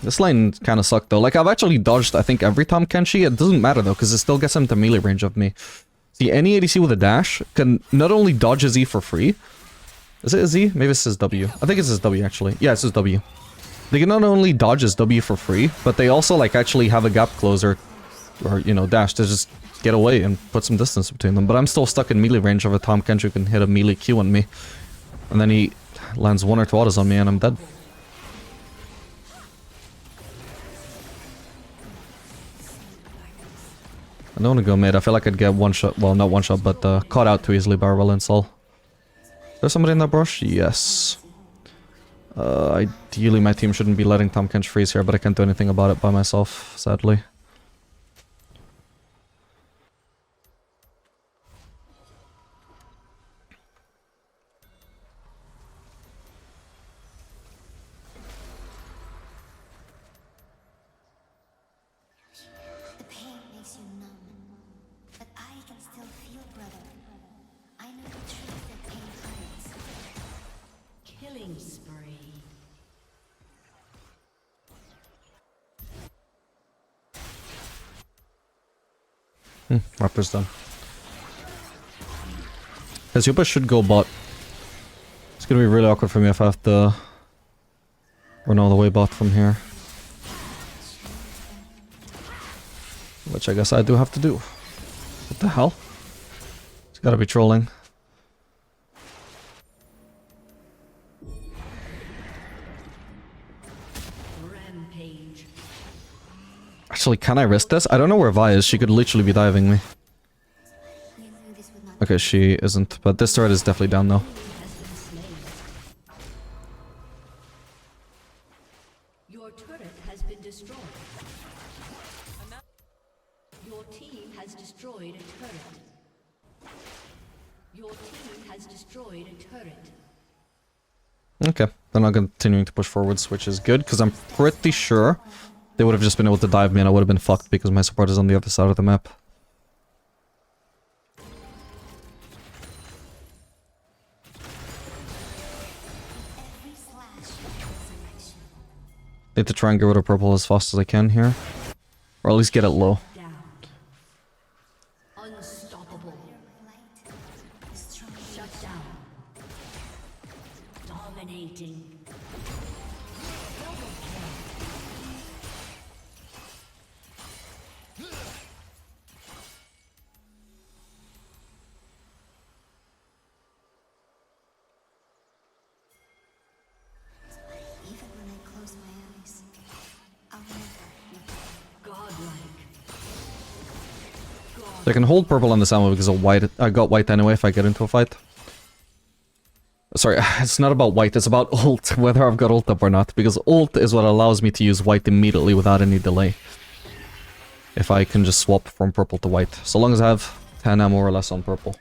This lane kind of sucked though. Like, I've actually dodged, I think, every Tom Kenshi. It doesn't matter though, because it still gets him to melee range of me. See, any ADC with a dash can not only dodge a Z for free. Is it a Z? Maybe it's his W. I think it's his W, actually. Yeah, it's his W. They can not only dodge his W for free, but they also, like, actually have a gap closer, or, you know, dash to just get away and put some distance between them. But I'm still stuck in melee range of a Tom Kenshi who can hit a melee Q on me. And then he lands 1 or 2 autos on me and I'm dead. I don't want to go mid. I feel like I'd get one shot. Well, not one shot, but caught out too easily by Rel and Sol. There's somebody in that brush? Yes. Ideally, my team shouldn't be letting Tom Kench freeze here, but I can't do anything about it by myself, sadly. Raptor's done. Cassiopeia should go bot. It's gonna be really awkward for me if I have to run all the way bot from here. Which I guess I do have to do. What the hell? It's gotta be trolling. Actually, can I risk this? I don't know where Vi is. She could literally be diving me. Okay, she isn't. But this turret is definitely down though. Your turret has been destroyed. Your team has destroyed a turret. Your team has destroyed a turret. Okay, they're not continuing to push forwards, which is good, because I'm pretty sure they would have just been able to dive me and I would have been fucked because my support is on the other side of the map. Need to try and get rid of purple as fast as I can here. Or at least get it low. Down. Unstoppable. Shut down. Dominating. Even when I close my eyes, I'll never look back. Godlike. I can hold purple on this ammo because of white. I got white anyway if I get into a fight. Sorry, it's not about white, it's about ult, whether I've got ult up or not, because ult is what allows me to use white immediately without any delay. If I can just swap from purple to white, so long as I have 10 ammo or less on purple.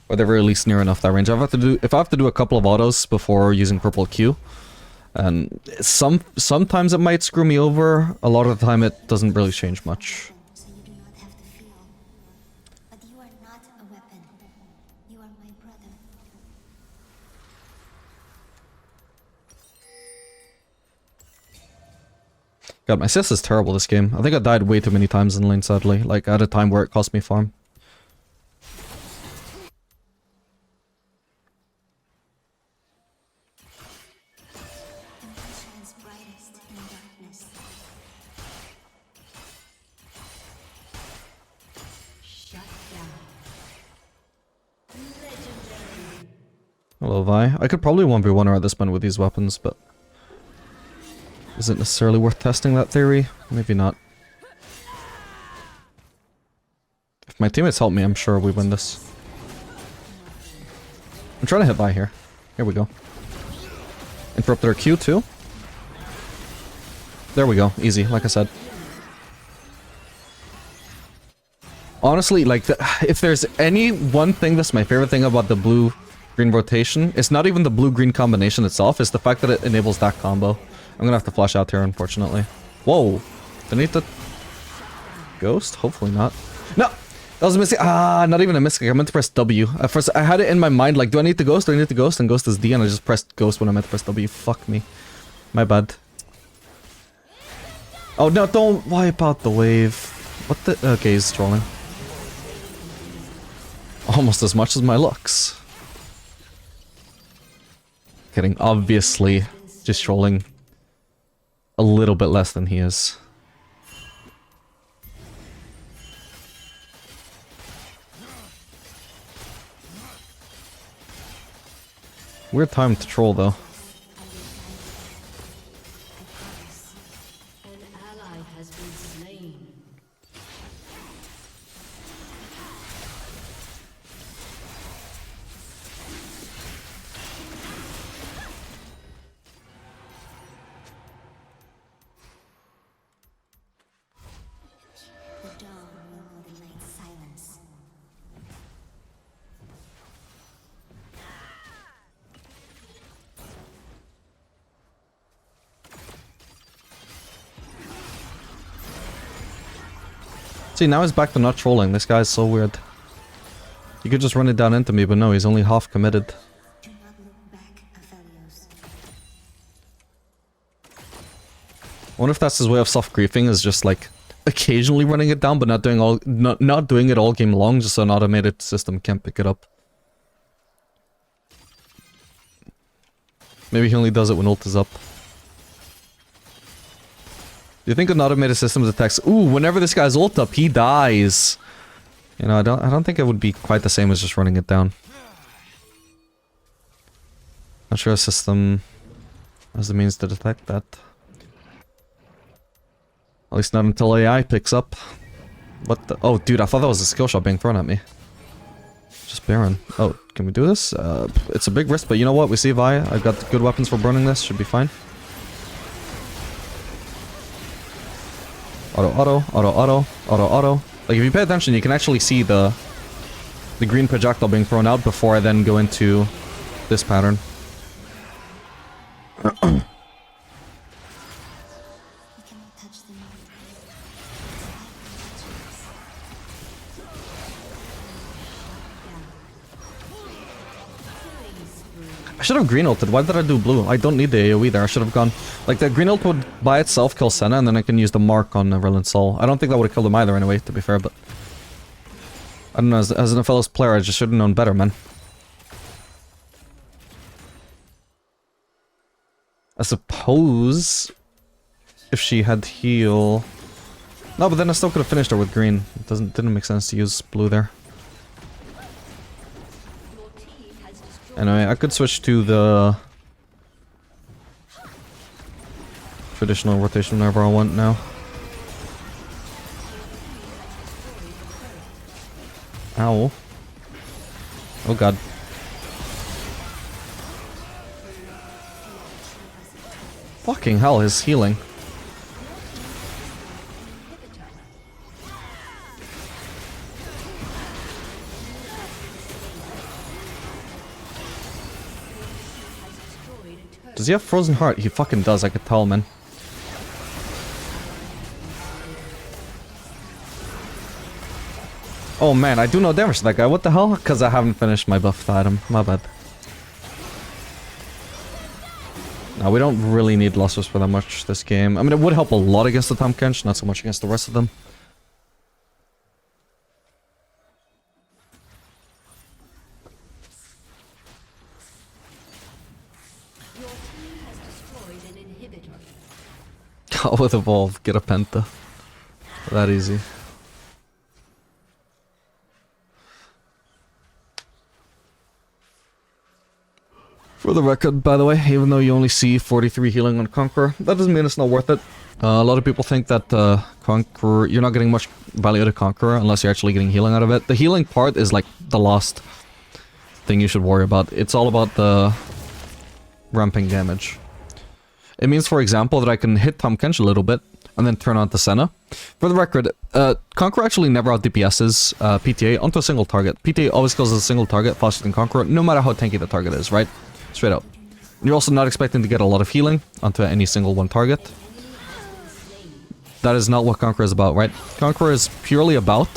Or they're at least near enough that range. If I have to do a couple of autos before using purple Q, and sometimes it might screw me over, a lot of the time it doesn't really change much. So you do not have to feel. But you are not a weapon. You are my brother. God, my assist is terrible this game. I think I died way too many times in lane, sadly. Like, at a time where it cost me farm. And one shines brightest in darkness. Shut down. Legendary. Hello, Vi. I could probably 1v1 her at this point with these weapons, but... is it necessarily worth testing that theory? Maybe not. If my teammates help me, I'm sure we win this. I'm trying to hit Vi here. Here we go. Interrupted her Q too. There we go. Easy, like I said. Honestly, like, if there's any one thing that's my favorite thing about the blue-green rotation, it's not even the blue-green combination itself, it's the fact that it enables that combo. I'm gonna have to flash out here, unfortunately. Whoa! Do I need to... ghost? Hopefully not. No! That was a mistake. Ah, not even a mistake. I meant to press W. At first, I had it in my mind, like, do I need to ghost? Do I need to ghost? And ghost is D, and I just pressed ghost when I meant to press W. Fuck me. My bad. Oh, no, don't wipe out the wave. What the... okay, he's trolling. Almost as much as my looks. Kidding. Obviously, just trolling a little bit less than he is. Weird time to troll, though. An ally has been slain. The dawn will know the night's silence. See, now he's back to not trolling. This guy's so weird. You could just run it down into me, but no, he's only half committed. Do not look back, Aphelios. I wonder if that's his way of soft griefing, is just like occasionally running it down, but not doing it all game long, just so an automated system can't pick it up. Maybe he only does it when ult is up. Do you think an automated system detects, ooh, whenever this guy's ult up, he dies? You know, I don't think it would be quite the same as just running it down. Not sure a system has the means to detect that. At least not until AI picks up. What the? Oh, dude, I thought that was a skill shot being thrown at me. Just Baron. Oh, can we do this? It's a big risk, but you know what? We see Vi. I've got good weapons for burning this. Should be fine. Auto. Like, if you pay attention, you can actually see the green projectile being thrown out before I then go into this pattern. We cannot touch the moon. Killing spree. I should have green ulted. Why did I do blue? I don't need the AoE there. I should have gone... Like, the green ult would by itself kill Senna, and then I can use the mark on Verlin Sol. I don't think that would have killed him either anyway, to be fair, but... I don't know, as an Aphelios player, I just should have known better, man. I suppose... If she had heal... No, but then I still could have finished her with green. It didn't make sense to use blue there. Anyway, I could switch to the... traditional rotation whenever I want now. Ow. Oh god. Fucking hell, his healing. Does he have Frozen Heart? He fucking does, I could tell, man. Oh man, I do no damage to that guy. What the hell? Because I haven't finished my buffed item. My bad. No, we don't really need losses for that much this game. I mean, it would help a lot against the Tahm Kench, not so much against the rest of them. With Evolve, get a Penta. That easy. For the record, by the way, even though you only see 43 healing on Conqueror, that doesn't mean it's not worth it. A lot of people think that Conqueror, you're not getting much value out of Conqueror unless you're actually getting healing out of it. The healing part is like the last thing you should worry about. It's all about the ramping damage. It means, for example, that I can hit Tahm Kench a little bit and then turn on to Senna. For the record, Conqueror actually never out DPS's PTA onto a single target. PTA always kills a single target faster than Conqueror, no matter how tanky the target is, right? Straight up. You're also not expecting to get a lot of healing onto any single one target. That is not what Conqueror is about, right? Conqueror is purely about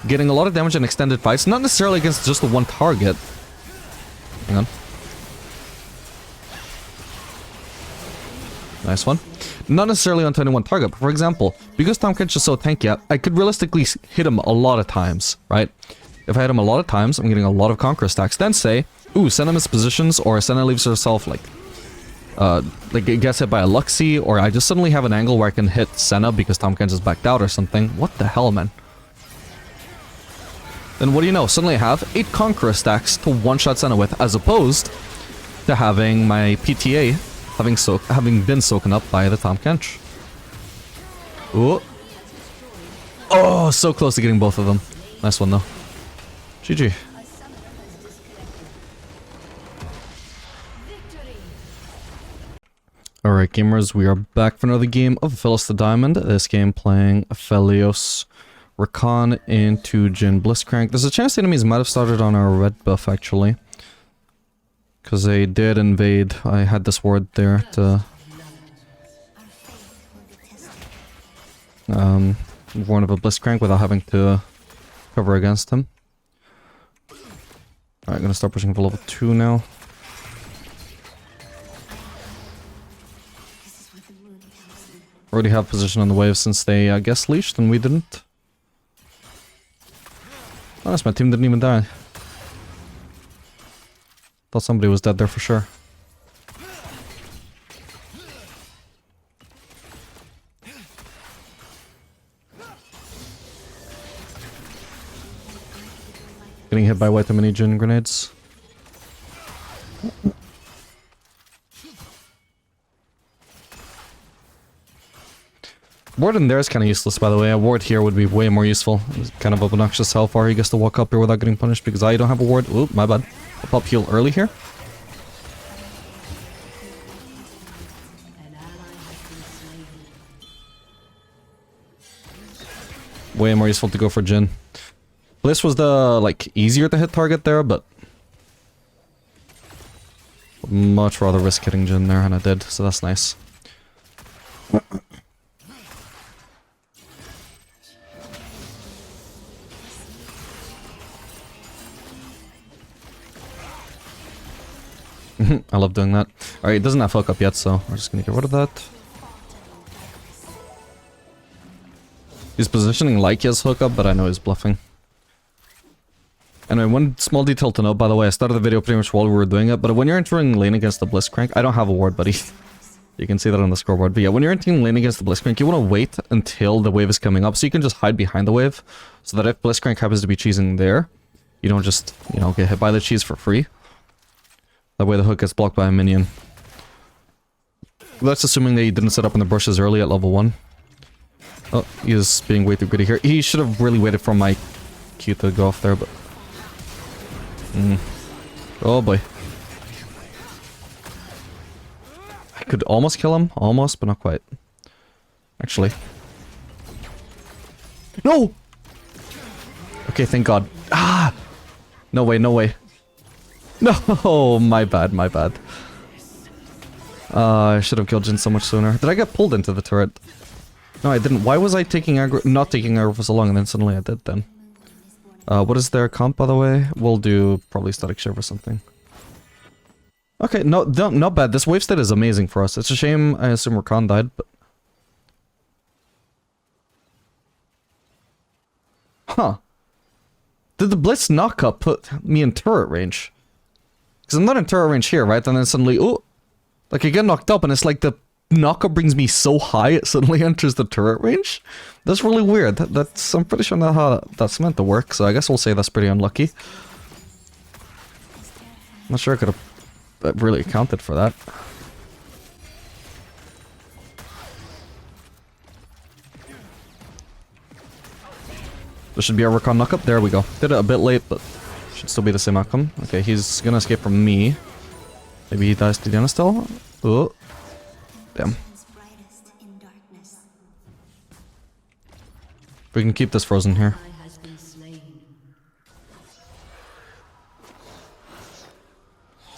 getting a lot of damage in extended fights, not necessarily against just the one target. Hang on. Nice one. Not necessarily onto any one target, but for example, because Tahm Kench is so tanky, I could realistically hit him a lot of times, right? If I hit him a lot of times, I'm getting a lot of Conqueror stacks. Then say, ooh, Senna mispositions, or Senna leaves herself like it gets hit by a Luxie, or I just suddenly have an angle where I can hit Senna because Tahm Kench is backed out or something. What the hell, man? Then what do you know? Suddenly I have 8 Conqueror stacks to one-shot Senna with, as opposed to having my PTA having been soaken up by the Tahm Kench. Ooh. Oh, so close to getting both of them. Nice one though. GG. Alright gamers, we are back for another game of Aphelios the Diamond. This game playing Aphelios Rakan into Jhin Blitzcrank. There's a chance the enemies might have started on our red buff actually. Because they did invade. I had this ward there to warn of a Blitzcrank without having to cover against him. Alright, gonna start pushing for level 2 now. Already have position on the wave since they, I guess, leashed and we didn't. Honest, my team didn't even die. Thought somebody was dead there for sure. Getting hit by way too many Jhin grenades. Ward in there is kind of useless, by the way. A ward here would be way more useful. It's kind of obnoxious how far he gets to walk up here without getting punished because I don't have a ward. Oop, my bad. I'll pop heal early here. Way more useful to go for Jhin. Bliss was the, like, easier to hit target there, but much rather risk hitting Jhin there, and I did, so that's nice. I love doing that. Alright, it doesn't have hook up yet, so we're just gonna get rid of that. He's positioning like he has hook up, but I know he's bluffing. Anyway, one small detail to note, by the way, I started the video pretty much while we were doing it, but when you're entering lane against the Blitzcrank, I don't have a ward, buddy. You can see that on the scoreboard. But yeah, when you're entering lane against the Blitzcrank, you want to wait until the wave is coming up, so you can just hide behind the wave, so that if Blitzcrank happens to be cheesing there, you don't just, you know, get hit by the cheese for free. That way the hook gets blocked by a minion. That's assuming that he didn't set up in the bushes early at level 1. Oh, he is being way too greedy here. He should have really waited for my Q to go off there, but... Oh boy. I could almost kill him. Almost, but not quite. Actually. No! Okay, thank God. Ah! No way, no way. No! My bad, my bad. I should have killed Jin so much sooner. Did I get pulled into the turret? No, I didn't. Why was I taking aggro- not taking aggro for so long and then suddenly I did then? What is their comp, by the way? We'll do probably static shiv or something. Okay, no, not bad. This wave state is amazing for us. It's a shame I assume Rakan died, but... Huh. Did the Blitz knockup put me in turret range? Because I'm not in turret range here, right? And then suddenly, oh! Like I get knocked up and it's like the knockup brings me so high it suddenly enters the turret range? That's really weird. That's I'm pretty sure not how that's meant to work, so I guess we'll say that's pretty unlucky. I'm not sure I could have really accounted for that. There should be a Rakan knockup. There we go. Did it a bit late, but should still be the same outcome. Okay, he's gonna escape from me. Maybe he dies to Diana still? Oh. Damn. We can keep this frozen here.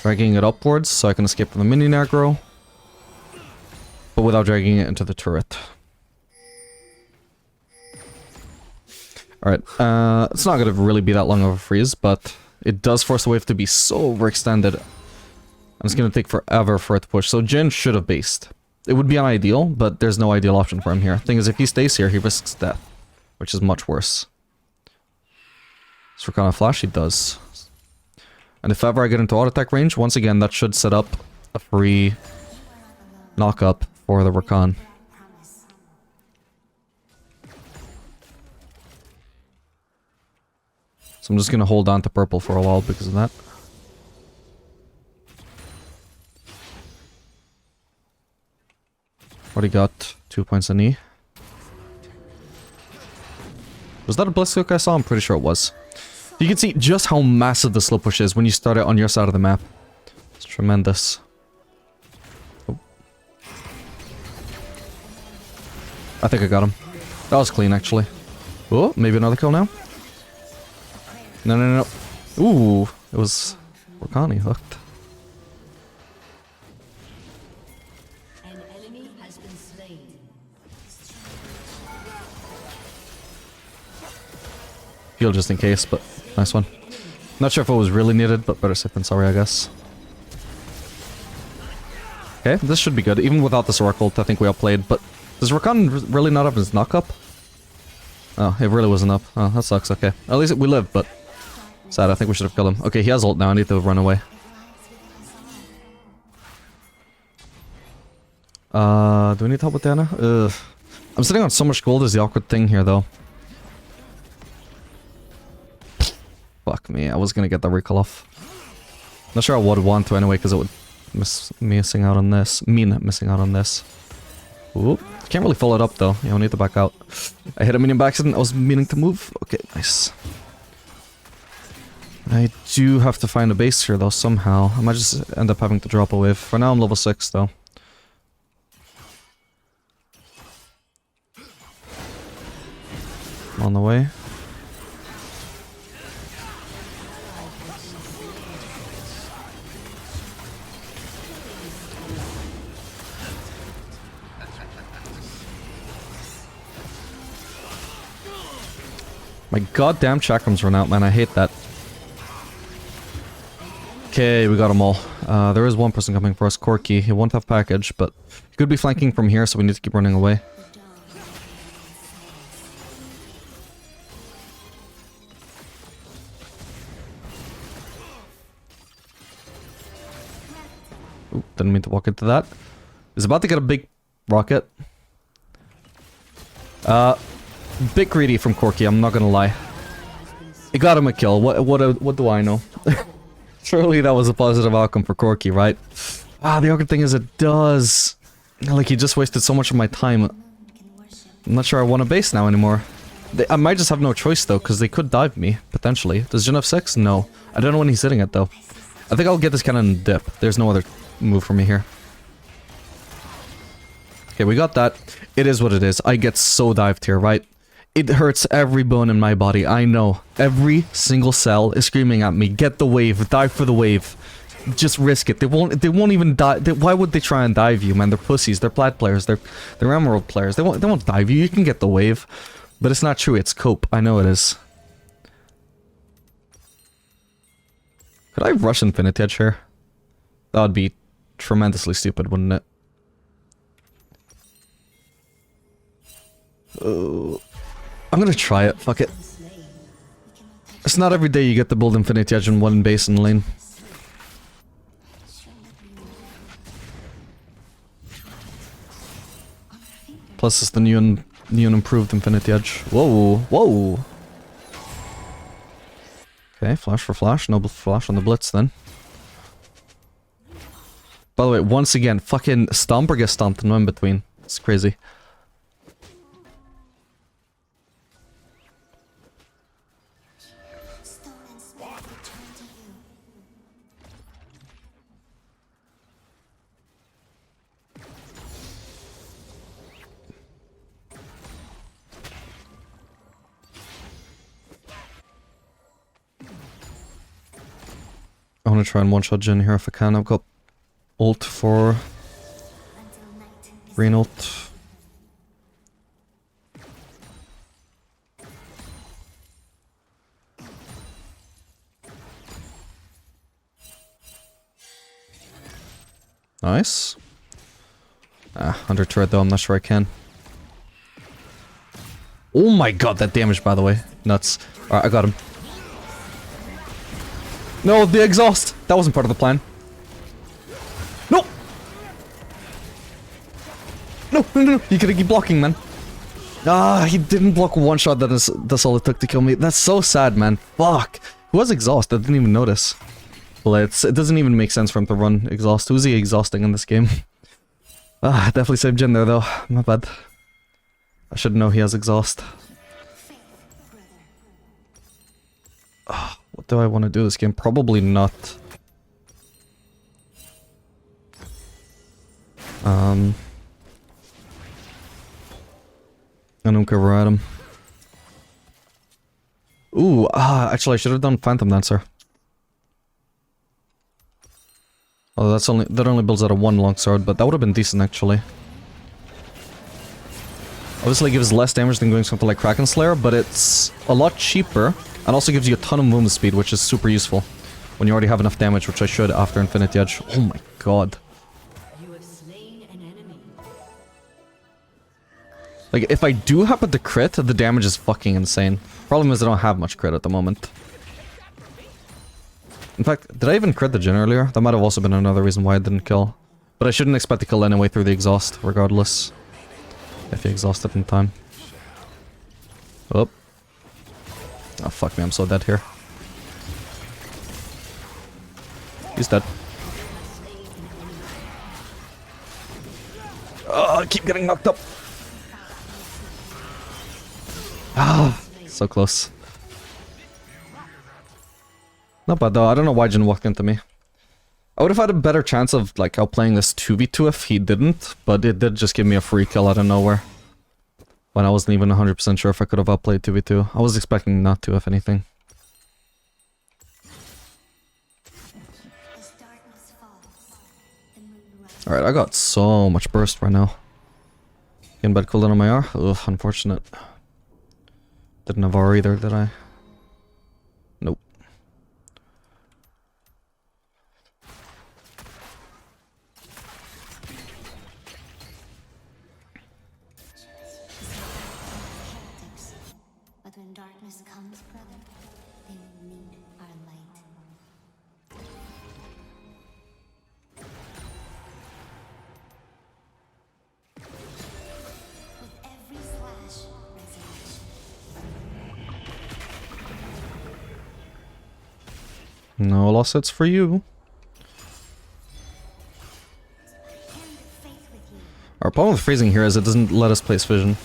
Dragging it upwards so I can escape from the minion aggro. But without dragging it into the turret. Alright, it's not gonna really be that long of a freeze, but it does force the wave to be so overextended. And it's gonna take forever for it to push, so Jin should have based. It would be unideal, but there's no ideal option for him here. Thing is, if he stays here, he risks death, which is much worse. So Rakan a flash, he does. And if ever I get into auto attack range, once again, that should set up a free knockup for the Rakan. So I'm just gonna hold on to purple for a while because of that. Already got 2 points in E. Was that a Blitz hook I saw? I'm pretty sure it was. You can see just how massive the slow push is when you start it on your side of the map. It's tremendous. Oh. I think I got him. That was clean, actually. Oh, maybe another kill now? No, no, no, no. Ooh, it was Rakani hooked. An enemy has been slain. Heal just in case, but nice one. Not sure if it was really needed, but better safe than sorry, I guess. Okay, this should be good. Even without this Oracle, I think we outplayed, but does Rakan really not have his knock-up? Oh, it really wasn't up. Oh, that sucks, okay. At least we lived, but... Sad, I think we should have killed him. Okay, he has ult now, I need to run away. Do we need help with Diana? Ugh. I'm sitting on so much gold is the awkward thing here, though. Fuck me, I was gonna get the recall off. Not sure I would want to anyway, because it would missing out on this. Missing out on this. Ooh, can't really follow it up though. Yeah, we need to back out. I hit a minion by accident, I was meaning to move. Okay, nice. I do have to find a base here though, somehow. I might just end up having to drop a wave. For now I'm level 6 though. I'm on the way. My goddamn chakrams run out, man. I hate that. Okay, we got them all. There is one person coming for us, Corky. He won't have package, but he could be flanking from here, so we need to keep running away. Ooh, didn't mean to walk into that. He's about to get a big rocket. Bit greedy from Corky, I'm not gonna lie. He got him a kill. What do I know? Surely that was a positive outcome for Corky, right? Ah, the other thing is it does. Like, he just wasted so much of my time. I'm not sure I want a base now anymore. I might just have no choice though, because they could dive me, potentially. Does Jhin have 6? No. I don't know when he's hitting it though. I think I'll get this cannon and dip. There's no other move for me here. Okay, we got that. It is what it is. I get so dived here, right? It hurts every bone in my body, I know. Every single cell is screaming at me, get the wave, dive for the wave. Just risk it. They won't even dive. Why would they try and dive you, man? They're pussies, they're plat players, they're emerald players. They won't dive you, you can get the wave. But it's not true, it's cope, I know it is. Could I rush Infinity Edge here? That would be tremendously stupid, wouldn't it? Oh. I'm gonna try it, fuck it. It's not every day you get to build Infinity Edge in one base in lane. Plus it's the new and improved Infinity Edge. Whoa, whoa! Okay, flash for flash, no flash on the blitz then. By the way, once again, fucking stomp or get stomped, no in between. It's crazy. I want to try and one-shot Jhin here if I can. I've got ult for green ult. Nice. Ah, under turret though, I'm not sure I can. Oh my god, that damage by the way. Nuts. Alright, I got him. No, the exhaust! That wasn't part of the plan. No! No, no, no, no. You gotta keep blocking, man. Ah, he didn't block one shot. That's all it took to kill me. That's so sad, man. Fuck. Who has exhaust? I didn't even notice. Well, it doesn't even make sense for him to run exhaust. Who's he exhausting in this game? Ah, definitely saved Jhin there, though. My bad. I should know he has exhaust. What do I want to do this game? Probably not. I don't care where at him. Ooh, actually I should have done Phantom Dancer. Oh, that only builds out of one longsword, but that would have been decent actually. Obviously it gives less damage than going something like Kraken Slayer, but it's a lot cheaper. And also gives you a ton of movement speed, which is super useful. When you already have enough damage, which I should after Infinity Edge. Oh my god. You have slain an enemy. Like, if I do happen to crit, the damage is fucking insane. Problem is I don't have much crit at the moment. In fact, did I even crit the Jhin earlier? That might have also been another reason why I didn't kill. But I shouldn't expect to kill anyway through the exhaust, regardless. If he exhausted in time. Oh. Oh fuck me, I'm so dead here. He's dead. Oh, I keep getting knocked up. Ah, so close. Not bad though, I don't know why Jhin walked into me. I would have had a better chance of like outplaying this 2v2 if he didn't, but it did just give me a free kill out of nowhere. When I wasn't even 100% sure if I could have outplayed 2v2. I was expecting not to, if anything. Alright, I got so much burst right now. Getting bad cooldown on my R? Ugh, unfortunate. Didn't have R either, did I? Nope. No lost hits for you. Our problem with freezing here is it doesn't let us place vision.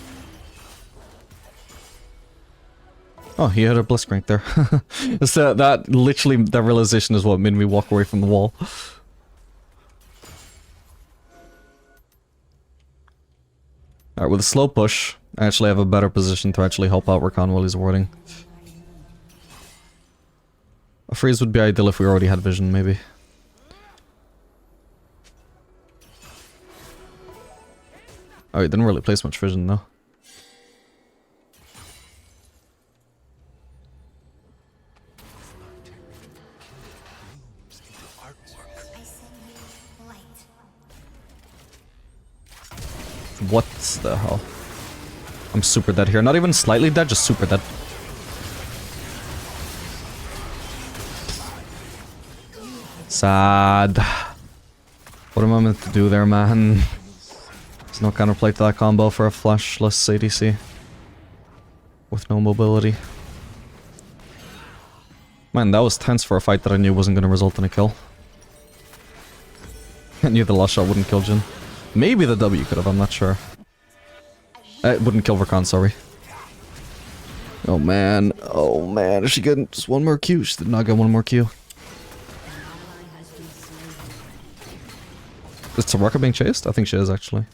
Oh, he had a blitzcrank there. It's that literally, that realization is what made me walk away from the wall. Alright, with a slow push, I actually have a better position to actually help out Rakan while he's warding. A freeze would be ideal if we already had vision, maybe. Oh, he didn't really place much vision, though. What the hell? I'm super dead here. Not even slightly dead, just super dead. Sad. What am I meant to do there, man? There's no counterplay to that combo for a flashless ADC. With no mobility. Man, that was tense for a fight that I knew wasn't going to result in a kill. I knew the last shot wouldn't kill Jhin. Maybe the W could have, I'm not sure. It wouldn't kill Rakan, sorry. Oh man, is she getting just one more Q? She did not get one more Q. Is Soraka being chased? I think she is, actually.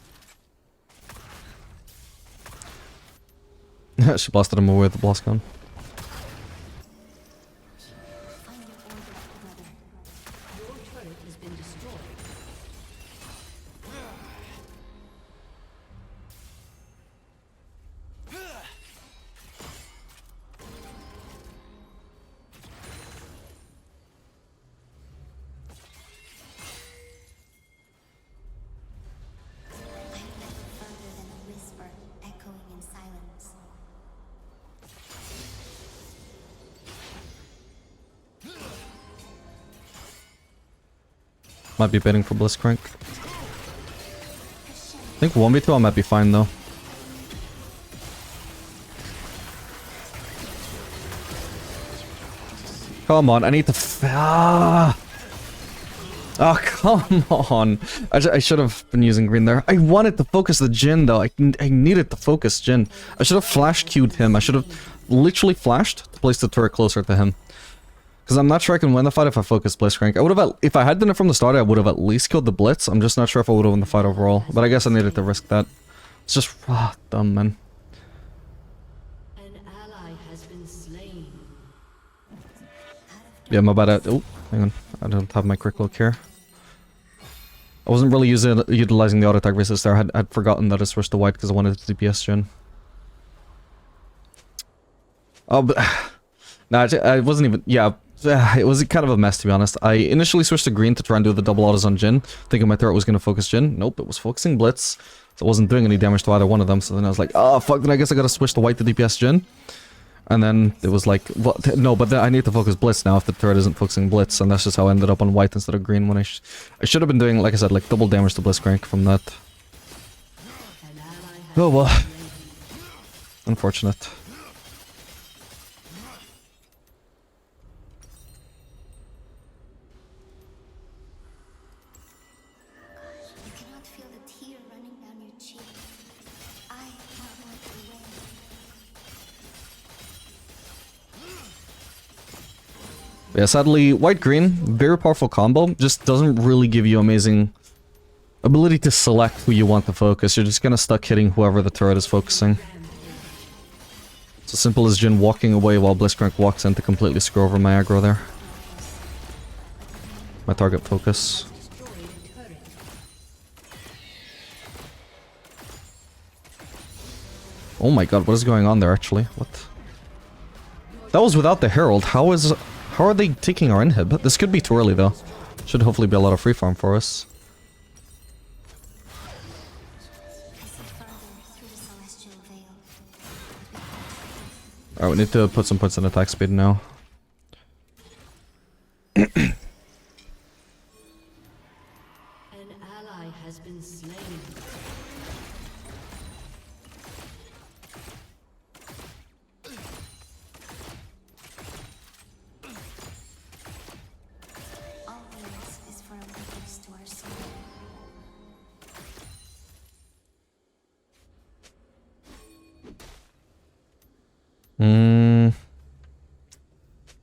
She blasted him away with the blast gun. Might be baiting for Blitzcrank. I think 1v2 I might be fine though. Come on, I need to Oh, come on. I should have been using green there. I wanted to focus the Jhin though. I needed to focus Jhin. I should have flash queued him. I should have literally flashed to place the turret closer to him. Because I'm not sure I can win the fight if I focus Blitzcrank. I would have, if I had done it from the start, I would have at least killed the Blitz. I'm just not sure if I would have won the fight overall. But I guess I needed to risk that. It's just, dumb, man. An ally has been slain. Yeah, my bad. Oh, hang on. I don't have my quick look here. I wasn't really utilizing the auto attack resist there. I'd forgotten that I switched to white because I wanted to DPS Jhin. Oh, but... Nah, I wasn't even... Yeah, it was kind of a mess, to be honest. I initially switched to green to try and do the double autos on Jhin, thinking my turret was going to focus Jhin. Nope, it was focusing Blitz, so it wasn't doing any damage to either one of them. So then I was like, oh, fuck, then I guess I gotta switch to white to DPS Jhin. And then it was like, what? No, but then I need to focus Blitz now if the turret isn't focusing Blitz, and that's just how I ended up on white instead of green when I should have been doing, like I said, like double damage to Blitzcrank from that. Oh well. Unfortunate. Yeah, sadly, white-green, very powerful combo, just doesn't really give you amazing ability to select who you want to focus. You're just kind of stuck hitting whoever the turret is focusing. It's as simple as Jhin walking away while Blitzcrank walks in to completely screw over my aggro there. My target focus. Oh my god, what is going on there actually? What? That was without the Herald. How are they taking our inhib? This could be too early though. Should hopefully be a lot of free farm for us. Alright, we need to put some points in attack speed now. An ally has been slain.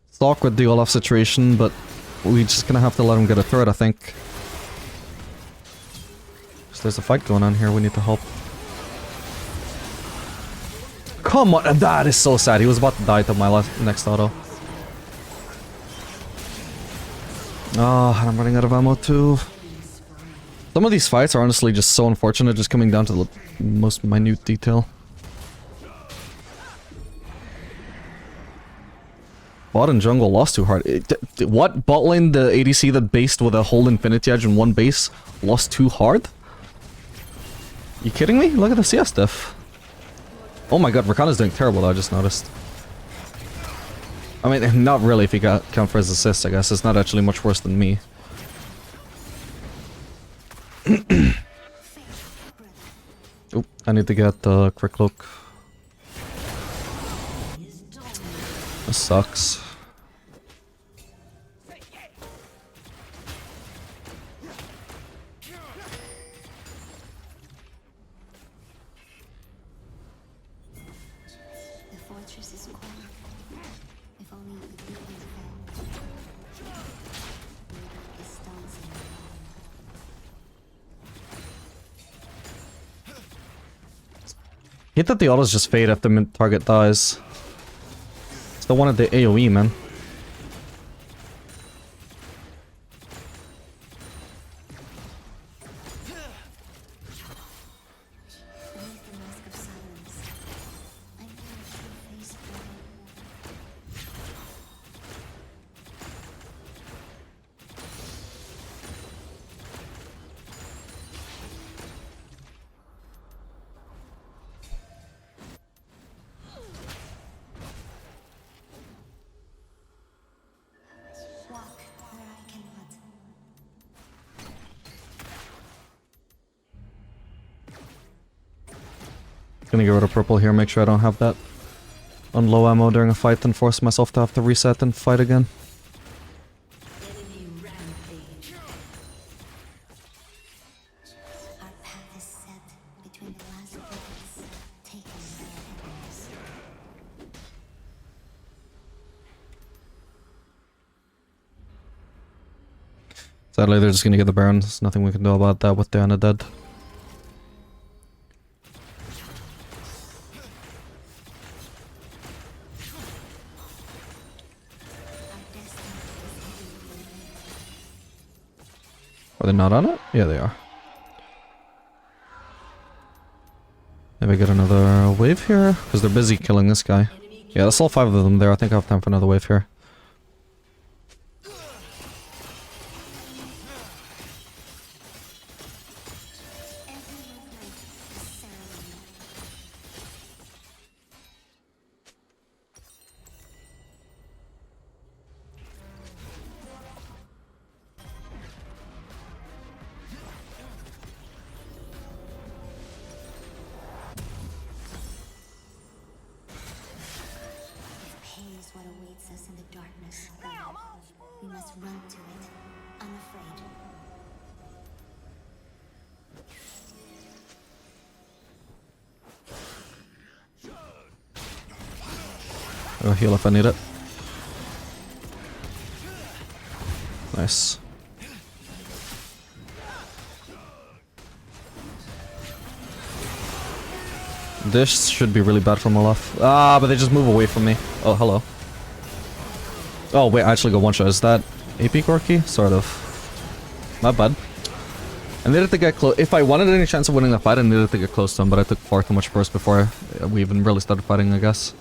It's awkward, the Olaf situation, but we're just gonna have to let him get a threat, I think. So there's a fight going on here, we need to help. Come on, that is so sad. He was about to die to my next auto. Oh, and I'm running out of ammo too. Some of these fights are honestly just so unfortunate, just coming down to the most minute detail. Bot and jungle lost too hard. What? Bot lane, the ADC that based with a whole Infinity Edge in one base lost too hard? You kidding me? Look at the CS diff. Oh my god, Rakana's doing terrible though, I just noticed. I mean, not really if you count for his assists, I guess. It's not actually much worse than me. Oop, I need to get the quick look. This sucks. The fortress is quiet. If only you could leave it. The stones in Hate that the autos just fade if the mid target dies. Still wanted the AoE, man. beneath the mask of silence. I knew a true face for you. Walk where I cannot. Gonna get rid of purple here, make sure I don't have that on low ammo during a fight and force myself to have to reset and fight again. Enemy rampage. Our path is set between the last bullets taken by our enemies. Sadly, they're just gonna get the Baron. There's nothing we can do about that with Diana dead. Are they not on it? Yeah, they are. Maybe get another wave here? Because they're busy killing this guy. Yeah, that's all 5 of them there. I think I have time for another wave here. Every movement is ceremony. Pain is what awaits us in the darkness. We must run to it, unafraid. I'll heal if I need it. Nice. This should be really bad for Olaf. Ah, but they just move away from me. Oh, hello. Oh, wait, I actually got one shot. Is that AP Gorky? Sort of. Not bad. I needed to get close. If I wanted any chance of winning the fight, I needed to get close to him, but I took far too much burst before we even really started fighting, I guess.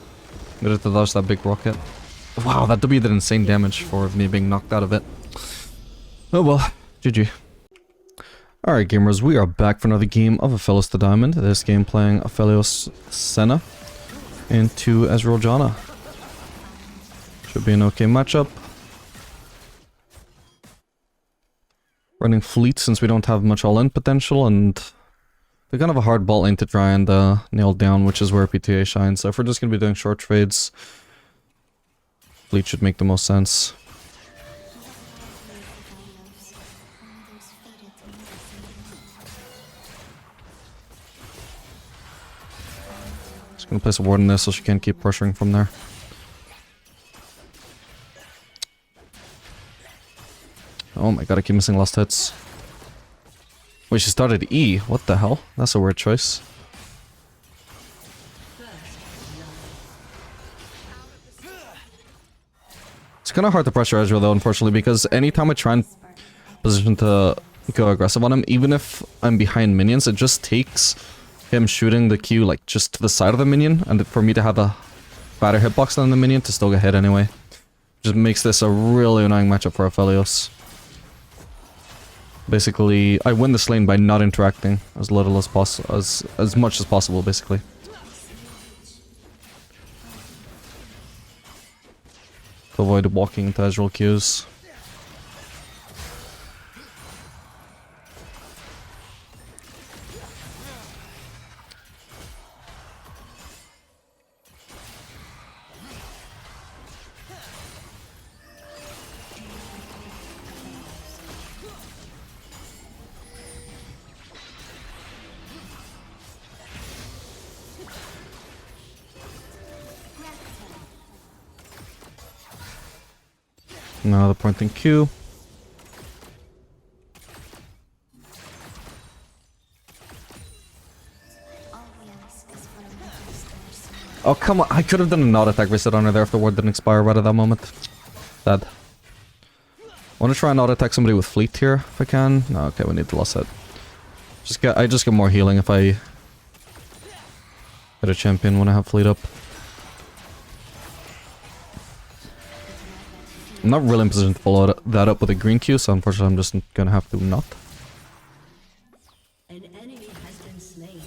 Needed to dodge that big rocket. Wow, that W did insane damage for me being knocked out of it. Oh well, GG. Alright gamers, we are back for another game of Aphelios the Diamond. This game playing Aphelios Senna into Ezreal Janna. Should be an okay matchup. Running fleet since we don't have much all-in potential, and they're kind of a hard bot lane to try and nail down, which is where PTA shines. So if we're just going to be doing short trades, fleet should make the most sense. Gonna place a ward in there so she can't keep pressuring from there. Oh my god, I keep missing last hits. Wait, she started E. What the hell? That's a weird choice. It's kind of hard to pressure Ezreal though, unfortunately, because anytime I try and position to go aggressive on him, even if I'm behind minions, it just takes him shooting the Q like just to the side of the minion, and for me to have a better hitbox than the minion to still get hit anyway. Just makes this a really annoying matchup for Aphelios. Basically, I win this lane by not interacting as little as possible, as much as possible, basically. To avoid walking into Ezreal Qs. Now the point in Q. Oh come on, I could have done a not attack reset on her there if the ward didn't expire right at that moment. Dead. I want to try and not attack somebody with fleet here if I can. No, okay, we need the last hit. I just get more healing if I hit a champion when I have fleet up. I'm not really in position to follow that up with a green Q, so unfortunately I'm just gonna have to not. An enemy has been slain.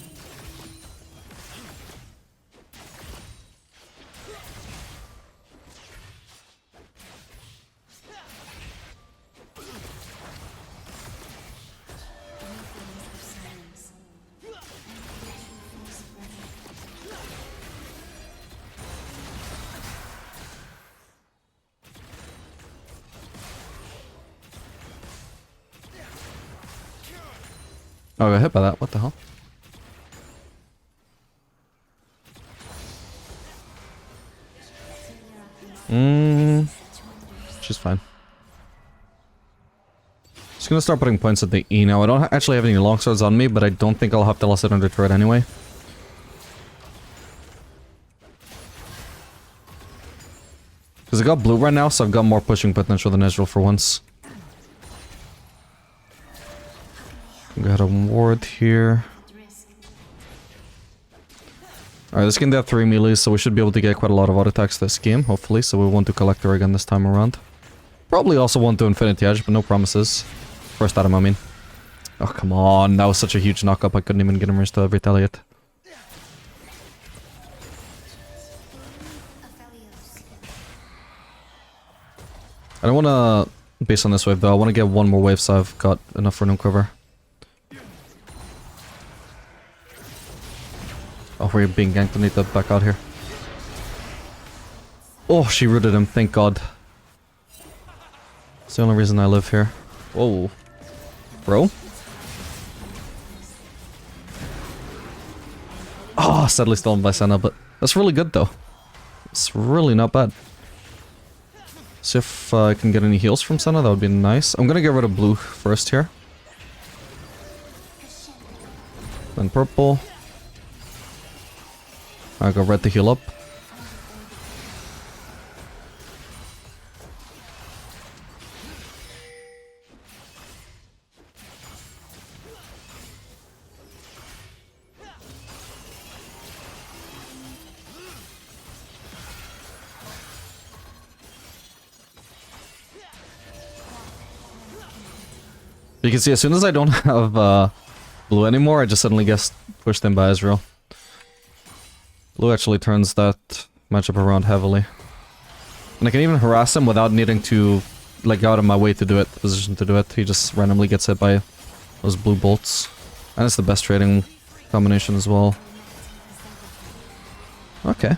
Oh, I got hit by that. What the hell? She's fine. Just gonna start putting points at the E now. I don't actually have any longswords on me, but I don't think I'll have to lost it under turret anyway. Because I got blue right now, so I've got more pushing potential than Ezreal for once. Got a ward here. Alright, this game they have 3 melees, so we should be able to get quite a lot of auto attacks this game, hopefully, so we won't do Collector again this time around. Probably also won't do Infinity Edge, but no promises. First item, I mean. Oh, come on, that was such a huge knock-up, I couldn't even get him to retaliate. I don't want to base on this wave though, I want to get one more wave so I've got enough for no cover. Oh, we're being ganked. I need to back out here. Oh, she rooted him. Thank God. It's the only reason I live here. Whoa. Bro? Oh, sadly stolen by Senna, but that's really good though. It's really not bad. See if I can get any heals from Senna. That would be nice. I'm gonna get rid of blue first here. Then purple. I got red to heal up. You can see as soon as I don't have blue anymore, I just suddenly get pushed in by Ezreal. Blue actually turns that matchup around heavily. And I can even harass him without needing to like go out of my way to do it, position to do it. He just randomly gets hit by those blue bolts. And it's the best trading combination as well. Okay.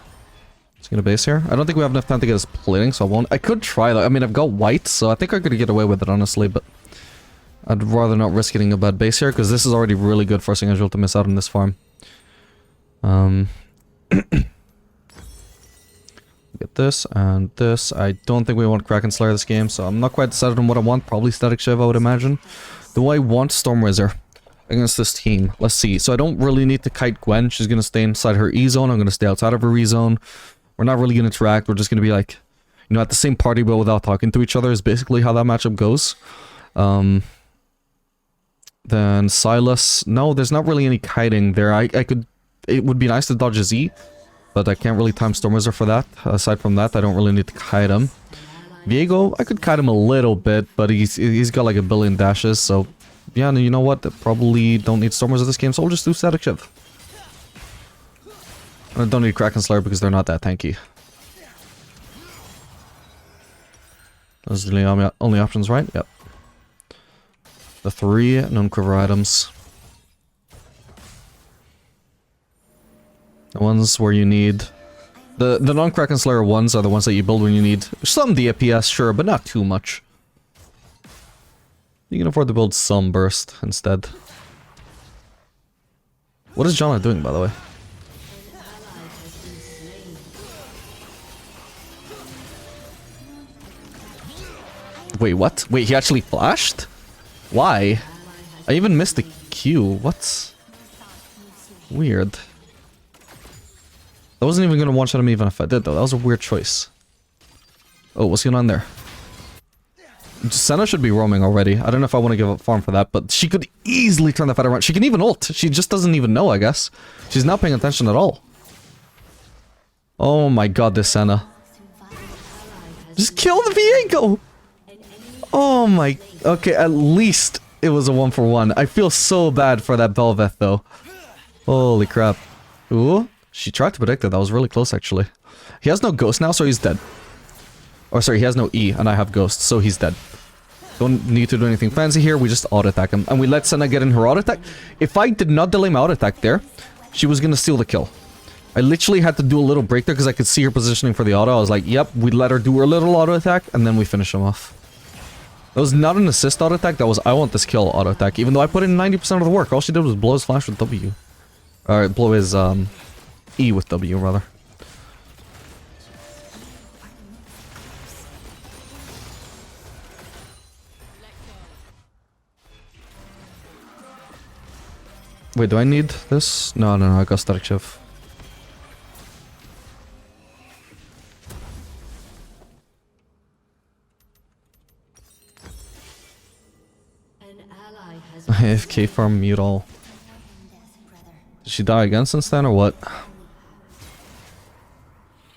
Let's get a base here. I don't think we have enough time to get his plating, so I won't. I could try though. I mean, I've got white, so I think I could get away with it honestly, but I'd rather not risk getting a bad base here, because this is already really good forcing Ezreal to miss out on this farm. Get this and this. I don't think we want Kraken Slayer this game, so I'm not quite decided on what I want. Probably Static Shiv, I would imagine. Do I want Storm Wizard against this team? Let's see. So I don't really need to kite Gwen. She's going to stay inside her E zone. I'm going to stay outside of her E zone. We're not really going to interact. We're just going to be like, you know, at the same party but without talking to each other is basically how that matchup goes. Then Silas. No, there's not really any kiting there. I could... It would be nice to dodge a Z, but I can't really time Storm Wizard for that. Aside from that, I don't really need to kite him. Viego, I could kite him a little bit, but he's got like a billion dashes, so... Yeah, you know what? Probably don't need Storm Wizard this game, so I'll just do Static Shiv. I don't need Kraken Slayer because they're not that tanky. Those are the only options, right? Yep. The 3 non-quiver items. The ones where you need... The non-Kraken Slayer ones are the ones that you build when you need some DPS, sure, but not too much. You can afford to build some burst instead. What is Janna doing, by the way? Wait, what? Wait, he actually flashed? Why? I even missed the Q. What's... Weird. I wasn't even gonna one-shot him even if I did, though. That was a weird choice. Oh, what's going on there? Senna should be roaming already. I don't know if I want to give up farm for that, but she could easily turn the fight around. She can even ult. She just doesn't even know, I guess. She's not paying attention at all. Oh my god, this Senna. Just kill the Viego! Oh my... Okay, at least it was a 1-for-1. I feel so bad for that Belveth, though. Holy crap. Ooh. She tried to predict it. That was really close, actually. He has no ghost now, so he's dead. Or sorry, he has no E, and I have ghost, so he's dead. Don't need to do anything fancy here. We just auto-attack him. And we let Senna get in her auto-attack. If I did not delay my auto-attack there, she was gonna steal the kill. I literally had to do a little break there because I could see her positioning for the auto. I was like, yep, we let her do her little auto-attack, and then we finish him off. That was not an assist auto-attack, that was I want this kill auto-attack, even though I put in 90% of the work. All she did was blow his flash with W. Or blow his, E with W, rather. Wait, do I need this? No, I got Static Shiv. AFK farm mute all. Did she die again since then, or what?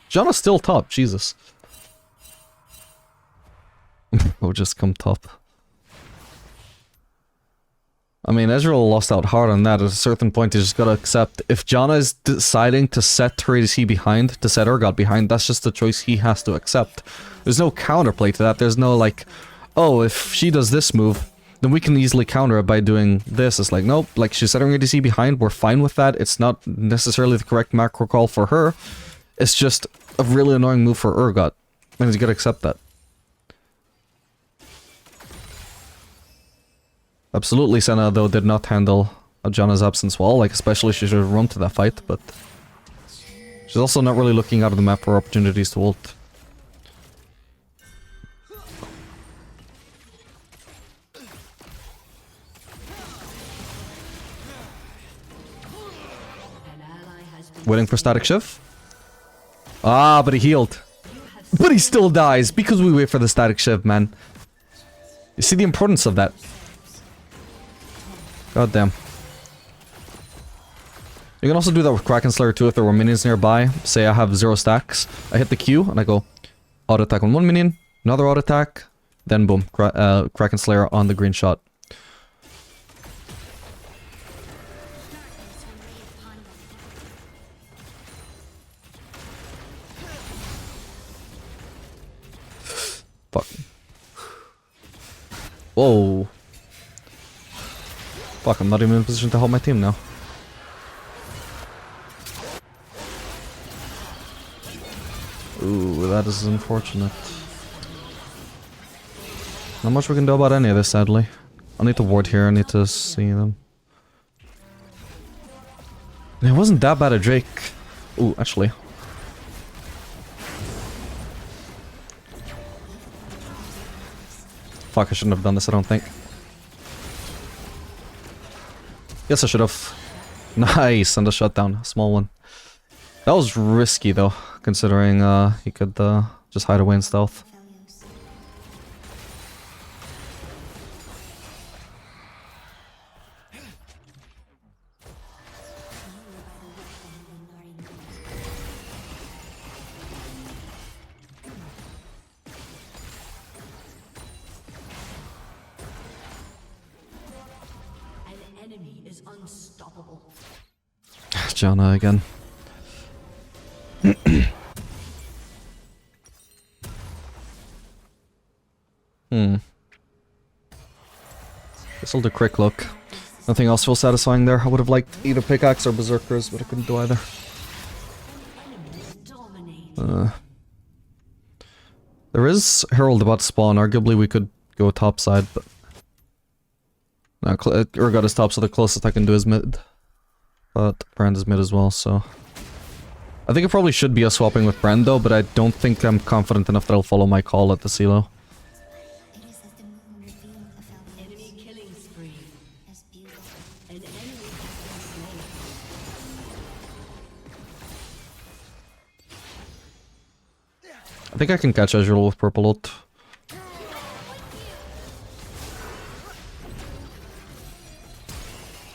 Janna's still top, Jesus. We'll just come top. I mean, Ezreal lost out hard on that. At a certain point, you just gotta accept. If Janna is deciding to set her ADC behind, to set Urgot behind, that's just the choice he has to accept. There's no counterplay to that. There's no like, oh, if she does this move, then we can easily counter it by doing this. It's like, nope, like she's setting her ADC behind, we're fine with that. It's not necessarily the correct macro call for her. It's just a really annoying move for Urgot. And you gotta accept that. Absolutely, Senna, though, did not handle Janna's absence well. Like, especially she should have run to that fight, but... She's also not really looking out of the map for opportunities to ult. Waiting for Static Shiv? Ah, but he healed. But he still dies because we wait for the Static Shiv, man. You see the importance of that? God damn. You can also do that with Kraken Slayer too if there were minions nearby. Say I have 0 stacks. I hit the Q and I go auto attack on one minion, another auto attack, then boom, Kraken Slayer on the green shot. Fuck. Whoa. Fuck, I'm not even in a position to help my team now. Ooh, that is unfortunate. Not much we can do about any of this, sadly. I need to ward here, I need to see them. It wasn't that bad a Drake. Ooh, actually. Fuck, I shouldn't have done this, I don't think. Yes, I should have. Nice, and a shutdown. Small one. That was risky, though, considering he could just hide away in stealth. Aphelios. An enemy is unstoppable. Janna again. Guess I'll do quick look. Nothing else feels satisfying there. I would have liked either pickaxe or berserkers, but I couldn't do either. Enemies dominate. There is Herald about to spawn. Arguably we could go top side, but... No, Urgot is top, so the closest I can do is mid. But Brand is mid as well, so... I think it probably should be a swapping with Brand though, but I don't think I'm confident enough that I'll follow my call at the CeeLo. It is as the moon revealed Aphelios Enemy killing spree. as beautiful. An enemy has been slain. I think I can catch Azrael with purple ult.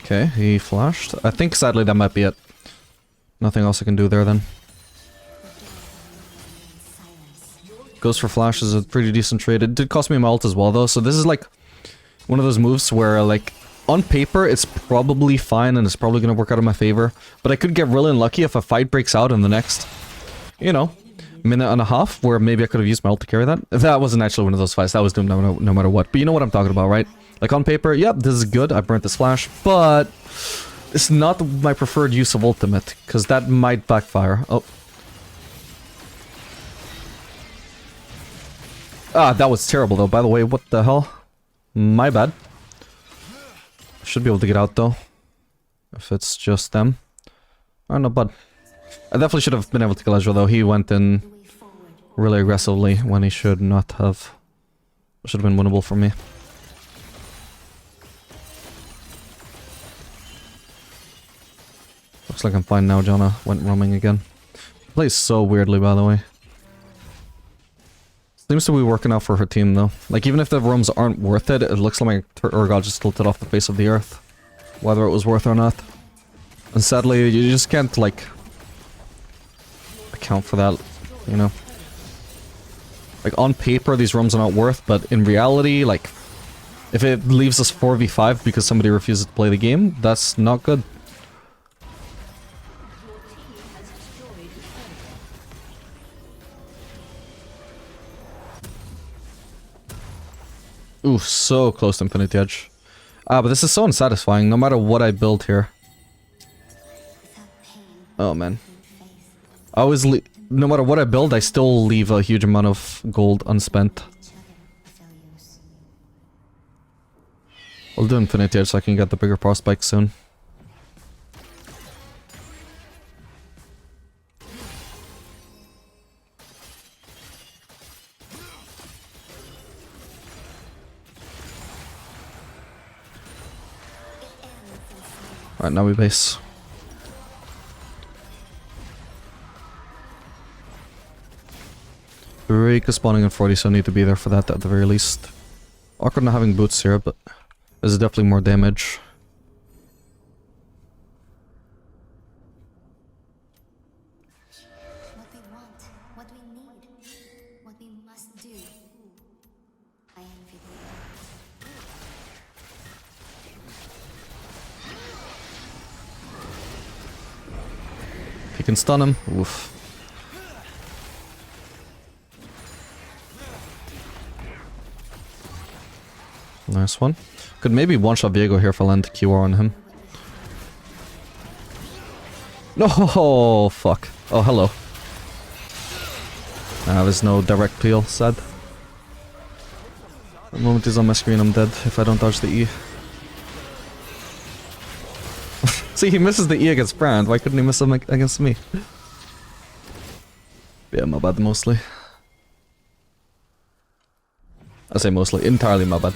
Okay, he flashed. I think sadly that might be it. Nothing else I can do there then. Goes for flash is a pretty decent trade. It did cost me my ult as well though, so this is like one of those moves where like on paper it's probably fine and it's probably gonna work out in my favor, but I could get really unlucky if a fight breaks out in the next, you know, minute and a half where maybe I could have used my ult to carry that. If that wasn't actually one of those fights, that was doomed no matter what. But you know what I'm talking about, right? Like on paper, yep, this is good, I burnt this flash, but it's not my preferred use of ultimate, because that might backfire. Oh. Ah, that was terrible though, by the way, what the hell? My bad. Should be able to get out though. If it's just them. Oh no, bud. I definitely should have been able to kill Ezreal though, he went in really aggressively when he should not have. Should have been winnable for me. Looks like I'm fine now, Janna went roaming again. Plays so weirdly, by the way. Seems to be working out for her team, though. Like, even if the roams aren't worth it, it looks like Urgot just tilted off the face of the earth. Whether it was worth it or not. And sadly, you just can't, like... account for that, you know? Like, on paper, these roams are not worth, but in reality, like... if it leaves us 4v5 because somebody refuses to play the game, that's not good. Ooh, so close to Infinity Edge. Ah, but this is so unsatisfying, no matter what I build here. Oh, man. I always no matter what I build, I still leave a huge amount of gold unspent. I'll do Infinity Edge so I can get the bigger power spike soon. Alright, now we base. Rake is spawning in 40, so I need to be there for that at the very least. Awkward not having boots here, but there's definitely more damage. What we want, what we need, what we must do. I envy the He can stun him. Oof. Nice one. Could maybe one-shot Viego here if I land QR on him. No, fuck. Oh, hello. There's no direct peel, sad. The moment he's on my screen, I'm dead if I don't dodge the E. See, he misses the E against Brand. Why couldn't he miss him against me? Yeah, my bad mostly. I say mostly, entirely my bad.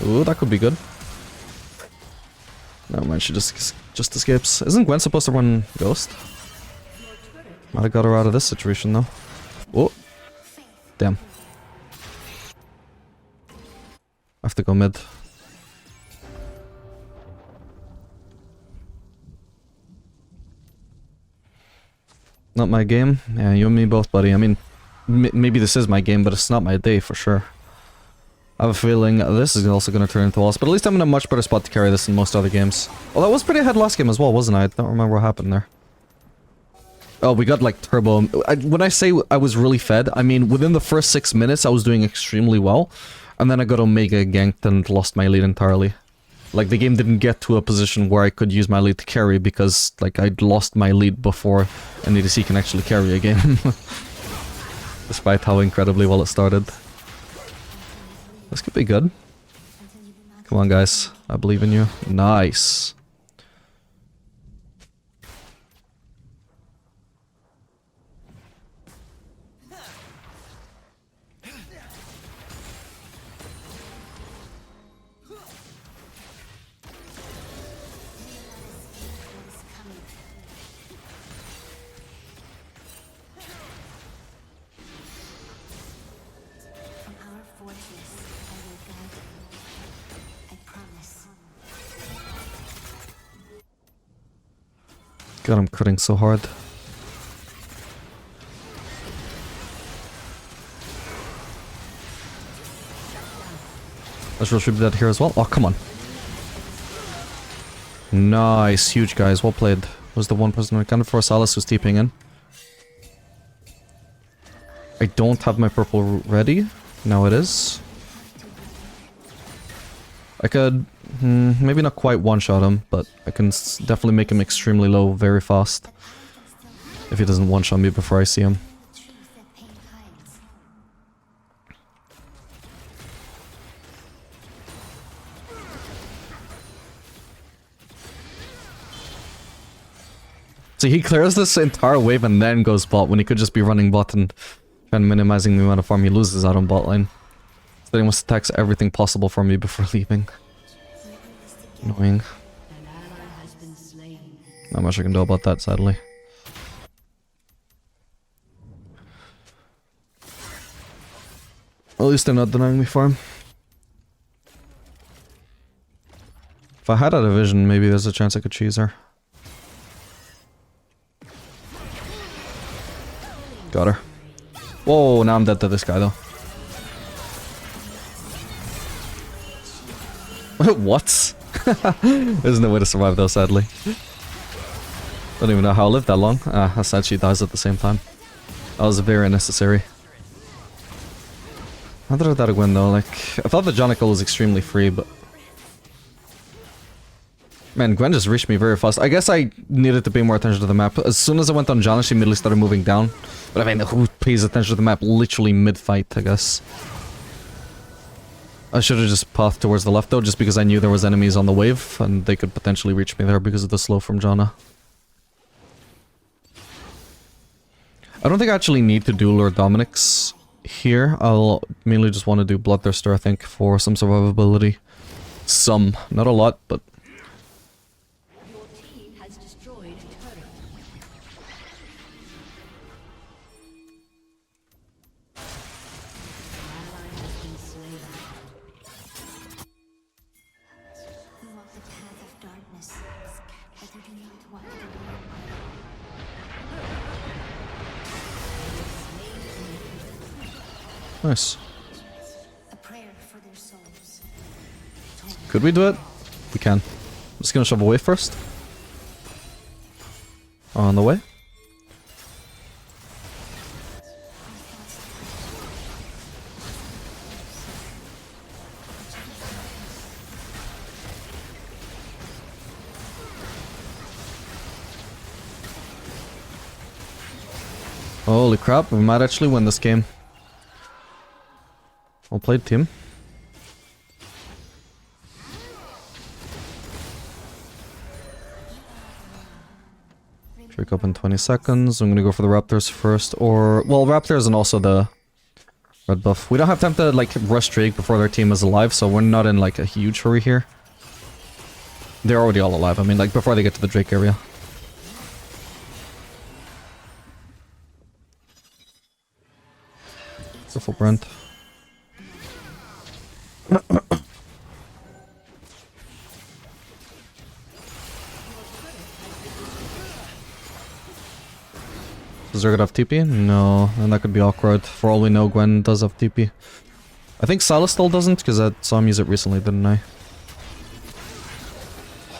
Ooh, that could be good. No man, she just escapes. Isn't Gwen supposed to run Ghost? Might have got her out of this situation though. Oh, damn. I have to go mid. Not my game? Yeah, you and me both, buddy. I mean, maybe this is my game, but it's not my day for sure. I have a feeling this is also going to turn into us, but at least I'm in a much better spot to carry this than most other games. Well, I was pretty ahead last game as well, wasn't I? I don't remember what happened there. Oh, we got like turbo. When I say I was really fed, I mean within the first 6 minutes I was doing extremely well, and then I got Omega ganked and lost my lead entirely. Like the game didn't get to a position where I could use my lead to carry because like I'd lost my lead before an ADC can actually carry a game. Despite how incredibly well it started. This could be good. Come on guys, I believe in you. Nice. From our fortress, I will guide you. I promise. God, I'm cutting so hard. Let's should be that here as well. Oh, come on. Nice. Huge, guys. Well played. Was the one person I counted for. Salas who's TPing in. I don't have my purple ready. Now it is. I could... maybe not quite one-shot him, but I can definitely make him extremely low very fast. If he doesn't one-shot me before I see him. So he clears this entire wave and then goes bot when he could just be running bot and minimizing the amount of farm he loses out on bot lane. So then he wants to tax everything possible for me before leaving. Annoying. Not much I can do about that, sadly. At least they're not denying me farm. If I had a division, maybe there's a chance I could cheese her. Got her. Whoa, now I'm dead to this guy though. What? There's no way to survive though, sadly. Don't even know how I lived that long. Ah, sad she dies at the same time. That was very unnecessary. How did that win though? Like, I thought the Jonicle was extremely free, but... Man, Gwen just reached me very fast. I guess I needed to pay more attention to the map. As soon as I went on Jana, she immediately started moving down. But I mean, who pays attention to the map literally mid-fight, I guess. I should have just pathed towards the left though, just because I knew there was enemies on the wave, and they could potentially reach me there because of the slow from Jana. I don't think I actually need to do Lord Dominic's here. I'll mainly just want to do Bloodthirster, I think, for some survivability. Some. Not a lot, but... Your team has destroyed a turret. Ally has been slain. You walk the path of darkness, but you do not walk it alone. Nice. A prayer for their souls. Could we do it? We can. I'm just gonna shove away first. On the way. Holy crap, we might actually win this game. Well played, team. Drake up in 20 seconds. I'm gonna go for the Raptors first, or... Well, Raptors and also the red buff. We don't have time to, like, rush Drake before their team is alive, so we're not in, like, a huge hurry here. They're already all alive, I mean, like, before they get to the Drake area. Careful, Brent. Does Zerg have TP? No, and that could be awkward. For all we know, Gwen does have TP. I think Silas still doesn't, because I saw him use it recently, didn't I?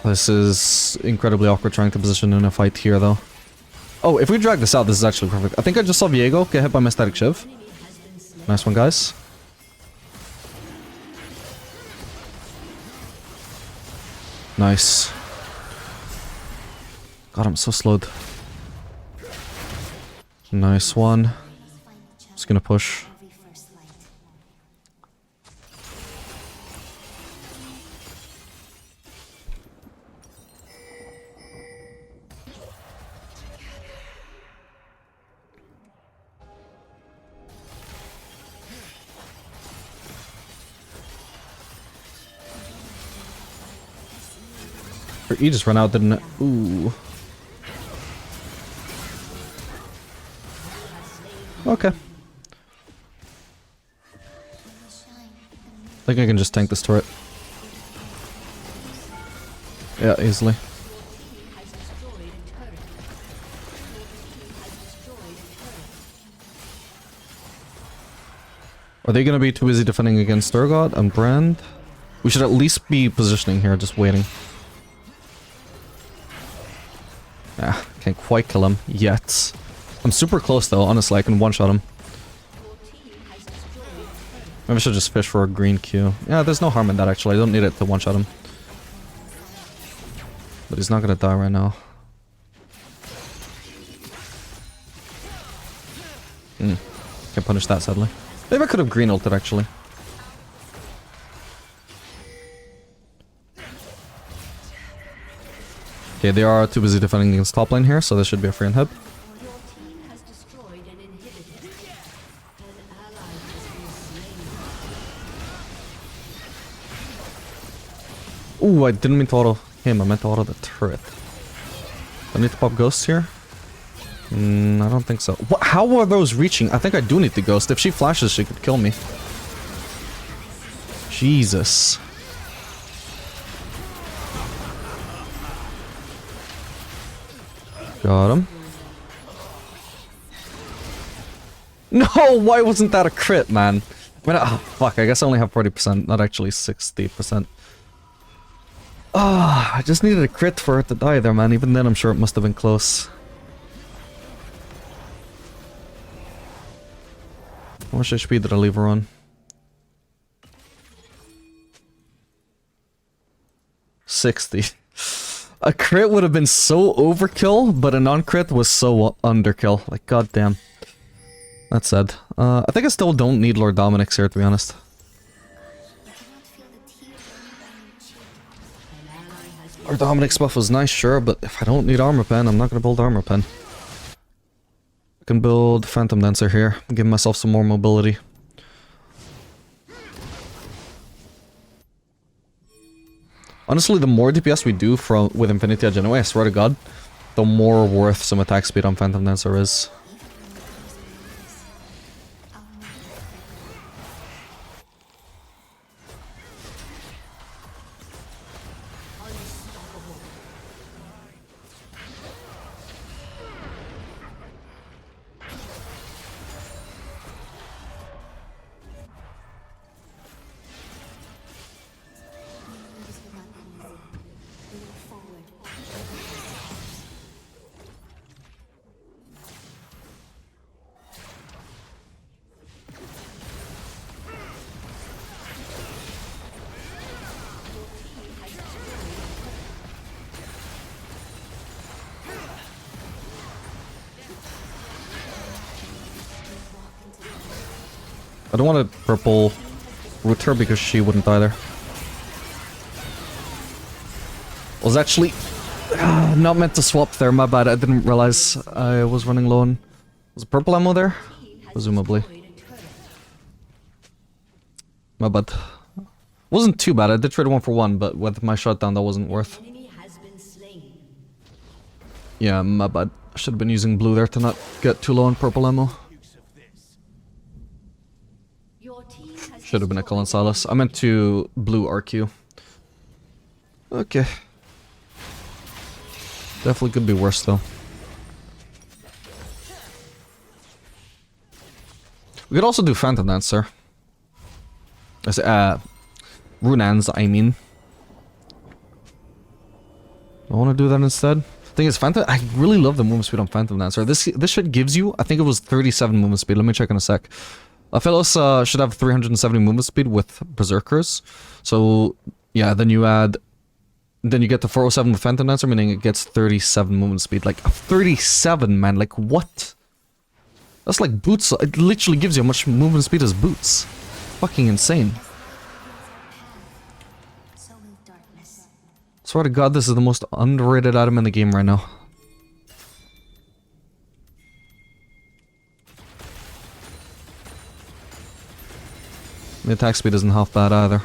This is incredibly awkward trying to position in a fight here, though. Oh, if we drag this out, this is actually perfect. I think I just saw Viego get hit by my static shiv. Nice one, guys. Nice. God, I'm so slowed. Nice one. Just gonna push. Her E just ran out, didn't it? Ooh. Okay. I think I can just tank this turret. Yeah, easily. Are they gonna be too busy defending against Sturgot and Brand? We should at least be positioning here, just waiting. Ah, can't quite kill him yet. I'm super close though, honestly, I can one-shot him. Maybe I should just fish for a green Q. Yeah, there's no harm in that actually, I don't need it to one-shot him. But he's not gonna die right now. Can't punish that sadly. Maybe I could have green ulted actually. Okay, they are too busy defending against top lane here, so this should be a free inhib. Ooh, I didn't mean to auto him, I meant to auto the turret. Do I need to pop ghosts here? I don't think so. What, how are those reaching? I think I do need the ghost. If she flashes, she could kill me. Jesus. Got him. No, why wasn't that a crit, man? I mean, oh, fuck, I guess I only have 40%, not actually 60%. Ah, I just needed a crit for it to die there, man. Even then, I'm sure it must have been close. How much HP did I leave her on? 60. A crit would have been so overkill, but a non-crit was so underkill. Like, goddamn. That's sad. I think I still don't need Lord Dominic's here, to be honest. Lord Dominic's buff was nice, sure, but if I don't need Armor Pen, I'm not gonna build Armor Pen. I can build Phantom Dancer here, give myself some more mobility. Honestly, the more DPS we do with Infinity Edge anyway, I swear to god, the more worth some attack speed on Phantom Dancer is. I don't want to purple root her because she wouldn't either. Was actually Not meant to swap there, my bad. I didn't realize I was running low on... Was it purple ammo there? Presumably. My bad. Wasn't too bad. I did trade 1-for-1, but with my shutdown, that wasn't worth. Yeah, my bad. I should have been using blue there to not get too low on purple ammo. Should have been a Cullen Silas. I meant to blue RQ. Okay. Definitely could be worse though. We could also do Phantom Dancer. Runans, I mean. I want to do that instead. Thing is, Phantom, I really love the movement speed on Phantom Dancer. This shit gives you, I think it was 37 movement speed. Let me check in a sec. Aphelios should have 370 movement speed with Berserkers. So, yeah, then you add... Then you get the 407 with Phantom Dancer, meaning it gets 37 movement speed. Like, 37, man. Like, what? That's like Boots. It literally gives you as much movement speed as Boots. Fucking insane. Swear to God, this is the most underrated item in the game right now. The attack speed isn't half bad either.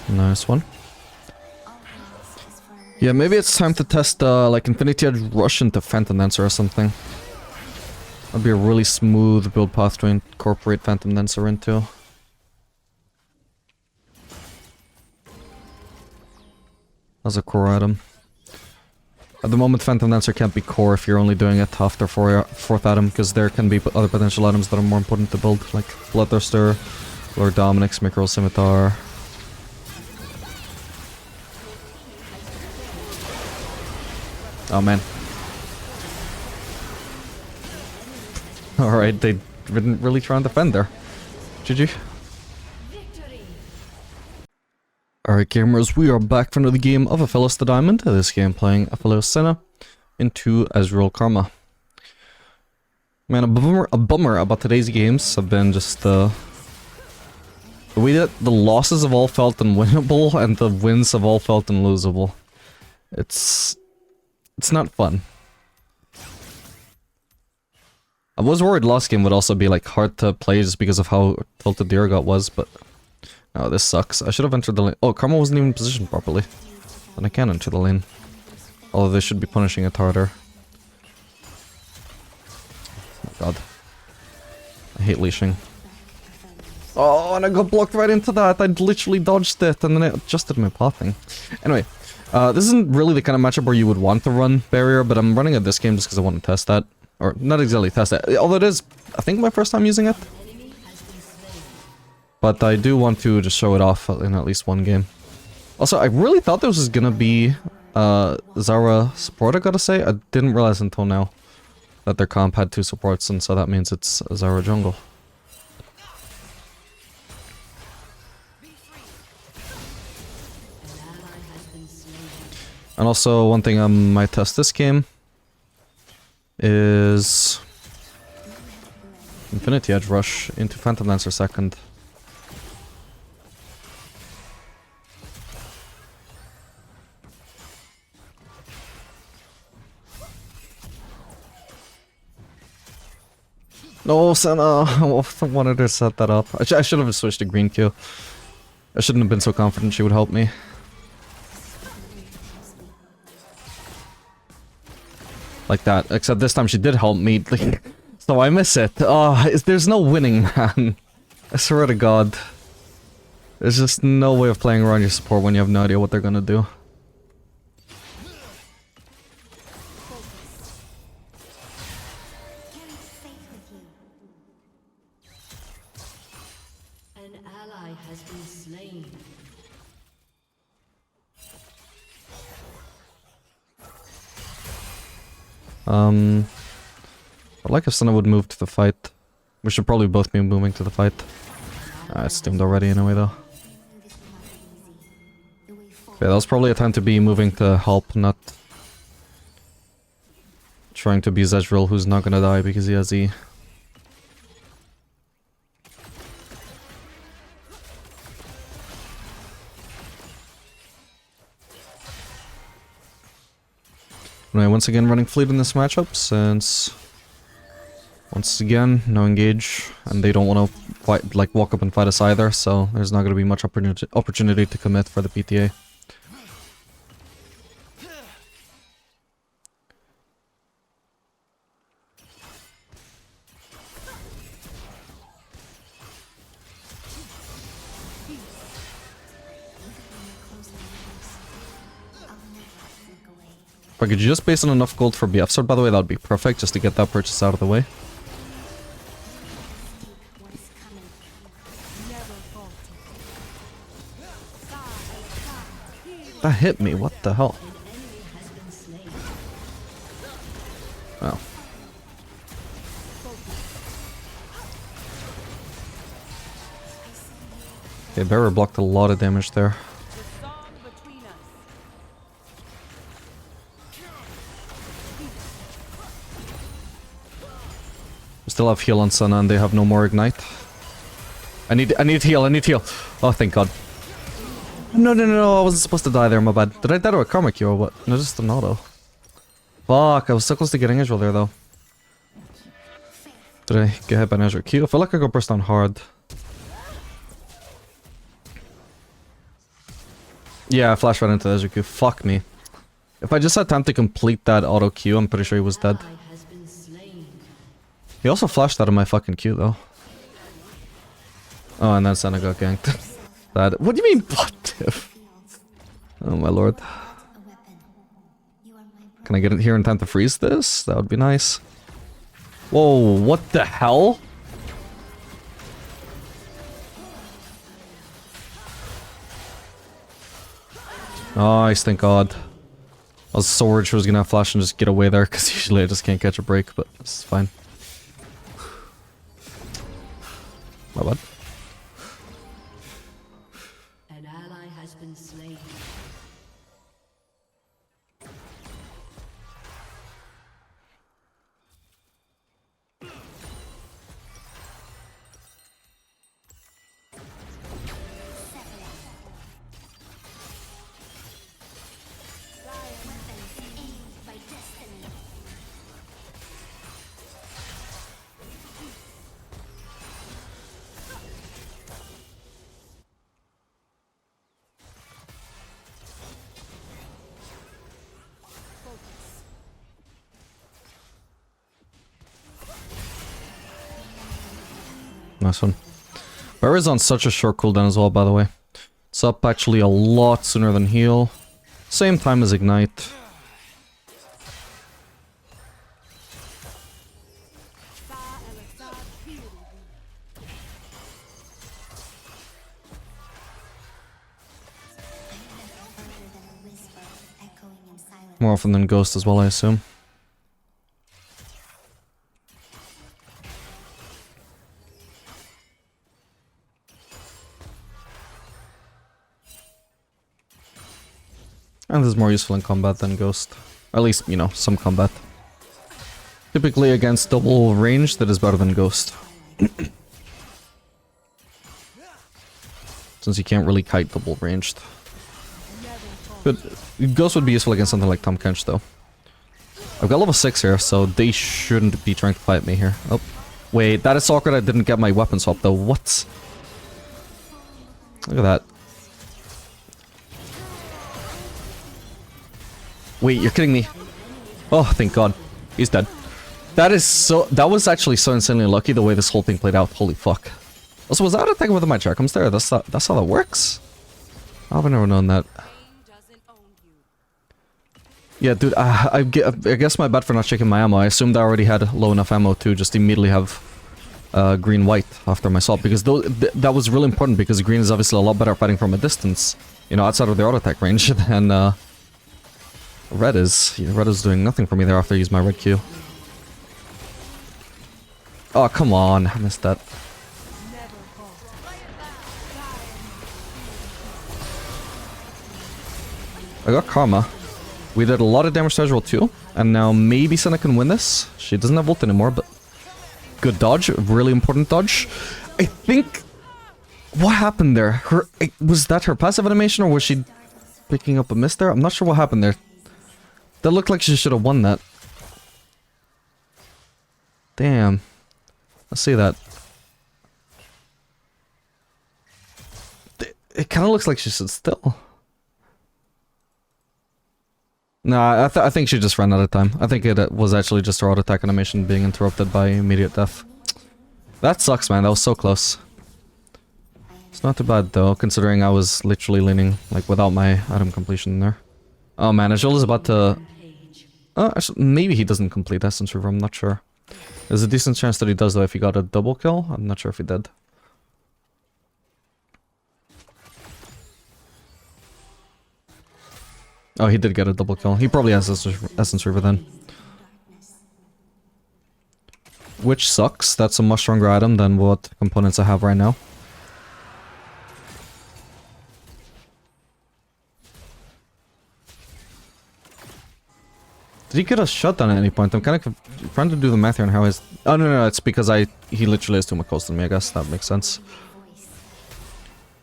Nice one. Yeah, maybe it's time to test like Infinity Edge Rush into Phantom Dancer or something. That'd be a really smooth build path to incorporate Phantom Dancer into. As a core item. At the moment, Phantom Dancer can't be core if you're only doing it after fourth item, because there can be other potential items that are more important to build, like Bloodthirster, Lord Dominic's Micro Scimitar. Oh man. Alright, they didn't really try and defend there. GG. Alright gamers, we are back for another game of Aphelios the Diamond. This game playing Aphelios Senna into Ezreal Karma. Man, a bummer about today's games have been just the way that the losses have all felt unwinnable and the wins have all felt unlosable. It's not fun. I was worried last game would also be like hard to play just because of how tilted the Urgot was, but no, this sucks. I should have entered the lane. Oh, Karma wasn't even positioned properly. Then I can enter the lane. Although they should be punishing it harder. Oh my god. I hate leashing. Oh, and I got blocked right into that. I literally dodged it and then it adjusted my pathing. Anyway. This isn't really the kind of matchup where you would want to run barrier, but I'm running it this game just because I want to test that. Or, not exactly test it, although it is, I think, my first time using it. But I do want to just show it off in at least one game. Also, I really thought this was gonna be, Zara support, I gotta say. I didn't realize until now that their comp had 2 supports, and so that means it's Zara jungle. And also, one thing I might test this game is Infinity Edge Rush into Phantom Dancer second. No, Senna! I wanted to set that up. I should have switched to green Q. I shouldn't have been so confident she would help me. Like that, except this time she did help me, so I miss it. Oh, there's no winning, man. I swear to God. There's just no way of playing around your support when you have no idea what they're gonna do. An ally has been slain. like if Senna would move to the fight. We should probably both be moving to the fight. It's doomed already anyway, though. Yeah, that was probably a time to be moving to help, not trying to be Zedril, who's not gonna die because he has E. Anyway, once again running fleet in this matchup, since once again, no engage, and they don't want to fight, like walk up and fight us either, so there's not going to be much opportunity to commit for the PTA. If I could just base on enough gold for BF sword, by the way, that would be perfect, just to get that purchase out of the way. That hit me, what the hell? Oh. Okay, Bearer blocked a lot of damage there. We still have heal on Senna and they have no more ignite. I need heal, I need heal. Oh, thank god. No, I wasn't supposed to die there, my bad. Did I die to a karma Q or what? No, just an auto. Fuck, I was so close to getting Israel there though. Did I get hit by an Azure Q? I feel like I got burst down hard. Yeah, I flashed right into the Azure Q. Fuck me. If I just had time to complete that auto Q, I'm pretty sure he was dead. He also flashed out of my fucking Q though. Oh, and then Senna got ganked. That. What do you mean, what if? Oh my lord. Can I get in here in time to freeze this? That would be nice. Whoa, what the hell? Nice, thank god. I was so worried she was gonna have flash and just get away there, because usually I just can't catch a break, but it's fine. My bad. An ally has been slain. Nice one. Bear is on such a short cooldown as well, by the way. It's up actually a lot sooner than heal. Same time as ignite. More often than Ghost as well, I assume. And this is more useful in combat than Ghost. Or at least, you know, some combat. Typically against double range, that is better than Ghost. Since you can't really kite double ranged. But Ghost would be useful against something like Tom Kench, though. I've got level 6 here, so they shouldn't be trying to fight me here. Oh, wait, that is awkward. I didn't get my weapon swap, though. What? Look at that. Wait, you're kidding me. Oh, thank god. He's dead. That was actually so insanely lucky the way this whole thing played out. Holy fuck. Also, was that attacking with my check comes there? That's how that works? How have I never known that? Yeah, dude, I guess my bad for not checking my ammo. I assumed I already had low enough ammo to just immediately have green-white after my swap, because that was really important, because green is obviously a lot better fighting from a distance, you know, outside of their auto attack range than red is. Yeah, red is doing nothing for me there after I use my red Q. Oh, come on. I missed that. I got Karma. We did a lot of damage to Ezreal too. And now maybe Senna can win this. She doesn't have ult anymore, but... Good dodge. Really important dodge. I think... What happened there? Was that her passive animation or was she picking up a miss there? I'm not sure what happened there. That looked like she should have won that. Damn. Let's see that. It kind of looks like she should still. Nah, I think she just ran out of time. I think it was actually just her auto attack animation being interrupted by immediate death. That sucks, man. That was so close. It's not too bad though, considering I was literally leaning like without my item completion there. Oh man, Azul is about to... maybe he doesn't complete Essence River, I'm not sure. There's a decent chance that he does though if he got a double kill. I'm not sure if he did. Oh, he did get a double kill. He probably has Essence River then. Which sucks. That's a much stronger item than what components I have right now. Did he get a shutdown at any point? I'm kind of trying to do the math here on how his... Oh, no, it's because he literally has too much cost than me, I guess. That makes sense.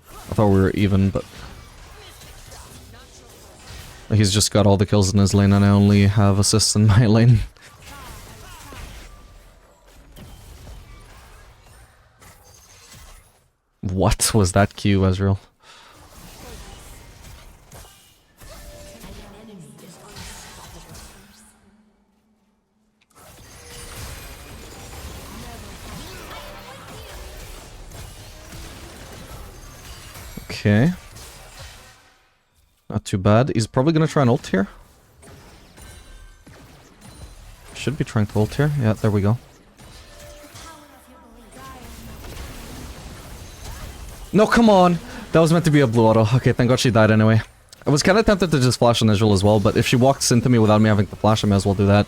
I thought we were even, but... He's just got all the kills in his lane and I only have assists in my lane. What was that Q, Ezreal? Okay. Not too bad. He's probably gonna try an ult here. Should be trying to ult here. Yeah, there we go. No, come on! That was meant to be a blue auto. Okay, thank god she died anyway. I was kind of tempted to just flash on Ezreal as well, but if she walks into me without me having to flash, I may as well do that.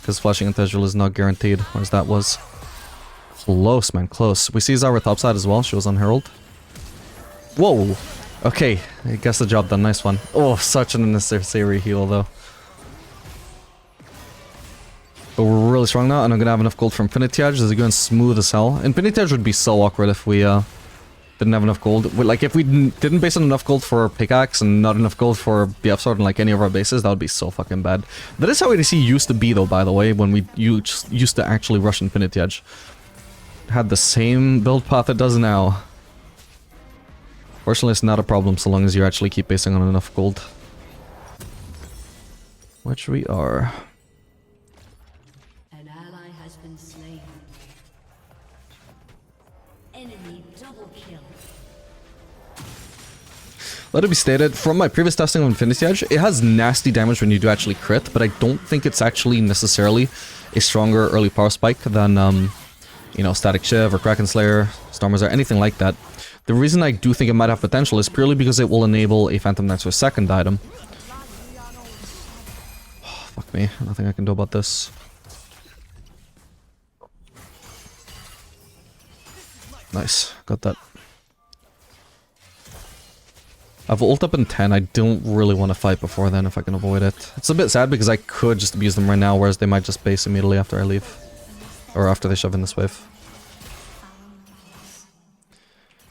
Because flashing into Ezreal is not guaranteed, whereas that was. Close, man, close. We see Zara topside as well. She was on Herald. Whoa! Okay, I guess the job done. Nice one. Oh, such an unnecessary heal, though. But we're really strong now, and I'm gonna have enough gold for Infinity Edge. This is going smooth as hell. Infinity Edge would be so awkward if we didn't have enough gold. Like, if we didn't base on enough gold for Pickaxe and not enough gold for BF Sword and like any of our bases, that would be so fucking bad. That is how ADC used to be, though, by the way, when we used to actually rush Infinity Edge. It had the same build path it does now. Fortunately, it's not a problem so long as you actually keep basing on enough gold. Which we are. An ally has been slain. Enemy double kill. Let it be stated, from my previous testing of Infinity Edge, it has nasty damage when you do actually crit, but I don't think it's actually necessarily a stronger early power spike than, you know, Static Shiv or Kraken Slayer, Stormers, or anything like that. The reason I do think it might have potential is purely because it will enable a Phantom Dancer's second item. Oh, fuck me, nothing I can do about this. Nice, got that. I've ult up in 10, I don't really want to fight before then if I can avoid it. It's a bit sad because I could just abuse them right now, whereas they might just base immediately after I leave. Or after they shove in this wave.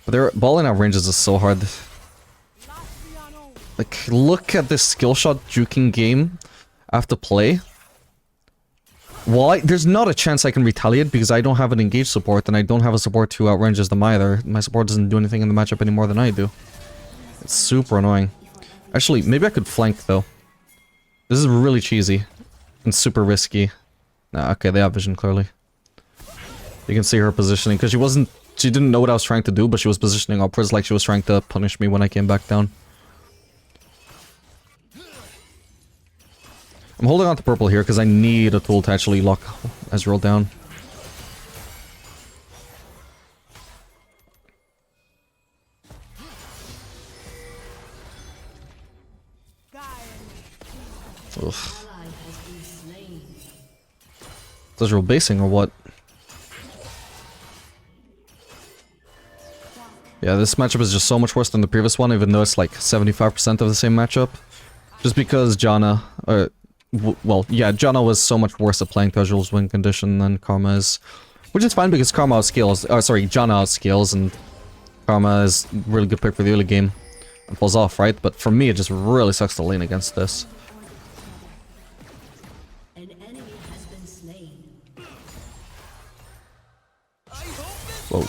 But their balling out ranges is so hard. Like, look at this skill shot juking game I have to play. Well, there's not a chance I can retaliate because I don't have an engaged support and I don't have a support who outranges them either. My support doesn't do anything in the matchup any more than I do. It's super annoying. Actually, maybe I could flank though. This is really cheesy and super risky. Nah, okay, they have vision clearly. You can see her positioning because she didn't know what I was trying to do, but she was positioning upwards like she was trying to punish me when I came back down. I'm holding on to purple here because I need a tool to actually lock Ezreal down. Ugh. Is Ezreal basing or what? Yeah, this matchup is just so much worse than the previous one, even though it's like 75% of the same matchup. Just because Janna, well, yeah, Janna was so much worse at playing Casual's win condition than Karma is. Which is fine because Karma outscales, Janna outscales, and Karma is a really good pick for the early game. And pulls off, right? But for me, it just really sucks to lane against this. An enemy has been slain. Whoa.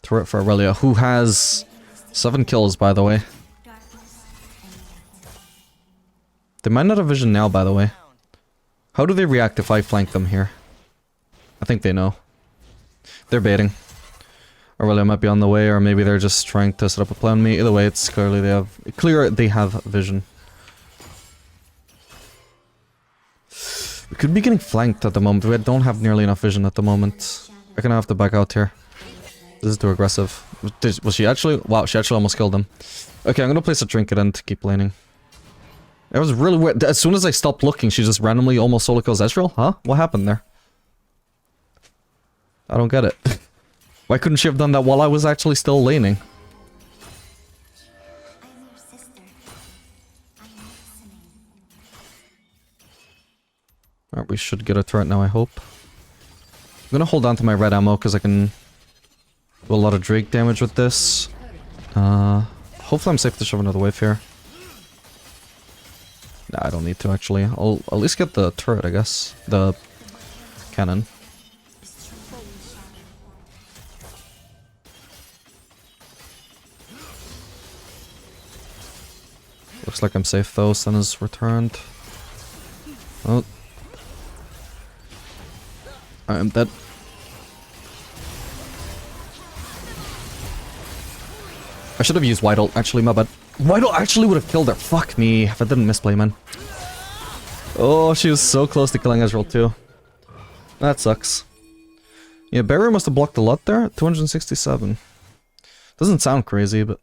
Turret for Aurelia, who has 7 kills, by the way. They might not have vision now, by the way. How do they react if I flank them here? I think they know. They're baiting. Aurelia might be on the way, or maybe they're just trying to set up a play on me. Either way, it's clearly they have vision. We could be getting flanked at the moment. We don't have nearly enough vision at the moment. I'm gonna have to back out here. This is too aggressive. Was she actually? Wow, she actually almost killed him. Okay, I'm gonna place a trinket and keep laning. It was really weird. As soon as I stopped looking, she just randomly almost solo kills Ezreal? Huh? What happened there? I don't get it. Why couldn't she have done that while I was actually still laning? I'm your sister. I'm listening. Alright, we should get a turret now, I hope. I'm gonna hold on to my red ammo because I can do a lot of Drake damage with this. Hopefully I'm safe to shove another wave here. Nah, I don't need to actually. I'll at least get the turret, I guess. The cannon. Looks like I'm safe though. Sun is returned. Oh. I'm dead. I should have used White Ult, actually, my bad. White Ult actually would have killed her. Fuck me if I didn't misplay, man. Oh, she was so close to killing Ezreal too. That sucks. Yeah, Barrier must have blocked a lot there. 267. Doesn't sound crazy, but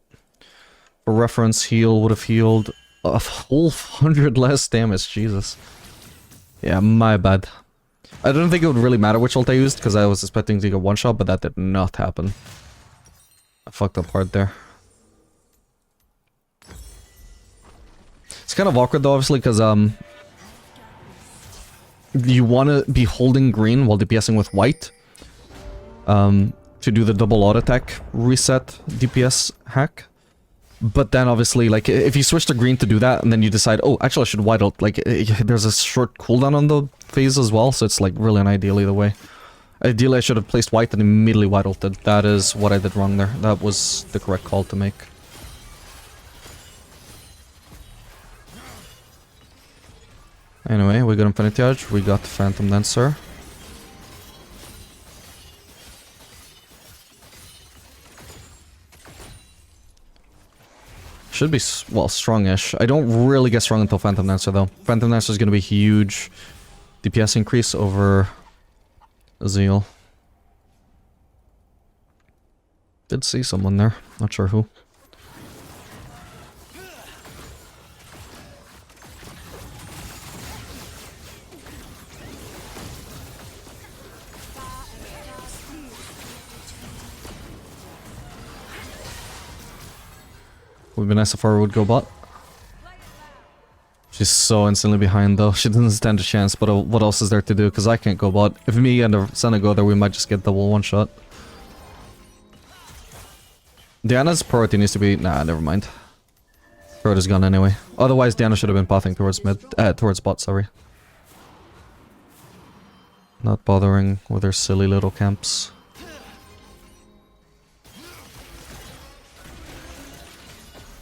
for reference, heal would have healed a whole 100 less damage. Jesus. Yeah, my bad. I didn't think it would really matter which ult I used because I was expecting to get one shot, but that did not happen. I fucked up hard there. It's kind of awkward though, obviously, because you want to be holding green while DPSing with white to do the double auto attack reset DPS hack. But then obviously, like, if you switch to green to do that and then you decide, oh, actually I should white out, like, there's a short cooldown on the phase as well, so it's like really unideal either way. Ideally I should have placed white and immediately white ulted. That is what I did wrong there. That was the correct call to make. Anyway, we got Infinity Edge, we got Phantom Dancer. Should be, well, strongish. I don't really get strong until Phantom Dancer though. Phantom Dancer is going to be huge DPS increase over Zeal. Did see someone there, not sure who. Would be nice if Aura would go bot. She's so instantly behind though. She doesn't stand a chance, but what else is there to do? Because I can't go bot. If me and Senna go there, we might just get double one shot. Diana's priority needs to be... Nah, never mind. Turret is gone anyway. Otherwise, Diana should have been pathing towards towards bot, sorry. Not bothering with her silly little camps.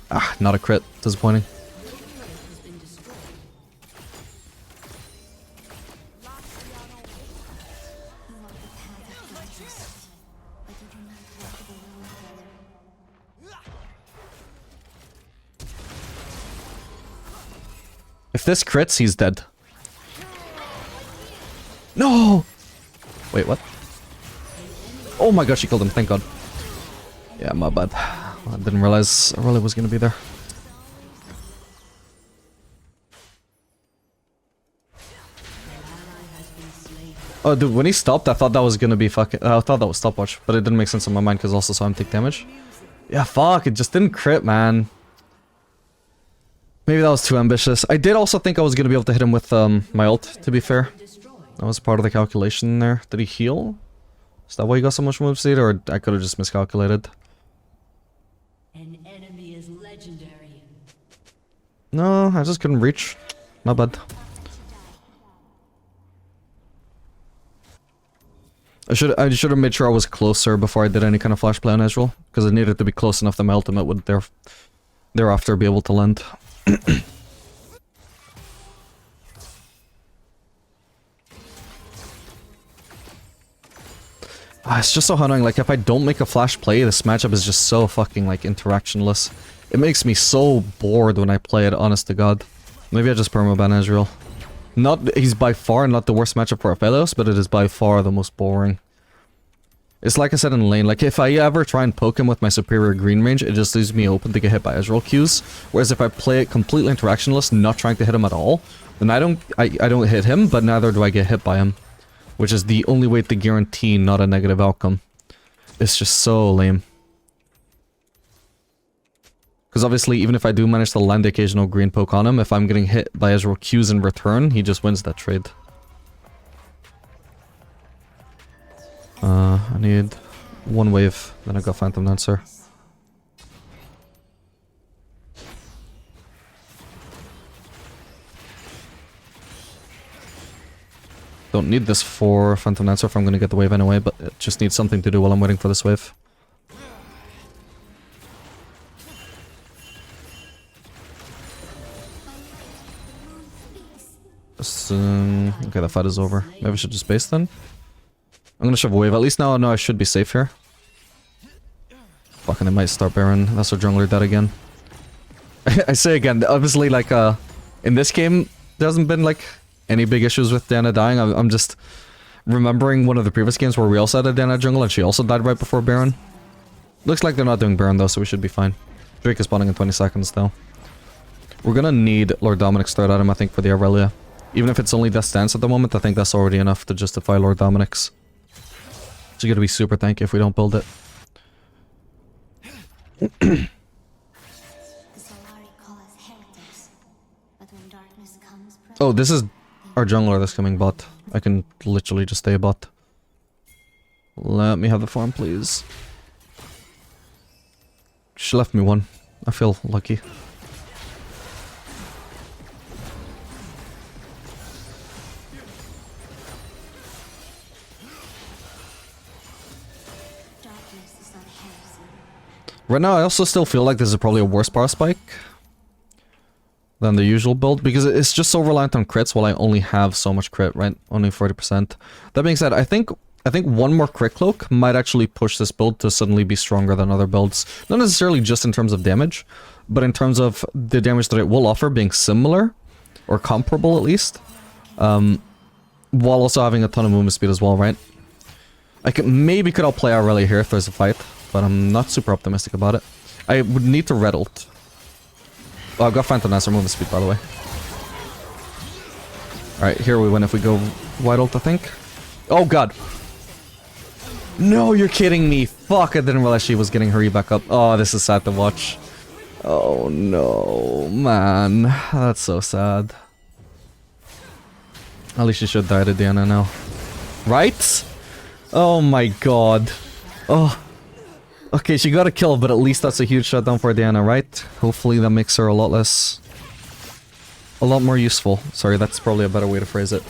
Ah, not a crit. Disappointing. If this crits, he's dead. No! Wait, what? Oh my gosh, she killed him, thank god. Yeah, my bad. I didn't realize Aurelia was gonna be there. Oh, dude, when he stopped, I thought that was gonna be fucking... I thought that was stopwatch, but it didn't make sense in my mind because I also saw him take damage. Yeah, fuck, it just didn't crit, man. Maybe that was too ambitious. I did also think I was gonna be able to hit him with my ult, to be fair. That was part of the calculation there. Did he heal? Is that why he got so much move speed, or I could have just miscalculated? An enemy is legendary. No, I just couldn't reach. Not bad. I should have made sure I was closer before I did any kind of flash play on Ezreal, because I needed to be close enough that my ultimate would thereafter be able to land. It's just so annoying, like if I don't make a flash play, this matchup is just so fucking like interactionless. It makes me so bored when I play it, honest to god. Maybe I just permaban Ezreal. He's by far not the worst matchup for Aphelios, but it is by far the most boring. It's like I said in lane, like if I ever try and poke him with my superior green range, it just leaves me open to get hit by Ezreal Qs. Whereas if I play it completely interactionless, not trying to hit him at all, then I don't hit him, but neither do I get hit by him. Which is the only way to guarantee not a negative outcome. It's just so lame. Because obviously, even if I do manage to land the occasional green poke on him, if I'm getting hit by Ezreal Qs in return, he just wins that trade. I need one wave, then I got Phantom Dancer. Don't need this for Phantom Dancer if I'm gonna get the wave anyway, but it just needs something to do while I'm waiting for this wave. Okay, the fight is over. Maybe I should just base then? I'm gonna shove a wave. At least now I know I should be safe here. Fucking, they might start Baron. That's our jungler dead again. I say again, obviously, like, in this game, there hasn't been, like, any big issues with Diana dying. I'm just remembering one of the previous games where we also had a Diana jungle and she also died right before Baron. Looks like they're not doing Baron though, so we should be fine. Drake is spawning in 20 seconds though. We're gonna need Lord Dominic's third item, I think, for the Aurelia. Even if it's only Death's Dance at the moment, I think that's already enough to justify Lord Dominic's. It's gonna be super tanky if we don't build it. The Solari call us heretics, but when darkness comes, Oh, this is our jungler that's coming bot. I can literally just stay a bot. Let me have the farm, please. She left me one. I feel lucky. Right now, I also still feel like this is probably a worse power spike than the usual build, because it's just so reliant on crits while I only have so much crit, right? Only 40%. That being said, I think one more crit cloak might actually push this build to suddenly be stronger than other builds. Not necessarily just in terms of damage, but in terms of the damage that it will offer being similar, or comparable at least, while also having a ton of movement speed as well, right? I maybe could outplay Aurelia here if there's a fight, but I'm not super optimistic about it. I would need to red ult. Oh, I've got Phantom Dancer movement speed, by the way. Alright, here we win if we go wide ult, I think. Oh god! No, you're kidding me! Fuck, I didn't realize she was getting her E back up. Oh, this is sad to watch. Oh no, man. That's so sad. At least she should die to Diana now. Right? Oh my god. Oh. Okay, she got a kill, but at least that's a huge shutdown for Diana, right? Hopefully that makes her a lot less... a lot more useful. Sorry, that's probably a better way to phrase it.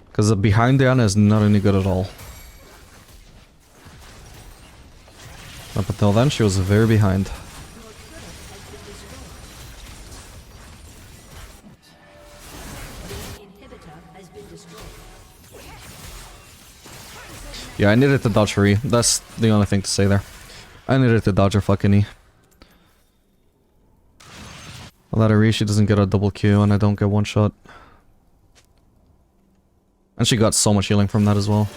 Because the behind Diana is not any good at all. Up until then, she was very behind. Yeah, I needed to dodge her E. That's the only thing to say there. I needed to dodge her fucking E. Without her E, she doesn't get a double Q and I don't get one shot. And she got so much healing from that as well.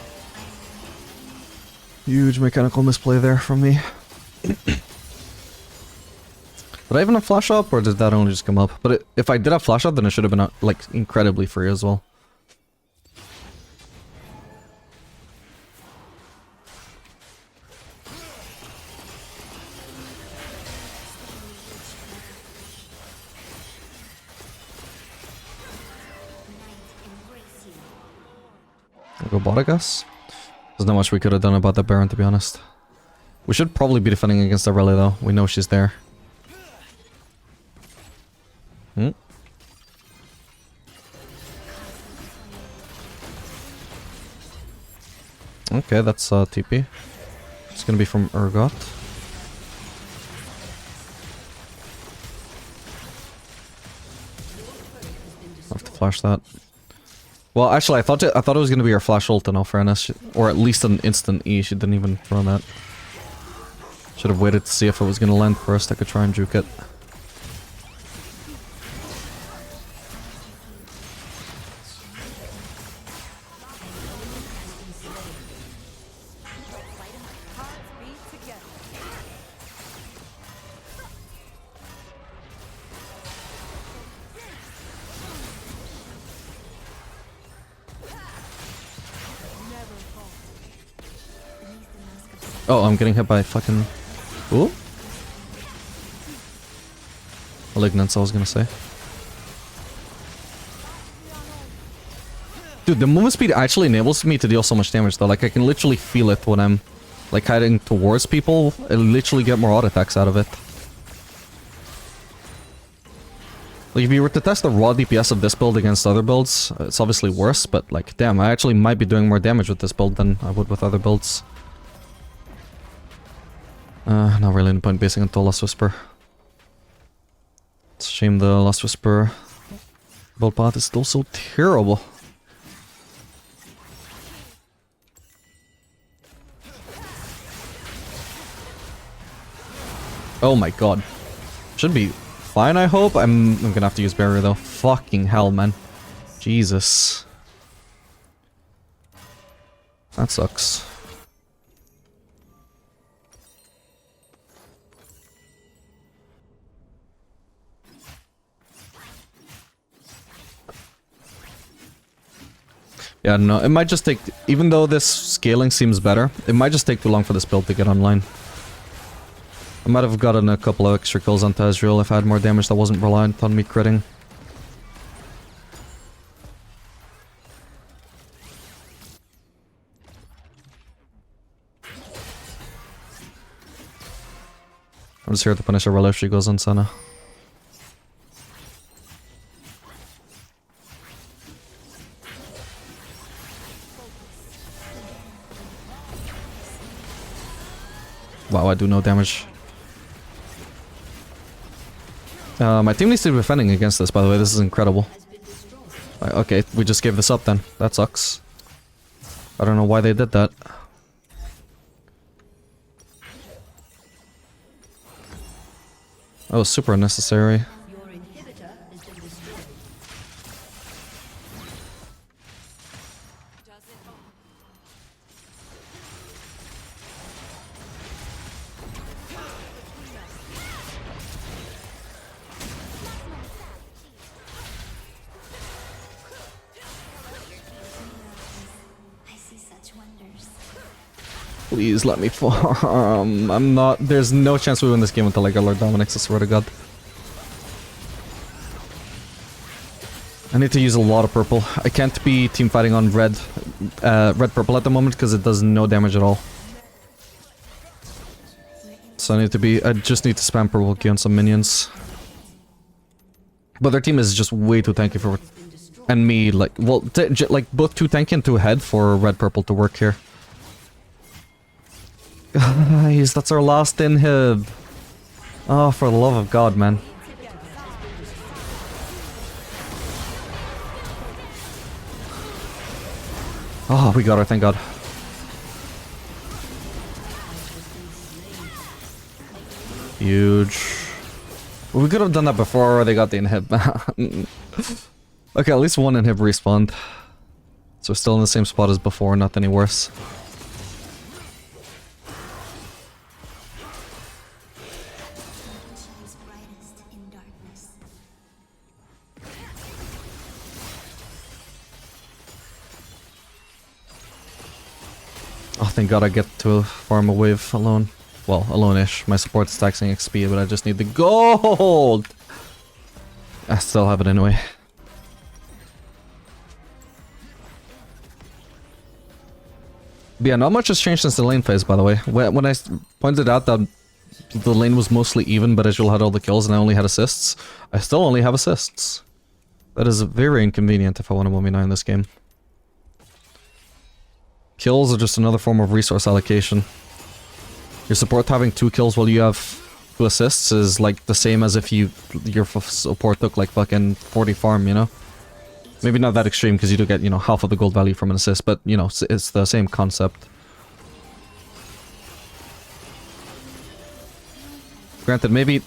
Huge mechanical misplay there from me. Did I even have flash up or did that only just come up? But if I did have flash up, then it should have been like incredibly free as well. I'll go bot, I guess. There's not much we could have done about that Baron, to be honest. We should probably be defending against Aphelios though. We know she's there. Hmm? Okay, that's TP. It's gonna be from Urgot. I have to flash that. Well, actually, I thought it was gonna be her flash ult in all fairness, or at least an instant E. She didn't even throw that. Should have waited to see if it was gonna land first. I could try and juke it. Oh, I'm getting hit by fucking... Ooh? Malignance, I was gonna say. Dude, the movement speed actually enables me to deal so much damage though. Like, I can literally feel it when I'm, like, hiding towards people. I literally get more auto attacks out of it. Like, if you were to test the raw DPS of this build against other builds, it's obviously worse, but, like, damn, I actually might be doing more damage with this build than I would with other builds. Not really any point basing until Last Whisper. It's a shame the Last Whisper build path is still so terrible. Oh my god. Should be fine, I hope. I'm gonna have to use barrier though. Fucking hell, man. Jesus. That sucks. Yeah, no, it might just take... Even though this scaling seems better, it might just take too long for this build to get online. I might have gotten a couple of extra kills on Tazriel if I had more damage that wasn't reliant on me critting. I'm just here to punish her if she goes on Senna. Wow, I do no damage. My team needs to be defending against this, by the way. This is incredible. Okay, we just gave this up then. That sucks. I don't know why they did that. That was super unnecessary. Please let me farm. I'm not... There's no chance we win this game until I get Lord Dominic's, I swear to god. I need to use a lot of purple. I can't be team fighting on red purple at the moment because it does no damage at all. So I just need to spam purple key on some minions. But their team is just way too tanky for... And me, like... Well, like, both too tanky and too ahead for red purple to work here. Guys, that's our last inhib. Oh, for the love of God, man. Oh, we got her, thank God. Huge. Well, we could have done that before they got the inhib. Okay, at least one inhib respawned. So we're still in the same spot as before, not any worse. Oh, thank God I get to farm a wave alone. Well, alone-ish. My support is taxing XP, but I just need the gold! I still have it anyway. But yeah, not much has changed since the lane phase, by the way. When I pointed out that the lane was mostly even, but Israel had all the kills and I only had assists, I still only have assists. That is very inconvenient if I want to 1v9 in this game. Kills are just another form of resource allocation. Your support having 2 kills while you have 2 assists is like the same as if your support took like fucking 40 farm, you know? Maybe not that extreme because you do get, you know, half of the gold value from an assist, but, you know, it's the same concept. Granted, maybe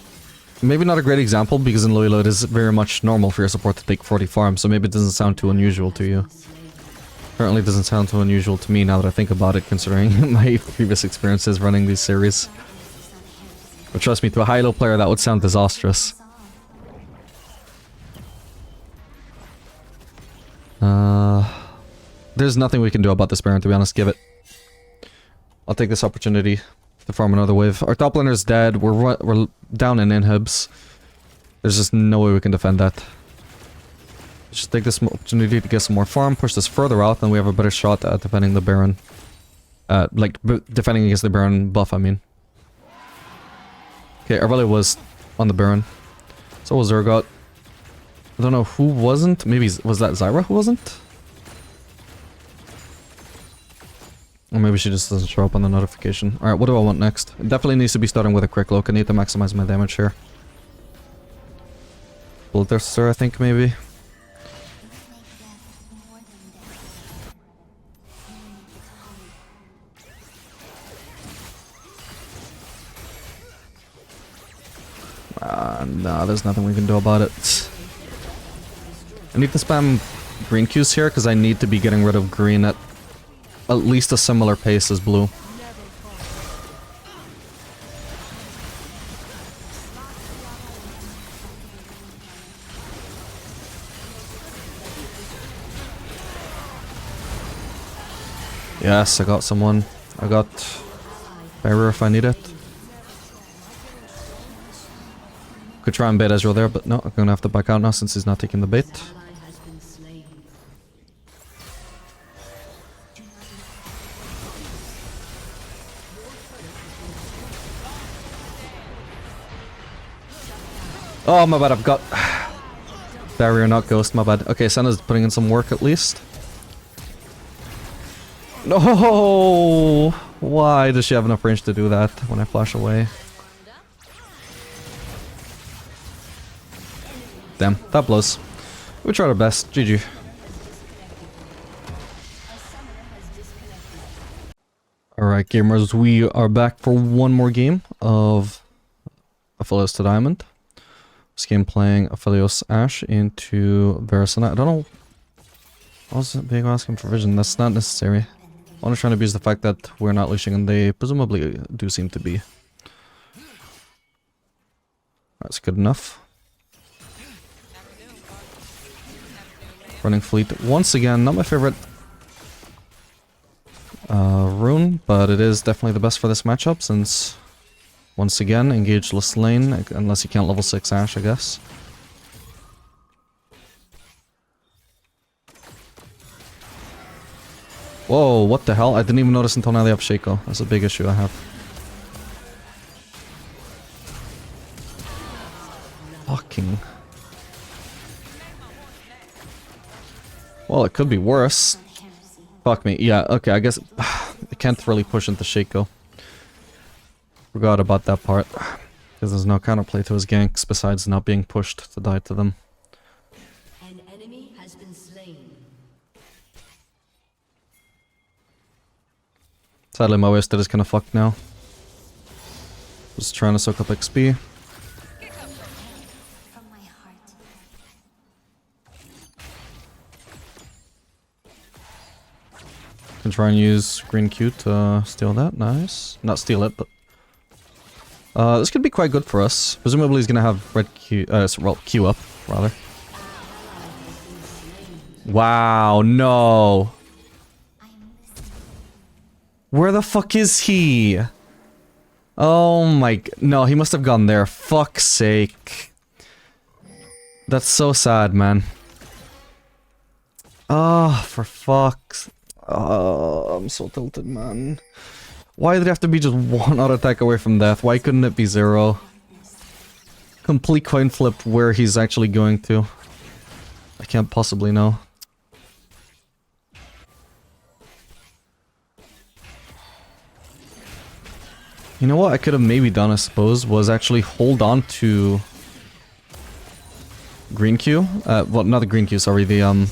not a great example because in Loyal it is very much normal for your support to take 40 farms, so maybe it doesn't sound too unusual to you. Apparently it doesn't sound too unusual to me now that I think about it, considering my previous experiences running these series. But trust me, to a high-low player that would sound disastrous. There's nothing we can do about this Baron, to be honest. Give it. I'll take this opportunity to farm another wave. Our top laner's dead. We're down in inhibs. There's just no way we can defend that. Just take this opportunity to get some more farm, push this further out, then we have a better shot at defending the Baron. Defending against the Baron buff, I mean. Okay, Aphelios was on the Baron. So was Zergot. I don't know who wasn't. Maybe was that Zyra who wasn't? Or maybe she just doesn't show up on the notification. Alright, what do I want next? It definitely needs to be starting with a quick look. I need to maximize my damage here. Bloodthirster, I think, maybe. Nah, there's nothing we can do about it. I need to spam green Qs here because I need to be getting rid of green at least a similar pace as blue. Yes, I got someone. I got barrier if I need it. Could try and bait Ezreal there, but no, I'm gonna have to back out now since he's not taking the bait. Oh, my bad, I've got barrier, not ghost, my bad. Okay, Senna's putting in some work at least. No! Why does she have enough range to do that when I flash away? Damn, that blows. We tried our best. GG. Alright, gamers, we are back for one more game of Aphelios to Diamond. This game playing Aphelios Ashe into Varusana. I don't know. I was being asking for vision. That's not necessary. I want to try and abuse the fact that we're not leashing, and they presumably do seem to be. That's good enough. Running fleet once again, not my favorite rune, but it is definitely the best for this matchup since once again engageless lane, unless you can't level 6 Ashe, I guess. Whoa, what the hell? I didn't even notice until now they have Shaco. That's a big issue I have. Fucking. Well, it could be worse. Fuck me. Yeah, okay, I guess I can't really push into Shaco. Forgot about that part. Because there's no counterplay to his ganks besides not being pushed to die to them. An enemy has been slain. Sadly, my wasted is kind of fucked now. Just trying to soak up XP. From my heart. Can try and use green Q to steal that. Nice. Not steal it, but this could be quite good for us. Presumably he's gonna have red Q, well, Q up, rather. Wow, no. Where the fuck is he? Oh my no, he must have gone there. Fuck's sake. That's so sad, man. Oh, for fuck's... I'm so tilted, man. Why did it have to be just one auto attack away from death? Why couldn't it be 0? Complete coin flip where he's actually going to. I can't possibly know. You know what I could have maybe done, I suppose, was actually hold on to green Q. Well, not the green Q, sorry, the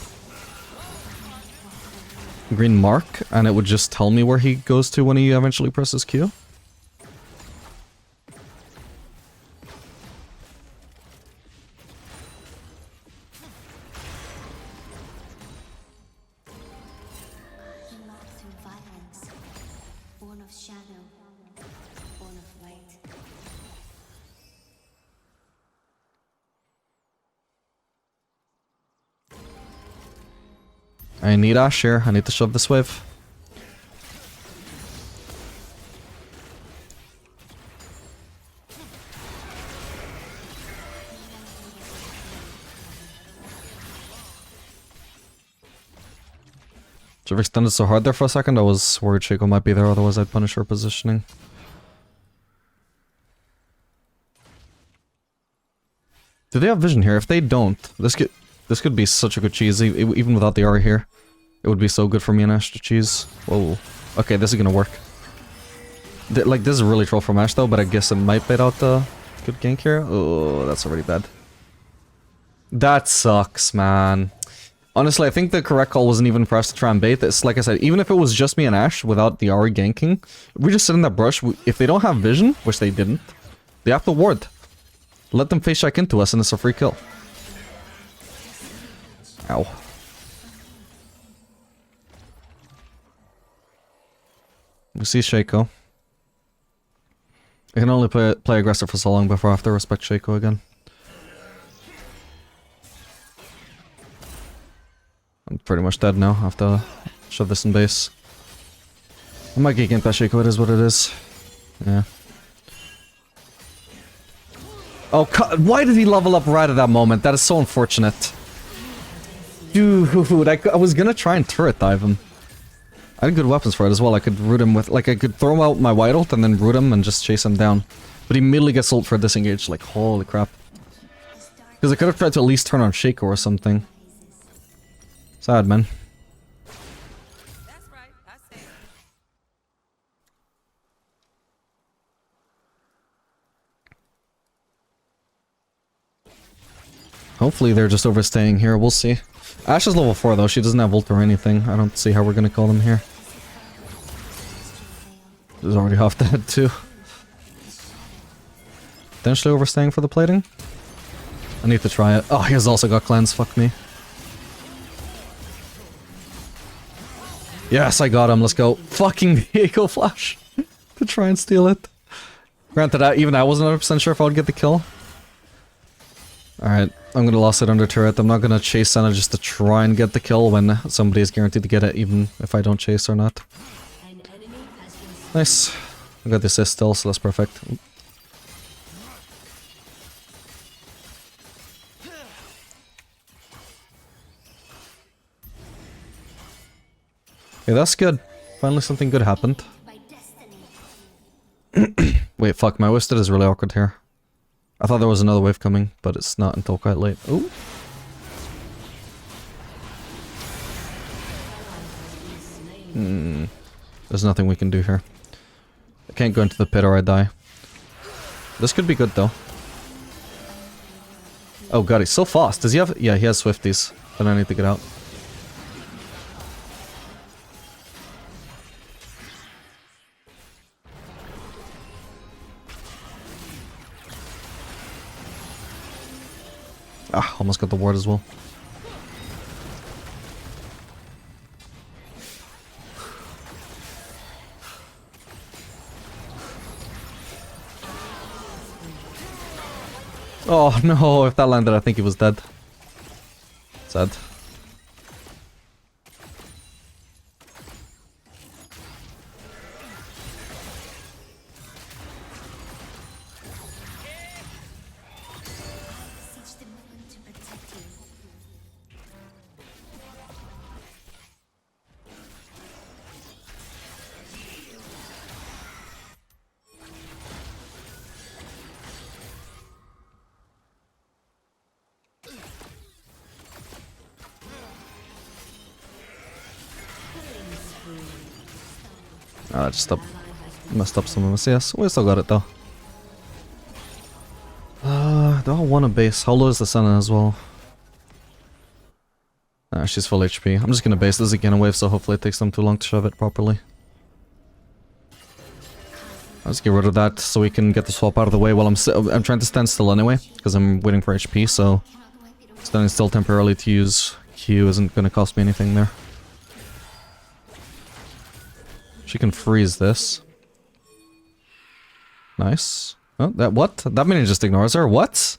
green mark, and it would just tell me where he goes to when he eventually presses Q. He marked through violence, born of shadow, born of light. I need Ash here. I need to shove this wave. Should have extended so hard there for a second. I was worried Shaco might be there, otherwise I'd punish her positioning. Do they have vision here? If they don't, this could be such a good cheese, even without the R here. It would be so good for me and Ash to cheese. Whoa. Okay, this is gonna work. Like, this is really troll from Ash though, but I guess it might bait out the good gank here. Oh, that's already bad. That sucks, man. Honestly, I think the correct call wasn't even for us to try and bait this. Like I said, even if it was just me and Ash without the Ahri ganking, we just sit in that brush. If they don't have vision, which they didn't, they have to ward. Let them face check into us and it's a free kill. Ow. We see Shaco. I can only play aggressive for so long before I have to respect Shaco again. I'm pretty much dead now. I have to shove this in base. I might get that Shaco, it is what it is. Yeah. Oh, why did he level up right at that moment? That is so unfortunate. Dude, I was gonna try and turret dive him. I had good weapons for it as well. I could root him with, like, I could throw out my white ult and then root him and just chase him down. But he immediately gets ult for disengage, like, holy crap. Because I could have tried to at least turn on Shaco or something. Sad, man. That's right. I say it. Hopefully they're just overstaying here, we'll see. Ashe is level 4 though, she doesn't have ult or anything. I don't see how we're gonna kill them here. She's already half dead too. Potentially overstaying for the plating? I need to try it. Oh, he has also got cleanse, fuck me. Yes, I got him, let's go. Fucking Eco Flash to try and steal it. Granted, even I wasn't 100% sure if I would get the kill. Alright, I'm gonna loss it under turret. I'm not gonna chase Senna just to try and get the kill when somebody is guaranteed to get it, even if I don't chase or not. Nice. I got the assist still, so that's perfect. Okay, that's good. Finally something good happened. Wait, fuck, my Wisted is really awkward here. I thought there was another wave coming, but it's not until quite late. Ooh. There's nothing we can do here. I can't go into the pit or I die. This could be good though. Oh god, he's so fast. Does he have... Yeah, he has Swifties. Then I need to get out. Ah, almost got the ward as well. Oh no, if that landed I think he was dead. Sad. Just up, messed up some of us. Yes, we still got it though. Do I want a base? How low is the Senna as well? She's full HP. I'm just gonna base this again a wave, so hopefully it takes them too long to shove it properly. Let's get rid of that so we can get the swap out of the way while I'm trying to stand still anyway, because I'm waiting for HP, so standing still temporarily to use Q isn't gonna cost me anything there. She can freeze this. Nice. Oh, that what? That minion just ignores her? What?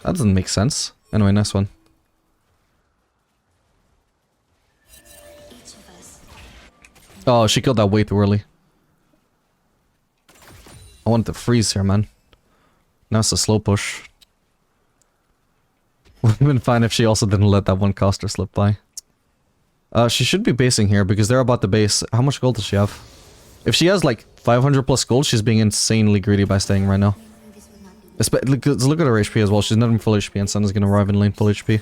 That doesn't make sense. Anyway, nice one. Oh, she killed that way too early. I wanted to freeze here, man. Now it's a slow push. Would have been fine if she also didn't let that one caster slip by. She should be basing here because they're about to base. How much gold does she have? If she has like 500 plus gold, she's being insanely greedy by staying right now. Look at her HP as well. She's not even full HP and Senna's gonna arrive in lane full HP.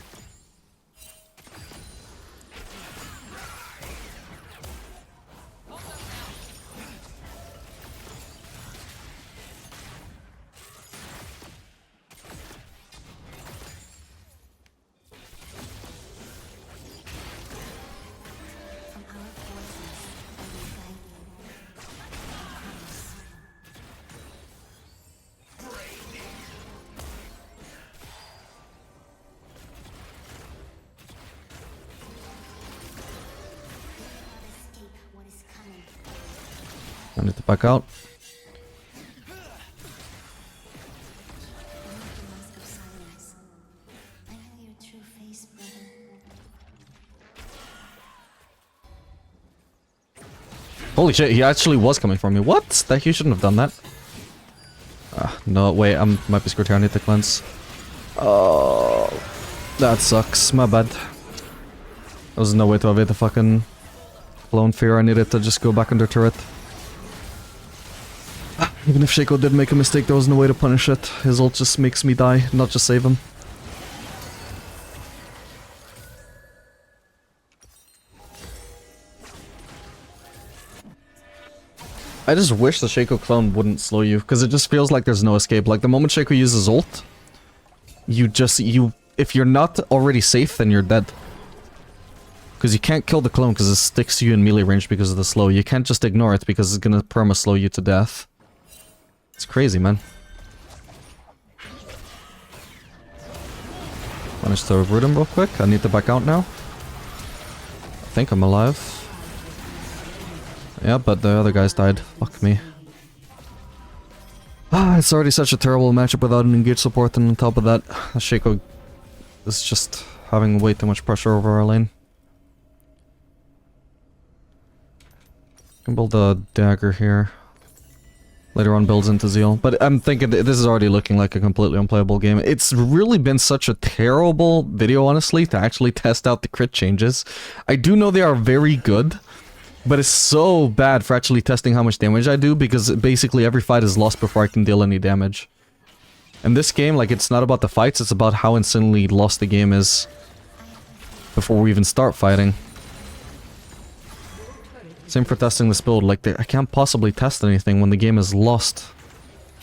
I need to back out. Holy shit, he actually was coming for me. What? That you shouldn't have done that. No, wait, I might be screwed here. I need to cleanse. Oh, that sucks. My bad. There was no way to evade the fucking blown fear. I needed to just go back under turret. Even if Shaco did make a mistake, there was no way to punish it. His ult just makes me die, not just save him. I just wish the Shaco clone wouldn't slow you, because it just feels like there's no escape. Like, the moment Shaco uses ult, if you're not already safe, then you're dead. Because you can't kill the clone because it sticks to you in melee range because of the slow. You can't just ignore it because it's gonna perma-slow you to death. It's crazy, man. Managed to root him real quick. I need to back out now. I think I'm alive. Yeah, but the other guys died. Fuck me. It's already such a terrible matchup without an engaged support, and on top of that, Shaco is just having way too much pressure over our lane. Can build a dagger here. Later on builds into Zeal. But I'm thinking this is already looking like a completely unplayable game. It's really been such a terrible video, honestly, to actually test out the crit changes. I do know they are very good, but it's so bad for actually testing how much damage I do, because basically every fight is lost before I can deal any damage. In this game, like, it's not about the fights, it's about how insanely lost the game is before we even start fighting. Same for testing this build, like, I can't possibly test anything when the game is lost.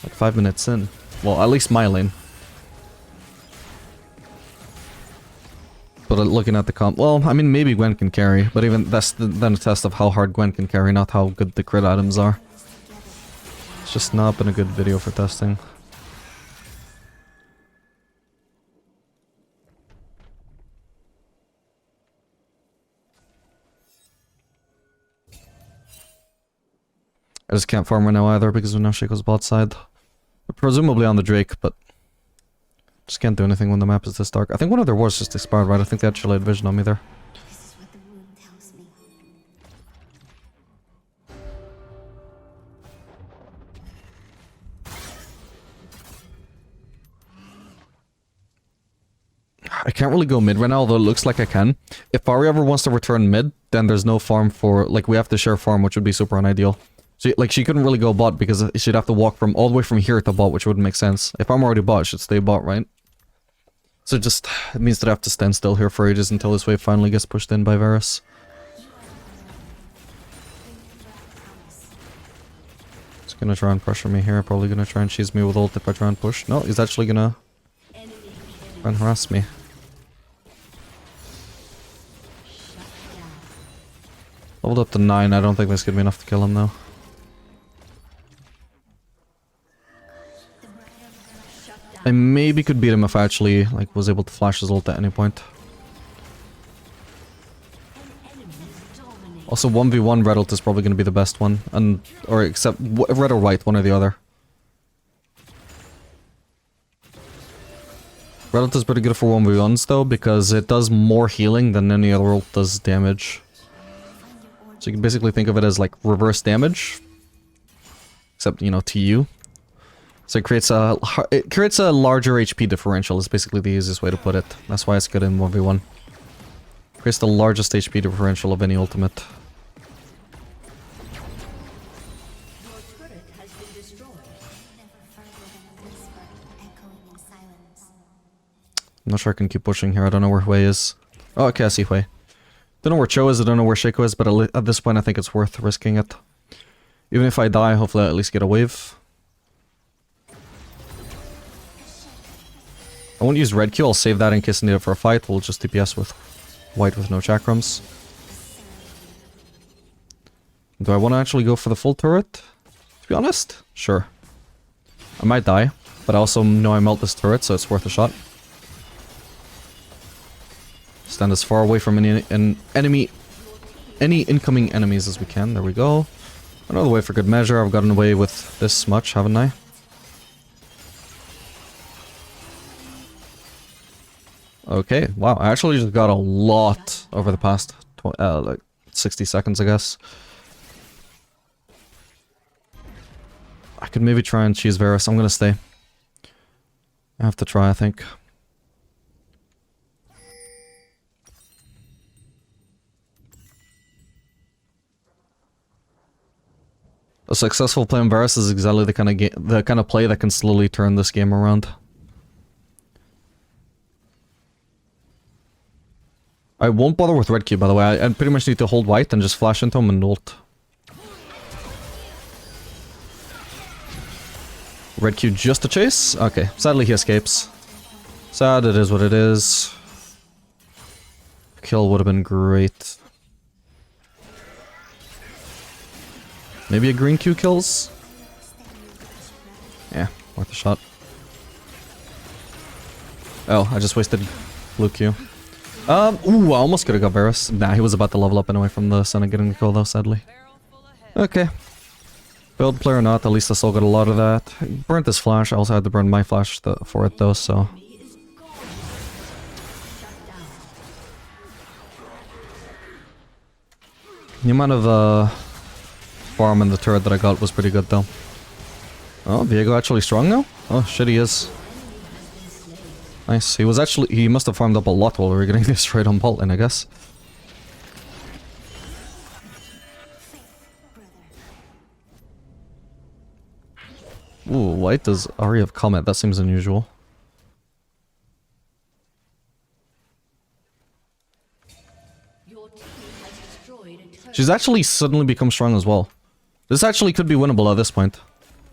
Like 5 minutes in. Well, at least my lane. But looking at the comp, well, I mean, maybe Gwen can carry, but even that's then a test of how hard Gwen can carry, not how good the crit items are. It's just not been a good video for testing. I just can't farm right now either because we know Shaco's bot side. Presumably on the Drake, but just can't do anything when the map is this dark. I think one of their wards just expired, right? I think they actually had vision on me there. This is what the wound tells me. I can't really go mid right now, although it looks like I can. If Ari ever wants to return mid, then there's no farm for... Like, we have to share farm, which would be super unideal. She couldn't really go bot because she'd have to walk from all the way from here to bot, which wouldn't make sense. If I'm already bot, I should stay bot, right? So it means that I have to stand still here for ages until this wave finally gets pushed in by Varus. Gonna try and pressure me here. Probably gonna try and cheese me with ult if I try and push. No, he's actually gonna try and harass me. Leveled up to 9. I don't think that's gonna be enough to kill him though. I maybe could beat him if I actually like was able to flash his ult at any point. Also, 1v1 red ult is probably going to be the best one, and or except red or white, one or the other. Red ult is pretty good for 1v1s though, because it does more healing than any other ult does damage. So you can basically think of it as like reverse damage, except, you know, to you. So it creates a larger HP differential. Is basically the easiest way to put it. That's why it's good in 1v1. Creates the largest HP differential of any ultimate. I'm not sure I can keep pushing here. I don't know where Hui is. Oh, okay, I see Hui. Don't know where Cho is, I don't know where Shaco is, but at this point I think it's worth risking it. Even if I die, hopefully I at least get a wave. I won't use red Q, I'll save that in case I need it for a fight. We'll just DPS with white with no chakrams. Do I want to actually go for the full turret? To be honest? Sure. I might die, but I also know I melt this turret, so it's worth a shot. Stand as far away from any incoming enemies as we can. There we go. Another way for good measure. I've gotten away with this much, haven't I? Okay, wow. I actually just got a lot over the past like 60 seconds, I guess. I could maybe try and choose Varus. I'm gonna stay. I have to try, I think. A successful play on Varus is exactly the kind of play that can slowly turn this game around. I won't bother with red Q, by the way. I pretty much need to hold white and just flash into him and ult. Red Q just to chase? Okay, sadly he escapes. Sad, it is what it is. Kill would have been great. Maybe a green Q kills? Yeah, worth a shot. Oh, I just wasted blue Q. Ooh, I almost could have got Varus. Nah, he was about to level up anyway from the Senna getting the kill though, sadly. Okay. Build player or not, at least I still got a lot of that. Burnt this flash, I also had to burn my flash for it though, so... The amount of, farm in the turret that I got was pretty good though. Oh, Viego actually strong now? Oh shit, he is. Nice. He must have farmed up a lot while we were getting destroyed on Bolton, I guess. Ooh, white does Ari have Comet, that seems unusual. She's actually suddenly become strong as well. This actually could be winnable at this point.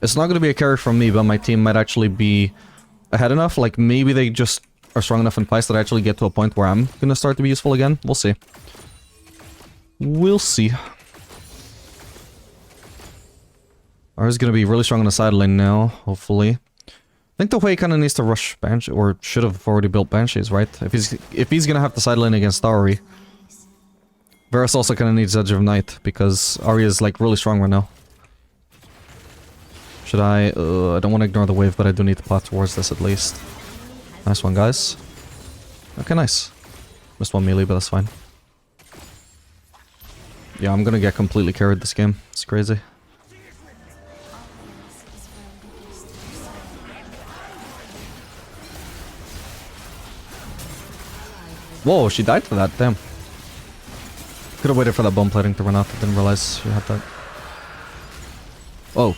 It's not going to be a carry from me, but my team might actually be ahead enough. Like, maybe they just are strong enough in fights that I actually get to a point where I'm going to start to be useful again. We'll see. We'll see. Ari's going to be really strong on the side lane now, hopefully. I think the Hui kind of needs to rush Banshee, or should have already built Banshees, right? If he's going to have the side lane against Ari. Varus also kind of needs Edge of Night, because Ari is, like, really strong right now. Should I? I don't want to ignore the wave, but I do need to plot towards this at least. Nice one, guys. Okay, nice. Missed one melee, but that's fine. Yeah, I'm gonna get completely carried this game. It's crazy. Whoa, she died for that, damn. Could have waited for that bomb plating to run out, I didn't realize she had that. Oh.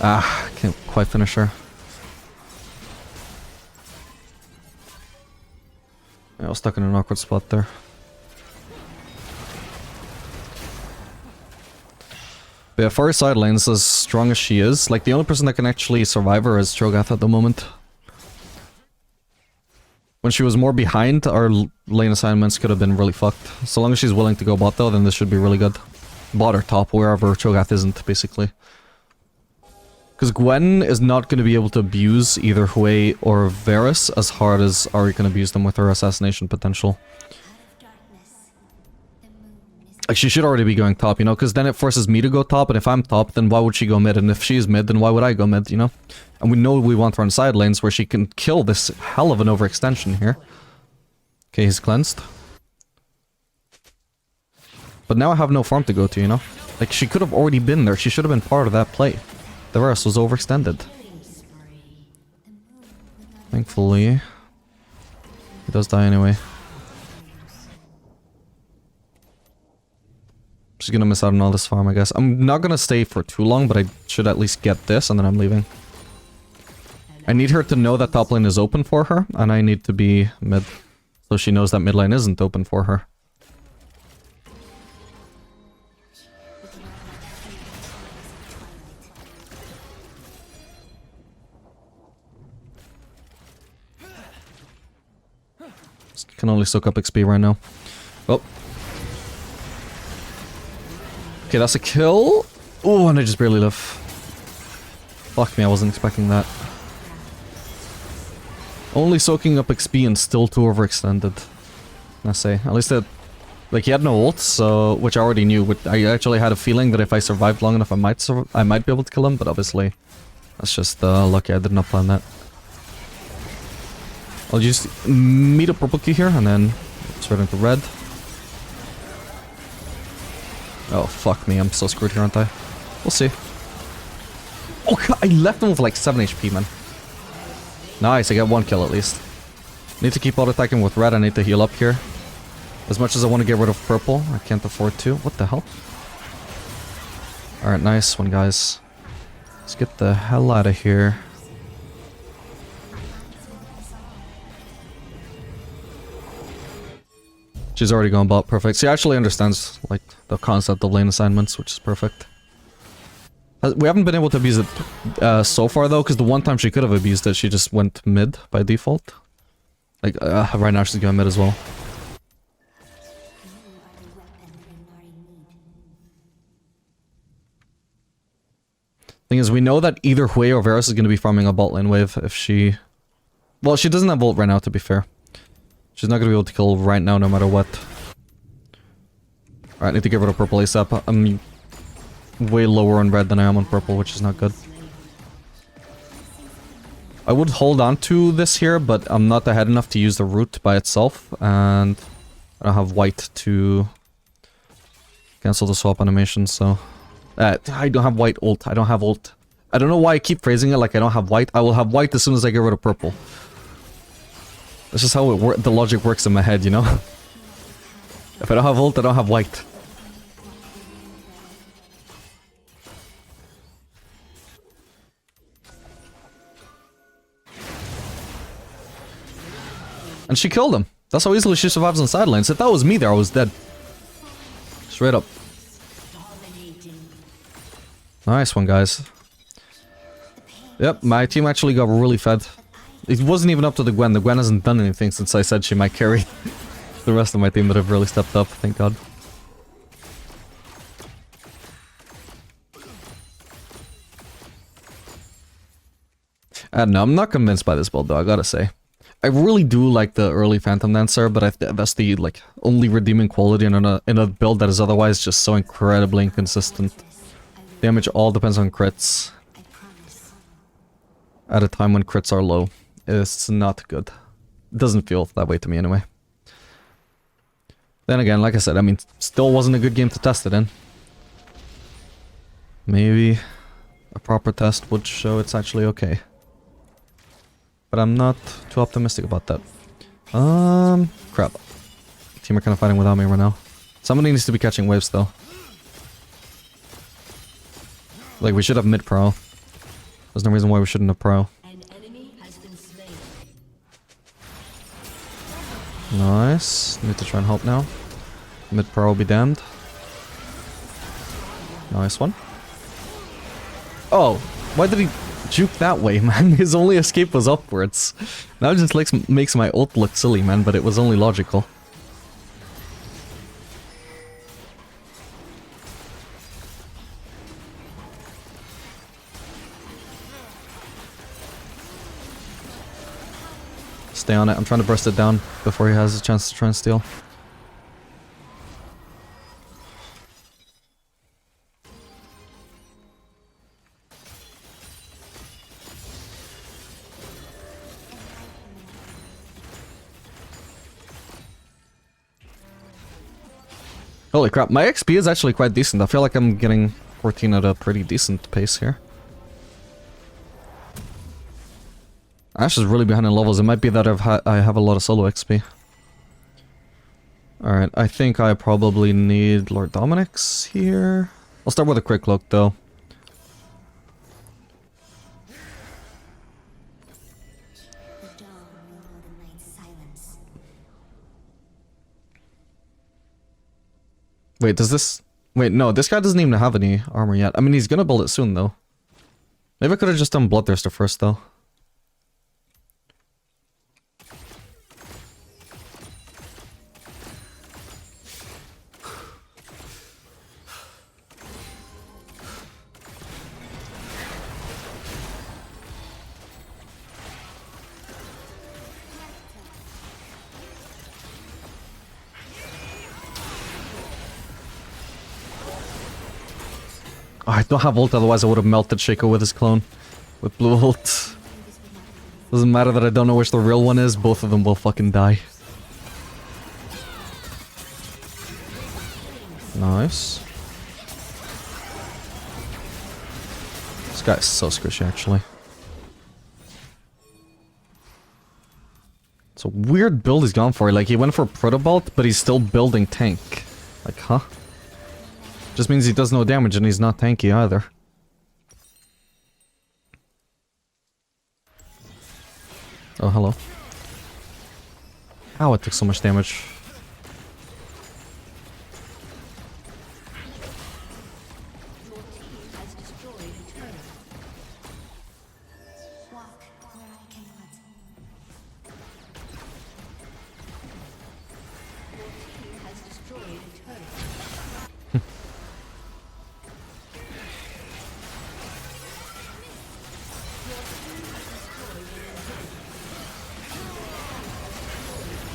Ah, can't quite finish her. I was stuck in an awkward spot there. But yeah, for her side lanes, as strong as she is, like the only person that can actually survive her is Cho'Gath at the moment. When she was more behind, our lane assignments could have been really fucked. So long as she's willing to go bot though, then this should be really good. Bot or top, wherever Cho'Gath isn't, basically. Because Gwen is not going to be able to abuse either Hui or Varus as hard as Ahri can abuse them with her assassination potential. Like, she should already be going top, you know, because then it forces me to go top, and if I'm top, then why would she go mid? And if she's mid, then why would I go mid, you know? And we know we want her on side lanes where she can kill this hell of an overextension here. Okay, he's cleansed. But now I have no farm to go to, you know? Like, she could have already been there. She should have been part of that play. The rest was overextended. Thankfully, he does die anyway. She's gonna miss out on all this farm, I guess. I'm not gonna stay for too long, but I should at least get this, and then I'm leaving. I need her to know that top lane is open for her, and I need to be mid. So she knows that mid lane isn't open for her. Can only soak up XP right now. Oh. Okay, that's a kill. Oh, and I just barely live. Fuck me, I wasn't expecting that. Only soaking up XP and still too overextended. I say. At least that... Like, he had no ult, so... Which I already knew. But I actually had a feeling that if I survived long enough, I might be able to kill him. But obviously, that's just lucky. I did not plan that. I'll just meet a purple key here, and then straight into red. Oh, fuck me. I'm so screwed here, aren't I? We'll see. Oh, God, I left him with like 7 HP, man. Nice, I get 1 kill at least. Need to keep auto-attacking with red. I need to heal up here. As much as I want to get rid of purple, I can't afford to. What the hell? Alright, nice one, guys. Let's get the hell out of here. She's already gone bot, perfect. She actually understands, like, the concept of lane assignments, which is perfect. We haven't been able to abuse it so far, though, because the one time she could have abused it, she just went mid by default. Like, right now she's going mid as well. Thing is, we know that either Hui or Varus is going to be farming a bot lane wave if she... Well, she doesn't have ult right now, to be fair. She's not going to be able to kill right now, no matter what. Alright, I need to get rid of purple ASAP. I'm way lower on red than I am on purple, which is not good. I would hold on to this here, but I'm not ahead enough to use the root by itself. And I don't have white to cancel the swap animation, so... I don't have white ult. I don't have ult. I don't know why I keep phrasing it like I don't have white. I will have white as soon as I get rid of purple. That's just how the logic works in my head, you know? If I don't have ult, I don't have white. And she killed him. That's how easily she survives on side lanes. If that was me there, I was dead. Straight up. Nice one, guys. Yep, my team actually got really fed. It wasn't even up to the Gwen. The Gwen hasn't done anything since I said she might carry. The rest of my team that have really stepped up, thank god. I don't know, I'm not convinced by this build though, I gotta say. I really do like the early Phantom Dancer, but that's the like only redeeming quality in a build that is otherwise just so incredibly inconsistent. Damage all depends on crits. At a time when crits are low. It's not good. It doesn't feel that way to me anyway. Then again, like I said, I mean, still wasn't a good game to test it in. Maybe a proper test would show it's actually okay. But I'm not too optimistic about that. Crap. Team are kind of fighting without me right now. Somebody needs to be catching waves though. Like, we should have mid-pro. There's no reason why we shouldn't have pro. Nice. Need to try and help now. Mid-pro will be damned. Nice one. Oh, why did he juke that way, man? His only escape was upwards. Now it just makes my ult look silly, man, but it was only logical. Stay on it. I'm trying to burst it down before he has a chance to try and steal. Holy crap, my XP is actually quite decent. I feel like I'm getting 14 at a pretty decent pace here. Ash is really behind in levels. It might be that I have a lot of solo XP. Alright, I think I probably need Lord Dominic's here. I'll start with a quick look though. The dawn will know the night's silence. Wait, does this... Wait, no, this guy doesn't even have any armor yet. I mean, he's gonna build it soon though. Maybe I could have just done Bloodthirster first though. Oh, I don't have ult, otherwise I would have melted Shaco with his clone. With blue ult. Doesn't matter that I don't know which the real one is, both of them will fucking die. Nice. This guy is so squishy, actually. It's a weird build he's gone for. Like, he went for Protobalt, but he's still building tank. Like, huh? Just means he does no damage and he's not tanky either. Oh, hello. Ow, it took so much damage. Walk where I cannot.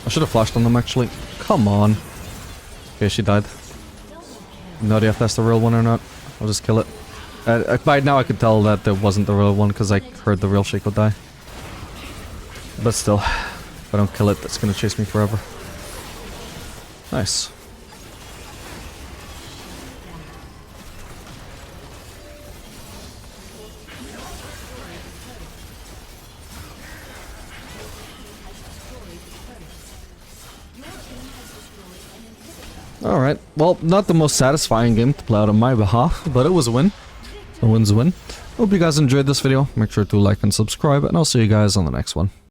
I should have flashed on them actually. Come on. Okay, she died. No idea if that's the real one or not. I'll just kill it. By now I could tell that it wasn't the real one because I heard the real Shaco die. But still, if I don't kill it, that's gonna chase me forever. Nice. Alright, well, not the most satisfying game to play out on my behalf, but it was a win. A win's a win. Hope you guys enjoyed this video. Make sure to like and subscribe, and I'll see you guys on the next one.